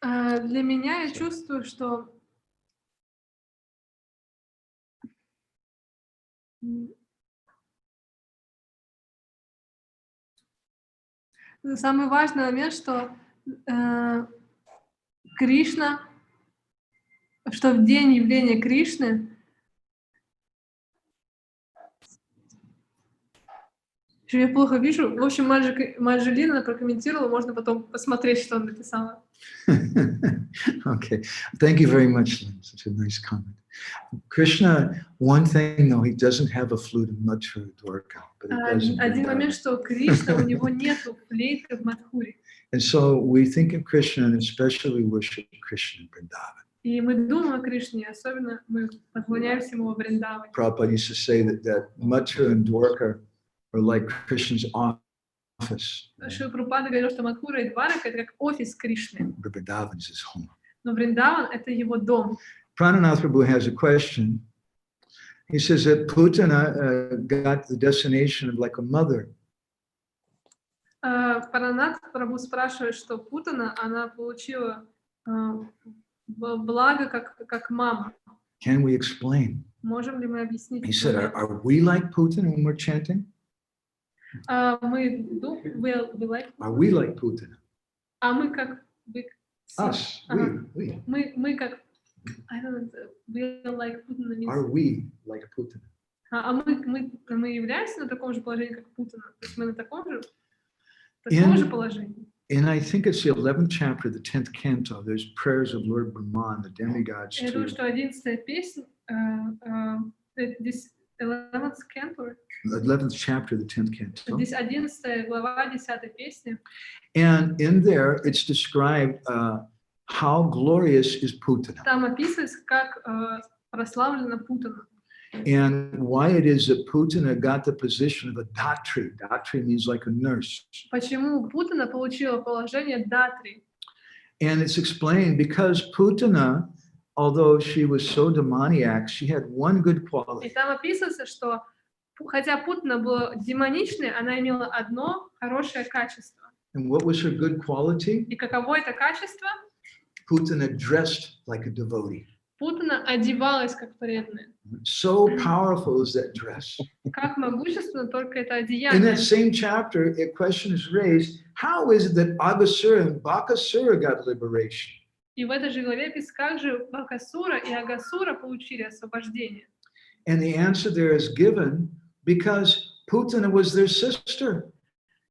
Для меня я чувствую, что самый важный момент, что Кришна, что в день явления Кришны я плохо вижу. В общем, Манджелина прокомментировала, можно потом посмотреть, что он написала. Okay, thank you very much, Lynn. Such a nice comment. Krishna, one thing, no, he doesn't have a flute in Mathura Dwarka, but it does in Один момент, Vrindavan. что Кришна, у него нету флейты в Мадхуре. And so we think of Krishna and especially worship Krishna in Vrindavan. И мы думаем о Кришне, особенно мы поклоняемся ему во Вриндаване. Prabhupada used to say that Mathura and Dwarka are like Krishna's office. Шри Прабхупада говорил, что Мадхура и Дварака — это как офис Кришны, But Vrindavan is his home. но Вриндаван — это его дом. Prananath Prabhu has a question. He says that Putana got the destination of like a mother. Паранат Прабху спрашивает, что Путана, она получила благо как мама. Can we explain? Можем ли мы объяснить? He said, are we like Putana when we're chanting? We like, Are we like Putana? а мы как вы, Us, Ага. we. мы как I don't know, we like Putana means. Are we like Putana? Мы являемся на таком же положении, как Путана. То есть мы на таком же положении. And I think it's the 11th chapter, the 10th canto. There's prayers of Lord Brahman, the demigods. Я думаю, что 11-я песня, 11th canto, 11th chapter, the 10th canto. здесь 11 глава, 10 песня. And in there, it's described how glorious is Putana. Там описывается, как прославлена Путана. And why it is that Putana got the position of a datri. Datri means like a nurse. Почему Путана получила положение датри? And it's explained because Putana, although she was so demoniac, she had one good И quality. там описывается, что хотя Путана была демоничной, она имела одно хорошее качество. And what was her good quality? И каково это качество? Putana dressed like a devotee. Путана одевалась как преданная. So powerful is that dress. Как могущественно только это In одеяние. that same chapter, a question is raised, how is it that Agasura and Bakasura got liberation? И в этой же главе описано, как же Бакасура и Агасура получили освобождение. And the answer there is given because Putana was their sister.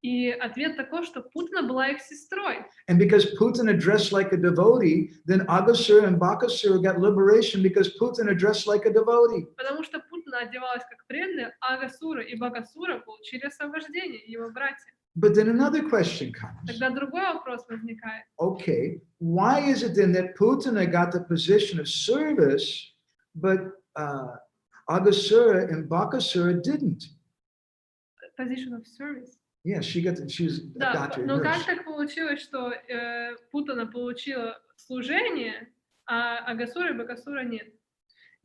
И ответ такой, что Путана была их сестрой. And because Putana dressed like a devotee, then Agasura and Bakasura got liberation because Putana dressed like a devotee. Потому что Путана одевалась как преданная, а Агасура и Бакасура получили освобождение, его братья. But then another question comes. Тогда другой вопрос возникает. Okay, why is it then that Putana got the position of service, but Agasura and Bakasura didn't? Position of service. Yeah, she was a Да, doctor. но как Nurse. так получилось, что Путана получила служение, а Агасура и Бакасура нет?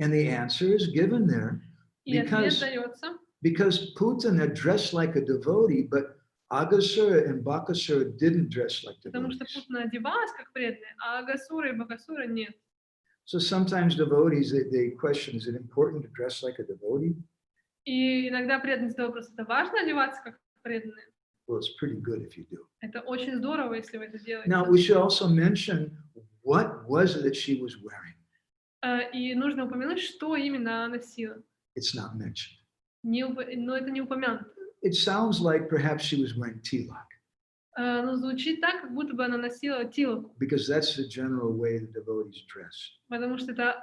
And the answer is given there И ответ Because- дается, because Putana dressed like a devotee, but Agasura and Bakasura didn't dress like потому что devotees. Путана одевалась как преданная, а Агасура и Бакасура нет. So sometimes devotees, they question, is it important to dress like a devotee? И иногда преданный задает вопрос, это важно одеваться как преданные? Well, it's pretty good if you do. Это очень здорово, если вы это делаете. Now, we should also mention what was it that she was wearing. И нужно упомянуть, что именно она носила. It's not mentioned. Но это не упомянуто. It sounds like perhaps she was wearing tilak. Но звучит так, как будто бы она носила тилоку. Because that's the general way the devotees dress. Потому что это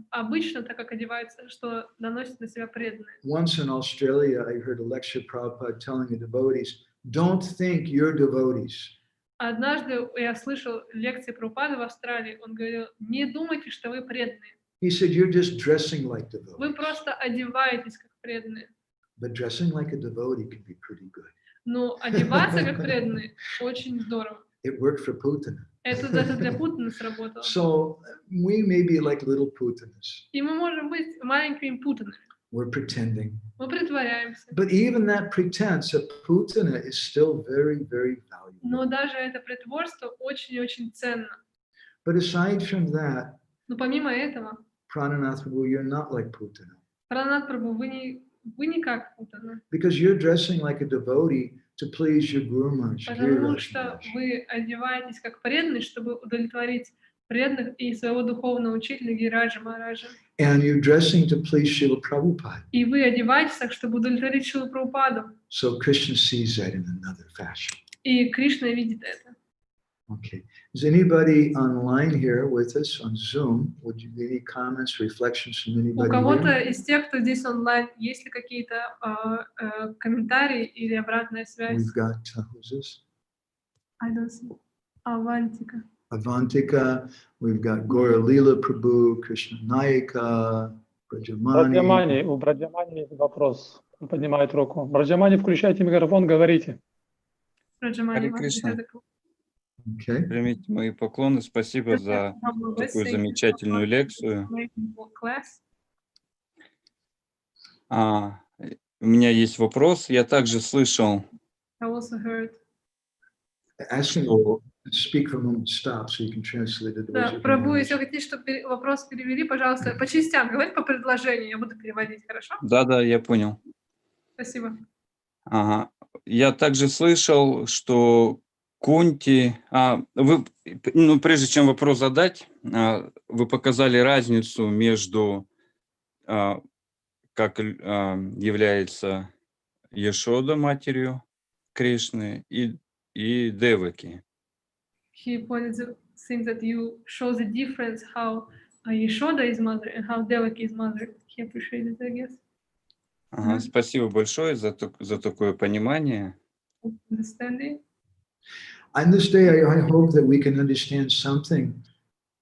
обычно так, как одевается, что наносит на себя преданные. Once in Australia, I heard a lecture Prabhupada telling the devotees, don't think you're devotees. Однажды я слышал лекции Прабхупады в Австралии. Он говорил, не думайте, что вы преданные. He said, you're just dressing like devotees. Вы просто одеваетесь как преданные. But dressing like a devotee can be pretty good. Но одеваться как преданные очень здорово. It worked for Putana. Это даже для Путина сработало. So we may be like little Putanas. И мы можем быть маленькими Путинами. We're pretending. Мы притворяемся. But even that pretense of Putana is still very, very valuable. Но даже это притворство очень-очень ценно. But aside from that, Но помимо этого, Prananath Prabhu, you're not like Putana. Пранат Прабху, вы не как Путана. Because you're dressing like a devotee to please your Guru Maharaj. Потому что вы одеваетесь как преданный, чтобы удовлетворить преданных и своего духовного учителя Гираджа Махараджа. And you're dressing to please Srila Prabhupada. И вы одеваетесь так, чтобы удовлетворить Шрилу Прабхупаду. So Krishna sees that in another fashion. И Кришна видит это. Okay. Is anybody online here with us on Zoom? Would you any comments, reflections from anybody? У кого-то there? из тех, кто здесь онлайн, есть ли какие-то комментарии или обратная связь? We've got, who's this? I don't see. Авантика. Avantika, we've got Gora Leela Prabhu, Krishna Nayaka, Brajamani. Браджамани, у Браджамани есть вопрос. Он поднимает руку. Браджамани, включайте микрофон, говорите. Раджамани, Харе Кришна. Okay. Примите мои поклоны. Спасибо за такую замечательную лекцию. У меня есть вопрос. Я также слышал, Ask him to speak for a moment, stop, so you can translate it. Да, Прабу, если вы хотите, чтобы вопрос перевели, пожалуйста, по частям, говорите по предложению, я буду переводить, хорошо? Да, я понял. Спасибо. Ага. Я также слышал, что Кунти, вы, прежде чем вопрос задать, вы показали разницу между, как является Яшода матерью Кришны и Деваки. He pointed to things that you show the difference how Yashoda is mother and how Devaki is mother. He appreciated, I guess. Ага, спасибо большое за такое понимание. Understanding. On this day, I hope that we can understand something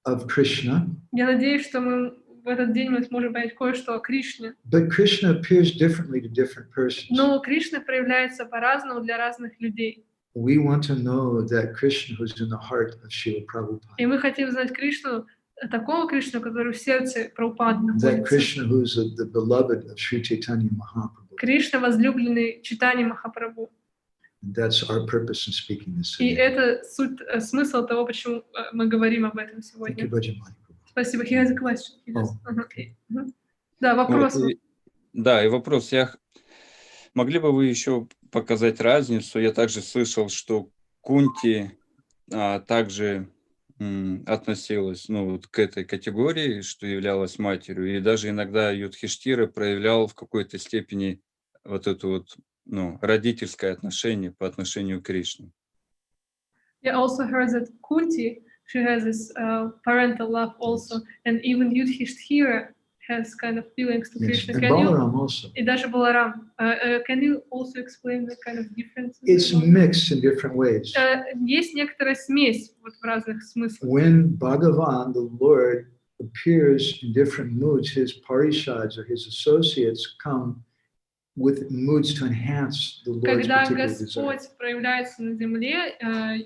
of Krishna. Я надеюсь, что мы в этот день мы сможем понять кое-что о Кришне. But Krishna appears differently to different persons. Но Кришна проявляется по-разному для разных людей. We want to know that Krishna who's in the heart of Srila И Prabhupada. мы хотим знать Кришну, такого Кришну, который в сердце Прабхупады That находится. Krishna who's the beloved of Sri Chaitanya Mahaprabhu. Кришна, возлюбленный Чайтаньи Махапрабху. That's our purpose in speaking this И today. это суть, смысл того, почему мы говорим об этом Thank сегодня. you, Bhajamani. Спасибо. He has a question. He does. Да, Вот, вопрос. и вопрос. Могли бы вы еще показать разницу? Я также слышал, что Кунти также относилась к этой категории, что являлась матерью, и даже иногда Юдхиштира проявлял в какой-то степени вот это родительское отношение по отношению к Кришне. I also heard that Kunti, she has this parental love also, and even Yudhishthira has kind of feelings to Yes. Krishna. And Can you, Balaram also. и даже Баларам. Can you also explain the kind of differences? It's mixed in different ways. Есть некоторая смесь вот в разных смыслах. When Bhagavan, the Lord, appears in different moods, his parishads or his associates come with moods to enhance the Lord's Когда particular desire. Господь проявляется на земле,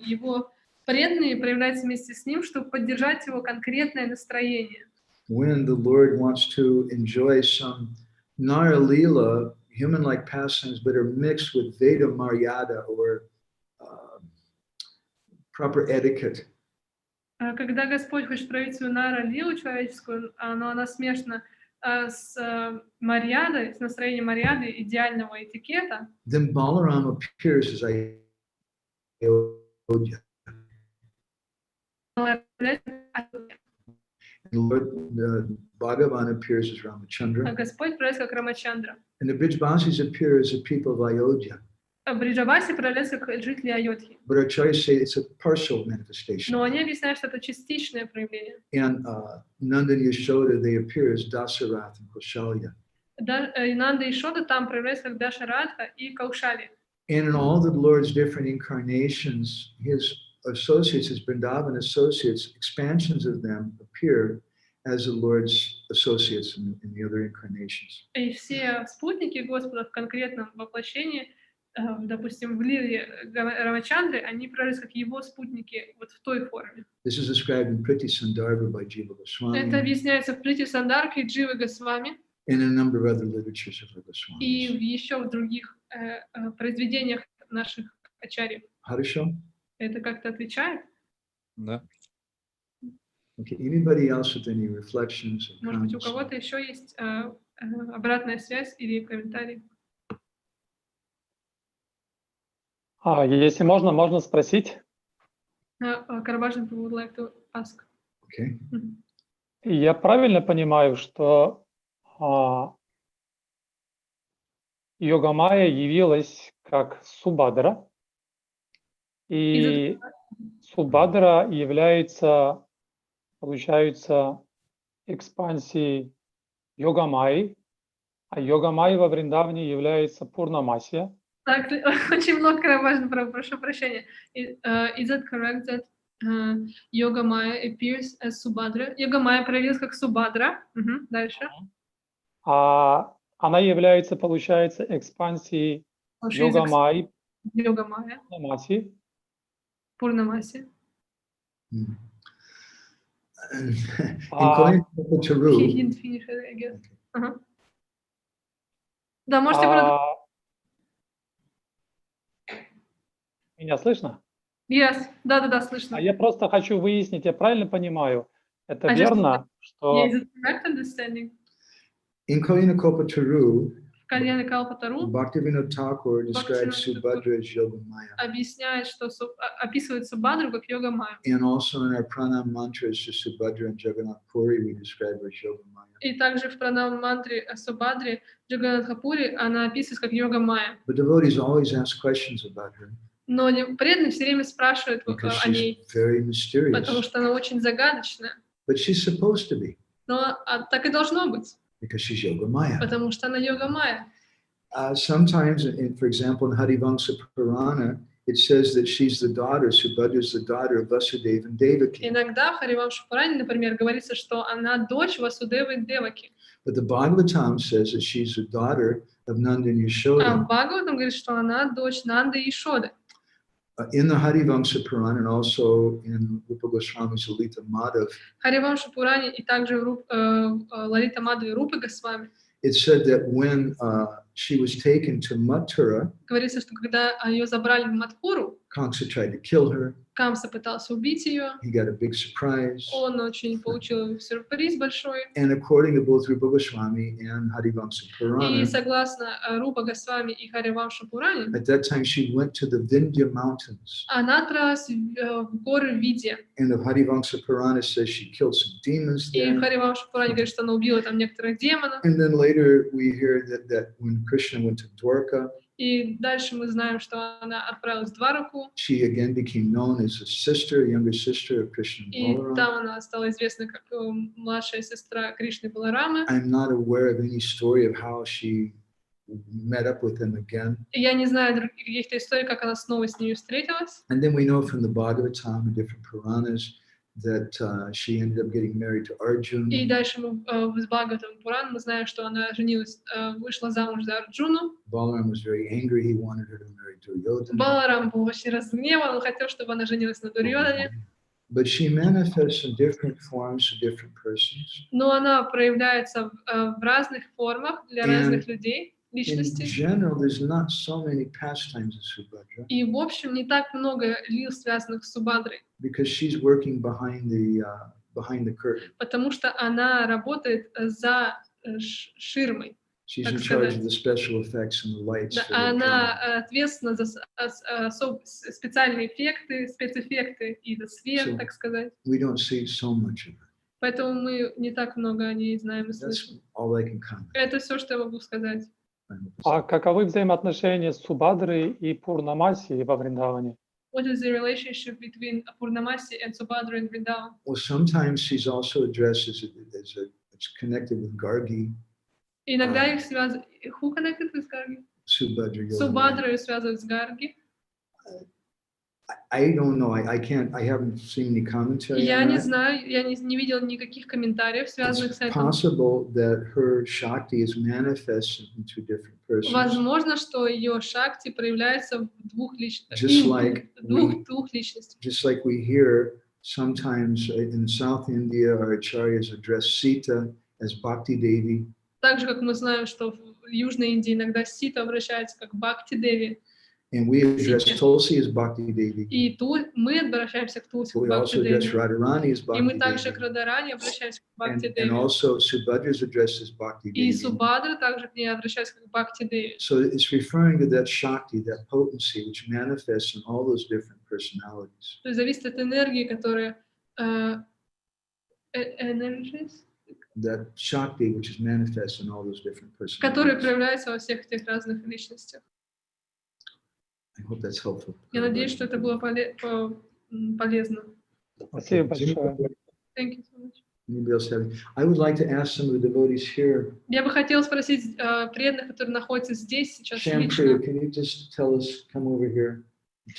его преданные проявляются вместе с ним, чтобы поддержать его конкретное настроение. When the Lord wants to enjoy some Nara Leela, human-like pastimes, but are mixed with Veda Maryada or proper etiquette. Когда Господь хочет проявить свою нара-лилу человеческую, но она смешана с Марьядой, с настроением Марьяды, идеального этикета, Then Balaram appears, as I Ayodhya. Lord Bhagavan appears as Ramachandra, Господь проявляется как Рамачандра. and the Brijbasis appear as the people of Ayodhya. Бриджабаси проявляются как жители Айодхи. But acharyas say it's a partial manifestation. Но они объясняют, что это частичное проявление. And Nanda and Yashoda, they appear as Dasarath and Kaushalya. Нанда и Шода там проявляются как Дашарадха и Каушали. And in all the Lord's different incarnations, his associates, his Vrindavan associates, expansions of them appear as the Lord's associates in the other incarnations. И все спутники Господа в конкретном воплощении, допустим, в лиле Рамачандры, они проявляются как его спутники вот в той форме. This is described in Priti Sandarbha by Jiva Goswami. Это объясняется в Прити Сандарке Дживы Госвами And in a number of other literatures of the Goswamis. и еще в других произведениях наших ачарьев. Harisho? Это как-то отвечает? Да. Okay, anybody else with any reflections or Может быть, у comments? кого-то еще есть обратная связь или комментарий? Если можно, можно спросить. Карабашин would like to ask. Okay. Я правильно понимаю, что Йога-майя явилась как Субадра, и Субадра является, получается, экспансией Йога-майи, а Йога-майя во Вриндаване является Пурнамасия. Так, очень много Карабашин, прошу прощения. Is it correct that Yoga Maya appears as Subhadra? Yoga Maya проявилась как Субадра. Дальше. Она является, получается, экспансией Йога-майи, Yoga Maya. Пурнамасии. Пурнамаси. In А, Koyan Kalpataru, He didn't finish it, I guess. Да, можете продолжить. Меня слышно? Yes, да, слышно. Я просто хочу выяснить, я правильно понимаю, это just- верно, что Is it correct understanding? in Koyan Kalpataru, В Кальяне Калпатару Bhaktivinoda Thakur describes Bhaktivinoda Subhadra as Yoga Maya. объясняет, что описывает Субадру как Йога Майя. And also in our pranam mantras to Subhadra and Jagannath Puri, we describe her as Yoga Maya. И также в пранам-мантре Субадре Джаганатхапури она описывается как Йога Майя. But devotees always ask questions about her Но преданные все время спрашивают because о ней, she's very mysterious. потому что она очень загадочная. But she's supposed to be Но так и должно быть, because she's Yoga Maya. потому что она Йога Майя. Sometimes, for example, in Harivamsa Purana, it says that she's the daughter, Subhadra is the daughter of Vasudeva and Devaki. Иногда в Харивамша Пуране, например, говорится, что она дочь Васудевы и Деваки. But the Bhagavatam says that she's the daughter of Nanda and А Yashoda. в Бхагаватам говорит, что она дочь Нанды и Ишоды. In the Harivamsa Purana and also in Rupa Goswami's Lalita Madhav, В Харивамша Пуране и также в Лалита Мадхаве Рупы Госвами it said that when she was taken to Mathura, говорится, что когда ее забрали в Мадхуру, Kamsa tried to kill her. Камса пытался убить ее, He got a big surprise. он очень получил сюрприз большой. And according to both Rupa Goswami and Harivamsa И Purana, согласно Рупа Госвами и Харивамша Пуране, at that time she went to the Vindhya mountains. она отправилась в горы Видья. And the Harivamsa Purana says she killed some demons И в there. Харивамша Пуране говорит, что она убила там некоторых демонов. And then later we hear that when Krishna went to Dwarka, И дальше мы знаем, что она отправилась в Двараку. she again became known as a sister, a younger sister of Krishna and И Balaram. там она стала известна как младшая сестра Кришны Баларамы. I'm not aware of any story of how she met up with him again. И я не знаю других каких-то историй, как она снова с ней встретилась. And then we know from the Bhagavatam and different Puranas that she ended up getting married to Arjuna. И дальше мы в Бхагаватам Пуран мы знаем, что она женилась, вышла замуж за Арджуну. Balaram was very angry. He wanted her to marry Duryodhana. Баларам был очень разгневан, он хотел, чтобы она женилась на Дурьодане. But she manifests in different forms to different persons. Но она проявляется в разных формах для разных людей, In личностей. general, there's not so many pastimes of Subhadra И, в общем, не так много лил, связанных с Субадрой, because she's working behind the curtain. потому что она работает за ширмой. She's так in charge сказать. of the special effects and the lights. Да, for the она drama. ответственна за специальные эффекты, спецэффекты и за свет, So- так сказать. We don't see so much of it. Поэтому мы не так много о ней знаем и That's слышим. all I can comment. Это все, что я могу сказать. А каковы взаимоотношения Субадры и Пурнамаси во Вриндаване? What is the relationship between Purnamasi and Subhadra in Vrindavan? Well, sometimes she's also addressed as it's connected with Gargi, Иногда их связывают... Who connected with Gargi? Subhadra Yoga. Субхадру ее связывают с Гарги. I don't know. I haven't seen any commentary Я on не that. знаю, я не видел никаких комментариев, связанных с It's этим. possible that her Shakti is manifested in two different persons. Возможно, что ее шакти проявляется в двух личностях. Just like Двух личностях. Just like we hear sometimes in South India, our acharyas address Sita as Bhakti Devi. Так же, как мы знаем, что в Южной Индии иногда Сита обращается как Бхакти Деви. And we address Tulsi as Bhakti Devi. И мы обращаемся к Тулси We как also Бхакти address Деви. Radharani as И Bhakti мы также к Devi. Радарани обращаемся как Бхакти And Деви. also Subhadra is addressed as Bhakti И Devi. Субхадра также к ней обращается как Бхакти Деви. So it's referring to that Shakti, that potency, which manifests in all those different personalities. То есть зависит от энергии, которая energies, That Shakti, which is manifest in all those different которые personalities. проявляются во всех этих разных личностях. I hope that's helpful. Я надеюсь, что это было полезно. Спасибо большое. Thank you so much. Anybody else have? I would like to ask some of the devotees here. Я бы хотела спросить преданных, которые находятся здесь сейчас Shampriya, лично. can you just tell us, come over here,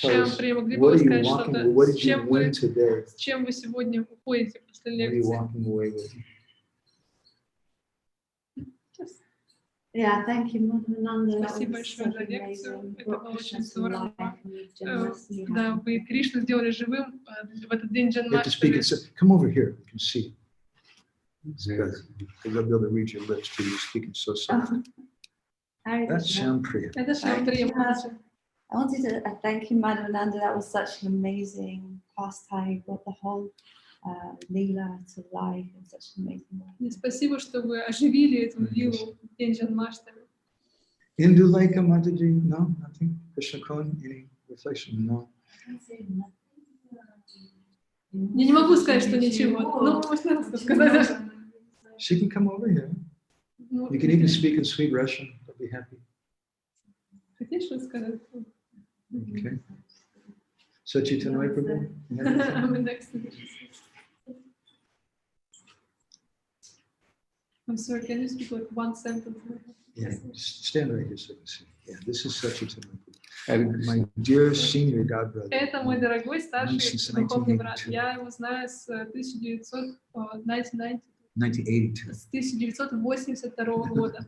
tell us, Шамприя, могли бы what вы are you сказать walking, что-то, what с did you win today? чем вы сегодня уходите после What are you лекции? walking away with? Yeah, thank you, Mother. Спасибо большое за лекцию. Это было очень здорово. Да, вы Кришну сделали живым в этот день You have to speak Джанмаштами. it. So, come over here. You can see. Because they'll be able to read your lips too. You're speaking so softly. That's Shampriya. Это Шамприя. I wanted to thank you, Mадхавананда. That was such an amazing pastime. You brought the whole Leela to life in such an amazing way. И спасибо, что вы оживили эту лилу в день Джанмаштами. Indulaika Mataji? No, nothing. Krishna Kun, any reflection? No. Я не могу сказать, что ничего. Ну, можно сказать. She can come over here. Ну, You can even speak in sweet Russian. They'll be happy. хотите что сказать? Okay. Sachitanoi Prabhu? you have anything? I'm next. I'm sorry, can you speak like one sentence? Yeah, just stand right here so I can see. Yeah, this is Sachitanoi Prabhu. My dear senior godbrother. Это мой дорогой старший Since духовный брат. 1982. Я его знаю с 1982. 1982 года.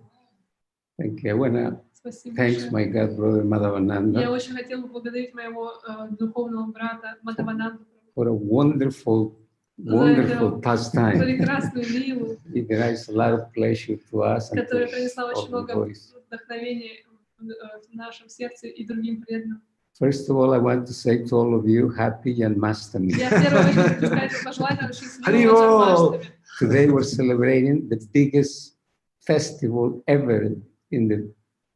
Thank you. I wanna Спасибо thanks большое. my God brother Я Madhavananda очень хотела бы поблагодарить моего духовного брата Мадхавананду for a wonderful это pastime. прекрасную лилу, It derives a lot of pleasure to us and которая to принесла очень all the много boys. вдохновения в нашем сердце и другим преданным. First of all, I want to say to all of you, Happy Janmastami. Я в первую очередь хочу сказать пожелать нам счастливого Хари-Бол! Джанмаштами. Today we're celebrating the biggest festival ever in the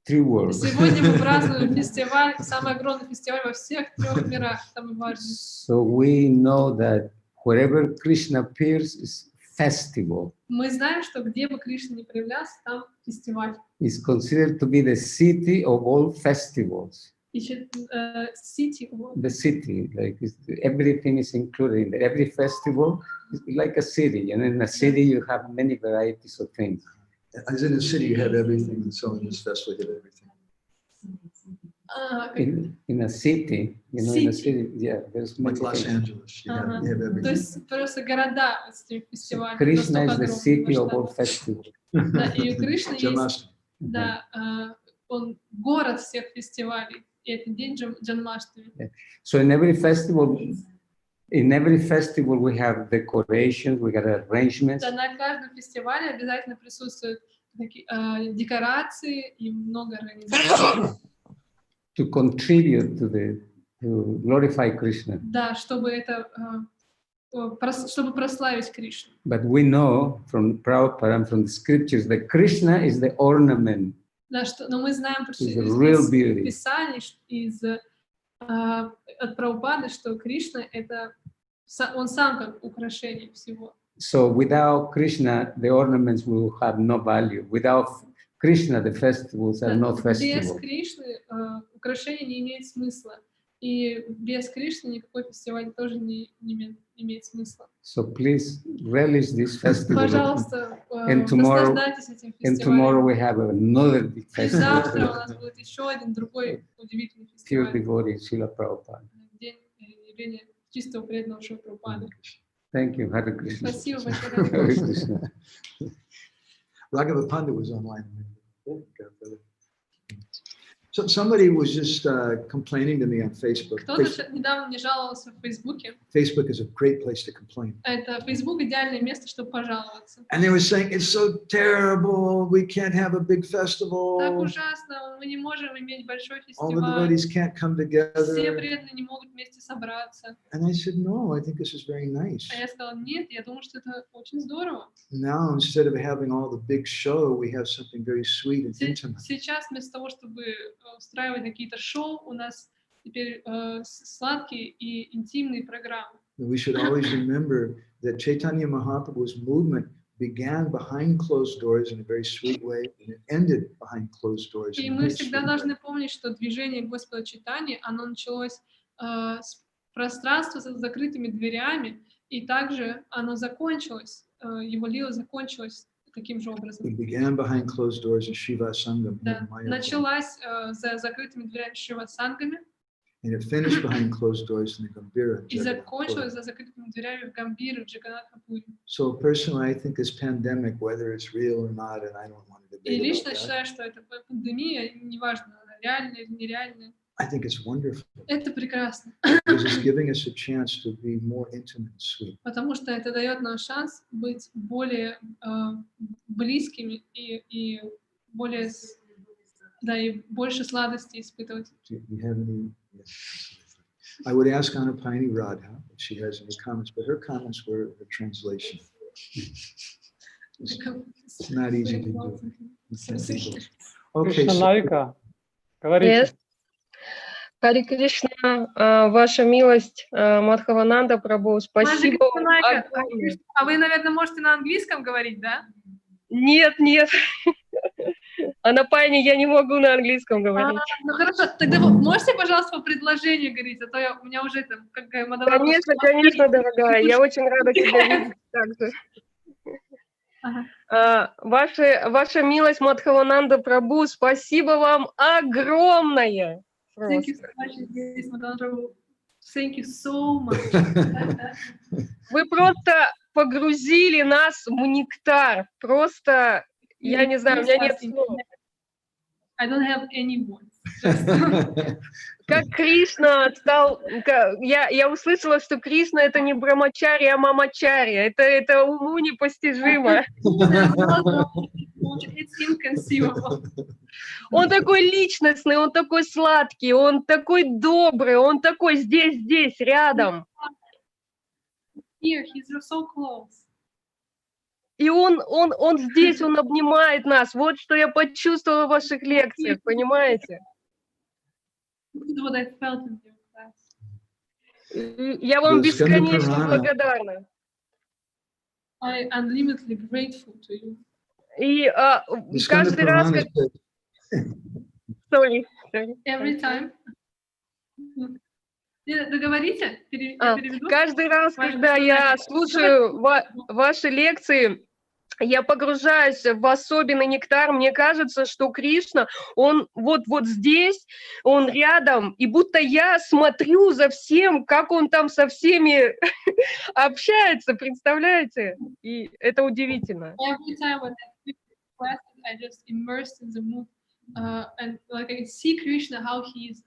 three worlds. Сегодня мы празднуем фестиваль, самый огромный фестиваль во всех трех мирах, самый важный. So we know that wherever Krishna appears is festival. Мы знаем, что где бы Кришна не проявлялся, там фестиваль. It's considered to be the city of all festivals. Ищет City. The city, like everything is included in there. Every festival is like a city, and in a city you have many varieties of things. As in the city, you have everything, and so in this festival, you have everything. In a city, you know, in a City. city, yeah, there's Like many Los things. Angeles, you have То everything. есть просто города этих фестивалей. Krishna is настолько the огромные city of all масштабы. festivals. Да, и у Кришны есть, Janmashtami. да, он город всех фестивалей. И это день Джанмаштами. So in every festival we have decorations, we got arrangements. Да, на каждом фестивале обязательно присутствуют такие, декорации и много организаций. To contribute to glorify Krishna. Да, чтобы это чтобы прославить Кришну. But we know from Prabhupada and from the scriptures that Krishna is the ornament. Да, но мы знаем Real beauty. из Писаний, от Прабхупады, что Кришна это он сам как украшение всего. So without Krishna, the ornaments will have no value. Without Krishna, the festivals are not festivals. Без Кришны украшение не имеет смысла. И без Кришны никакой фестиваль тоже не имеет смысла. So please relish this festival. Пожалуйста, наслаждайтесь этим фестивалем. And tomorrow we have another big festival. Завтра у нас будет еще один другой удивительный фестиваль. Pure devotee Srila Prabhupada. День явления чистого преданного Шри Прабхупады. Thank you, Hare Krishna. Спасибо большое. Hare Krishna. Raghava Pandit was online. So somebody was just complaining to me on Facebook. Кто-то недавно мне жаловался в Фейсбуке. Facebook is a great place to complain. Это Facebook идеальное место, чтобы пожаловаться. And they were saying it's so terrible. We can't have a big festival. Так ужасно, мы не можем иметь большой All the фестиваль. devotees can't come together. Все преданные не могут вместе собраться. And I said, no, I think this is very nice. А я сказала, нет, я думаю, что это очень здорово. Now, instead of having all the big show, we have something very sweet and intimate. Сейчас вместо того, чтобы устраивать какие-то шоу, у нас теперь сладкие и интимные программы. We should always remember that Chaitanya Mahaprabhu's movement began behind closed doors in a very sweet way, and it ended behind closed doors. И мы всегда должны помнить, что движение Господа Чайтаньи, оно началось с пространства с закрытыми дверями, и также оно закончилось, его лила закончилась таким же образом. It began behind closed doors in Shiva Sangam. Да, началась за закрытыми дверями Шива Сангами, and it finished behind closed doors in the Gambhira. и закончилась за закрытыми дверями в Гамбире, в Джаганнатхапуре. So personally, I think this pandemic, whether it's real or not, and I don't want to И debate лично about that, считаю, что эта пандемия, неважно, она реальная или нереальная, I think it's wonderful. это прекрасно, Because it's giving us a chance to be more intimate and sweet. потому что это дает нам шанс быть более близкими и более, да, и больше сладости испытывать. Do you have any? Yes. I would ask Anupani Radha if she has any comments, but her comments were a translation. It's not easy to do. Okay. Кришна So, Навика, говорите. Yes. Харе Кришна, ваша милость, Мадхавананда Прабху, спасибо вам огромное. А вы, наверное, можете на английском говорить, да? Нет, нет. А на пайне я не могу на английском говорить. Ну хорошо, тогда вы можете, пожалуйста, по предложению говорить, а то у меня уже там как Мадхавананда. Конечно, конечно, дорогая, я очень рада тебя видеть также. Ваша милость, Мадхавананда Прабху, спасибо вам огромное. Thank you so much, Madhavana Prabhu. Thank you so much. Вы просто погрузили нас в нектар. Просто, я не знаю, у меня нет слов. I don't have any words. Как Кришна стал... Я услышала, что Кришна — это не брамачари, а мамачари. Это уму непостижимо. It's inconceivable. Он такой личностный, он такой сладкий, он такой добрый, он такой здесь, рядом. Here, he's so close. И он здесь, он обнимает нас. Вот что я почувствовала в ваших лекциях, понимаете? What I felt in your class. Я вам бесконечно благодарна. I am unlimitedly grateful to you. И каждый раз... Sorry. Every time. Договорите? Переведу? Каждый раз, когда я слушаю ваши лекции, я погружаюсь в особенный нектар. Мне кажется, что Кришна, он вот здесь, он рядом, и будто я смотрю за всем, как он там со всеми общается, представляете? И это удивительно. Every time when I just immersed in the mood, and like I see Krishna, how he's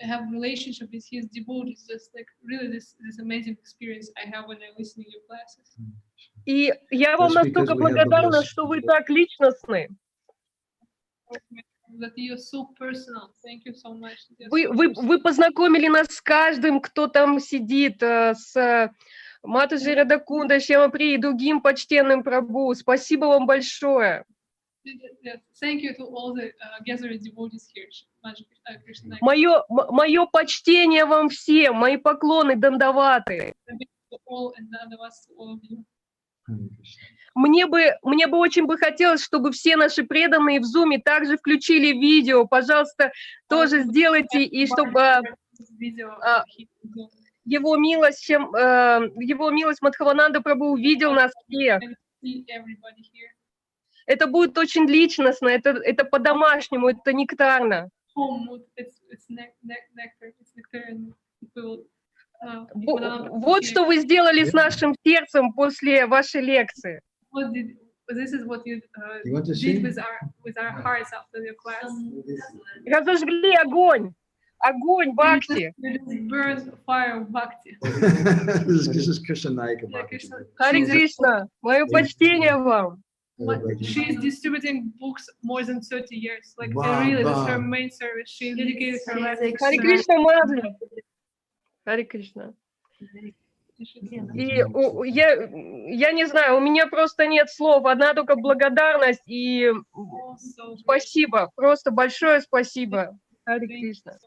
have relationship with his devotees. Just like really this amazing experience I have when I listen to your classes. И я вам настолько благодарна, что вы так личностны. That you're so personal. Thank you so much. Вы познакомили нас с каждым, кто там сидит, с Матаджи Радакунда, Шьямапри и другим почтенным Прабху. Спасибо вам большое. Thank you to all the gathered devotees here. Мое почтение вам всем, мои поклоны дандаваты. Мне бы очень хотелось, чтобы все наши преданные в зуме также включили видео. Пожалуйста, тоже сделайте, и чтобы его милость Мадхавананда Прабху увидел нас всех. Это будет очень личностно, это по-домашнему, это нектарно. Вот что вы сделали с нашим сердцем после вашей лекции. Разожгли огонь. Огонь бхакти. Харе Кришна, мое почтение вам. She is distributing books more than 30 years. Like, really, that's her main service. She dedicated her life to Харе Кришна, Мадхава. Харе Кришна. И я не знаю, у меня просто нет слов, одна только благодарность и спасибо, просто большое спасибо. Харе Кришна.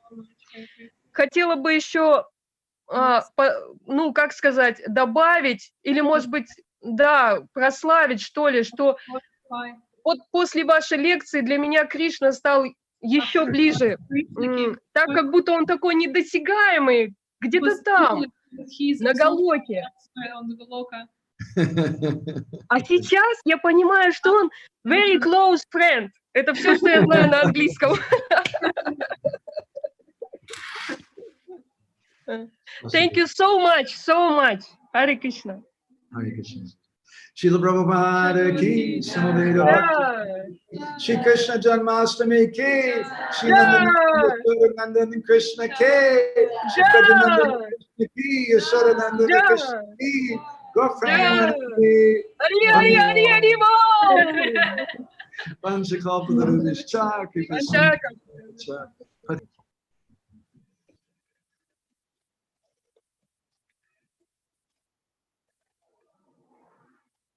Хотела бы еще, ну, как сказать, добавить, или, может быть, да, прославить, что ли, что вот после вашей лекции для меня Кришна стал еще ближе, так как будто он такой недосягаемый, где-то там, на Галоке. А сейчас я понимаю, что он very close friend. Это все, что я знаю на английском. Thank you so much, so much. Hare Krishna. Hare Krishna. Srila Prabhupada ki, Samaveda Bhakti, Shri Krishna Janmastami ki, Shri Nandan Krishna ki, Shri Prajanandan Krishna ki, Yashodanandan Krishna ki, girlfriend ki. Hari Hari Hari Bol. Vanchakalpadharubhishcha, Krishna.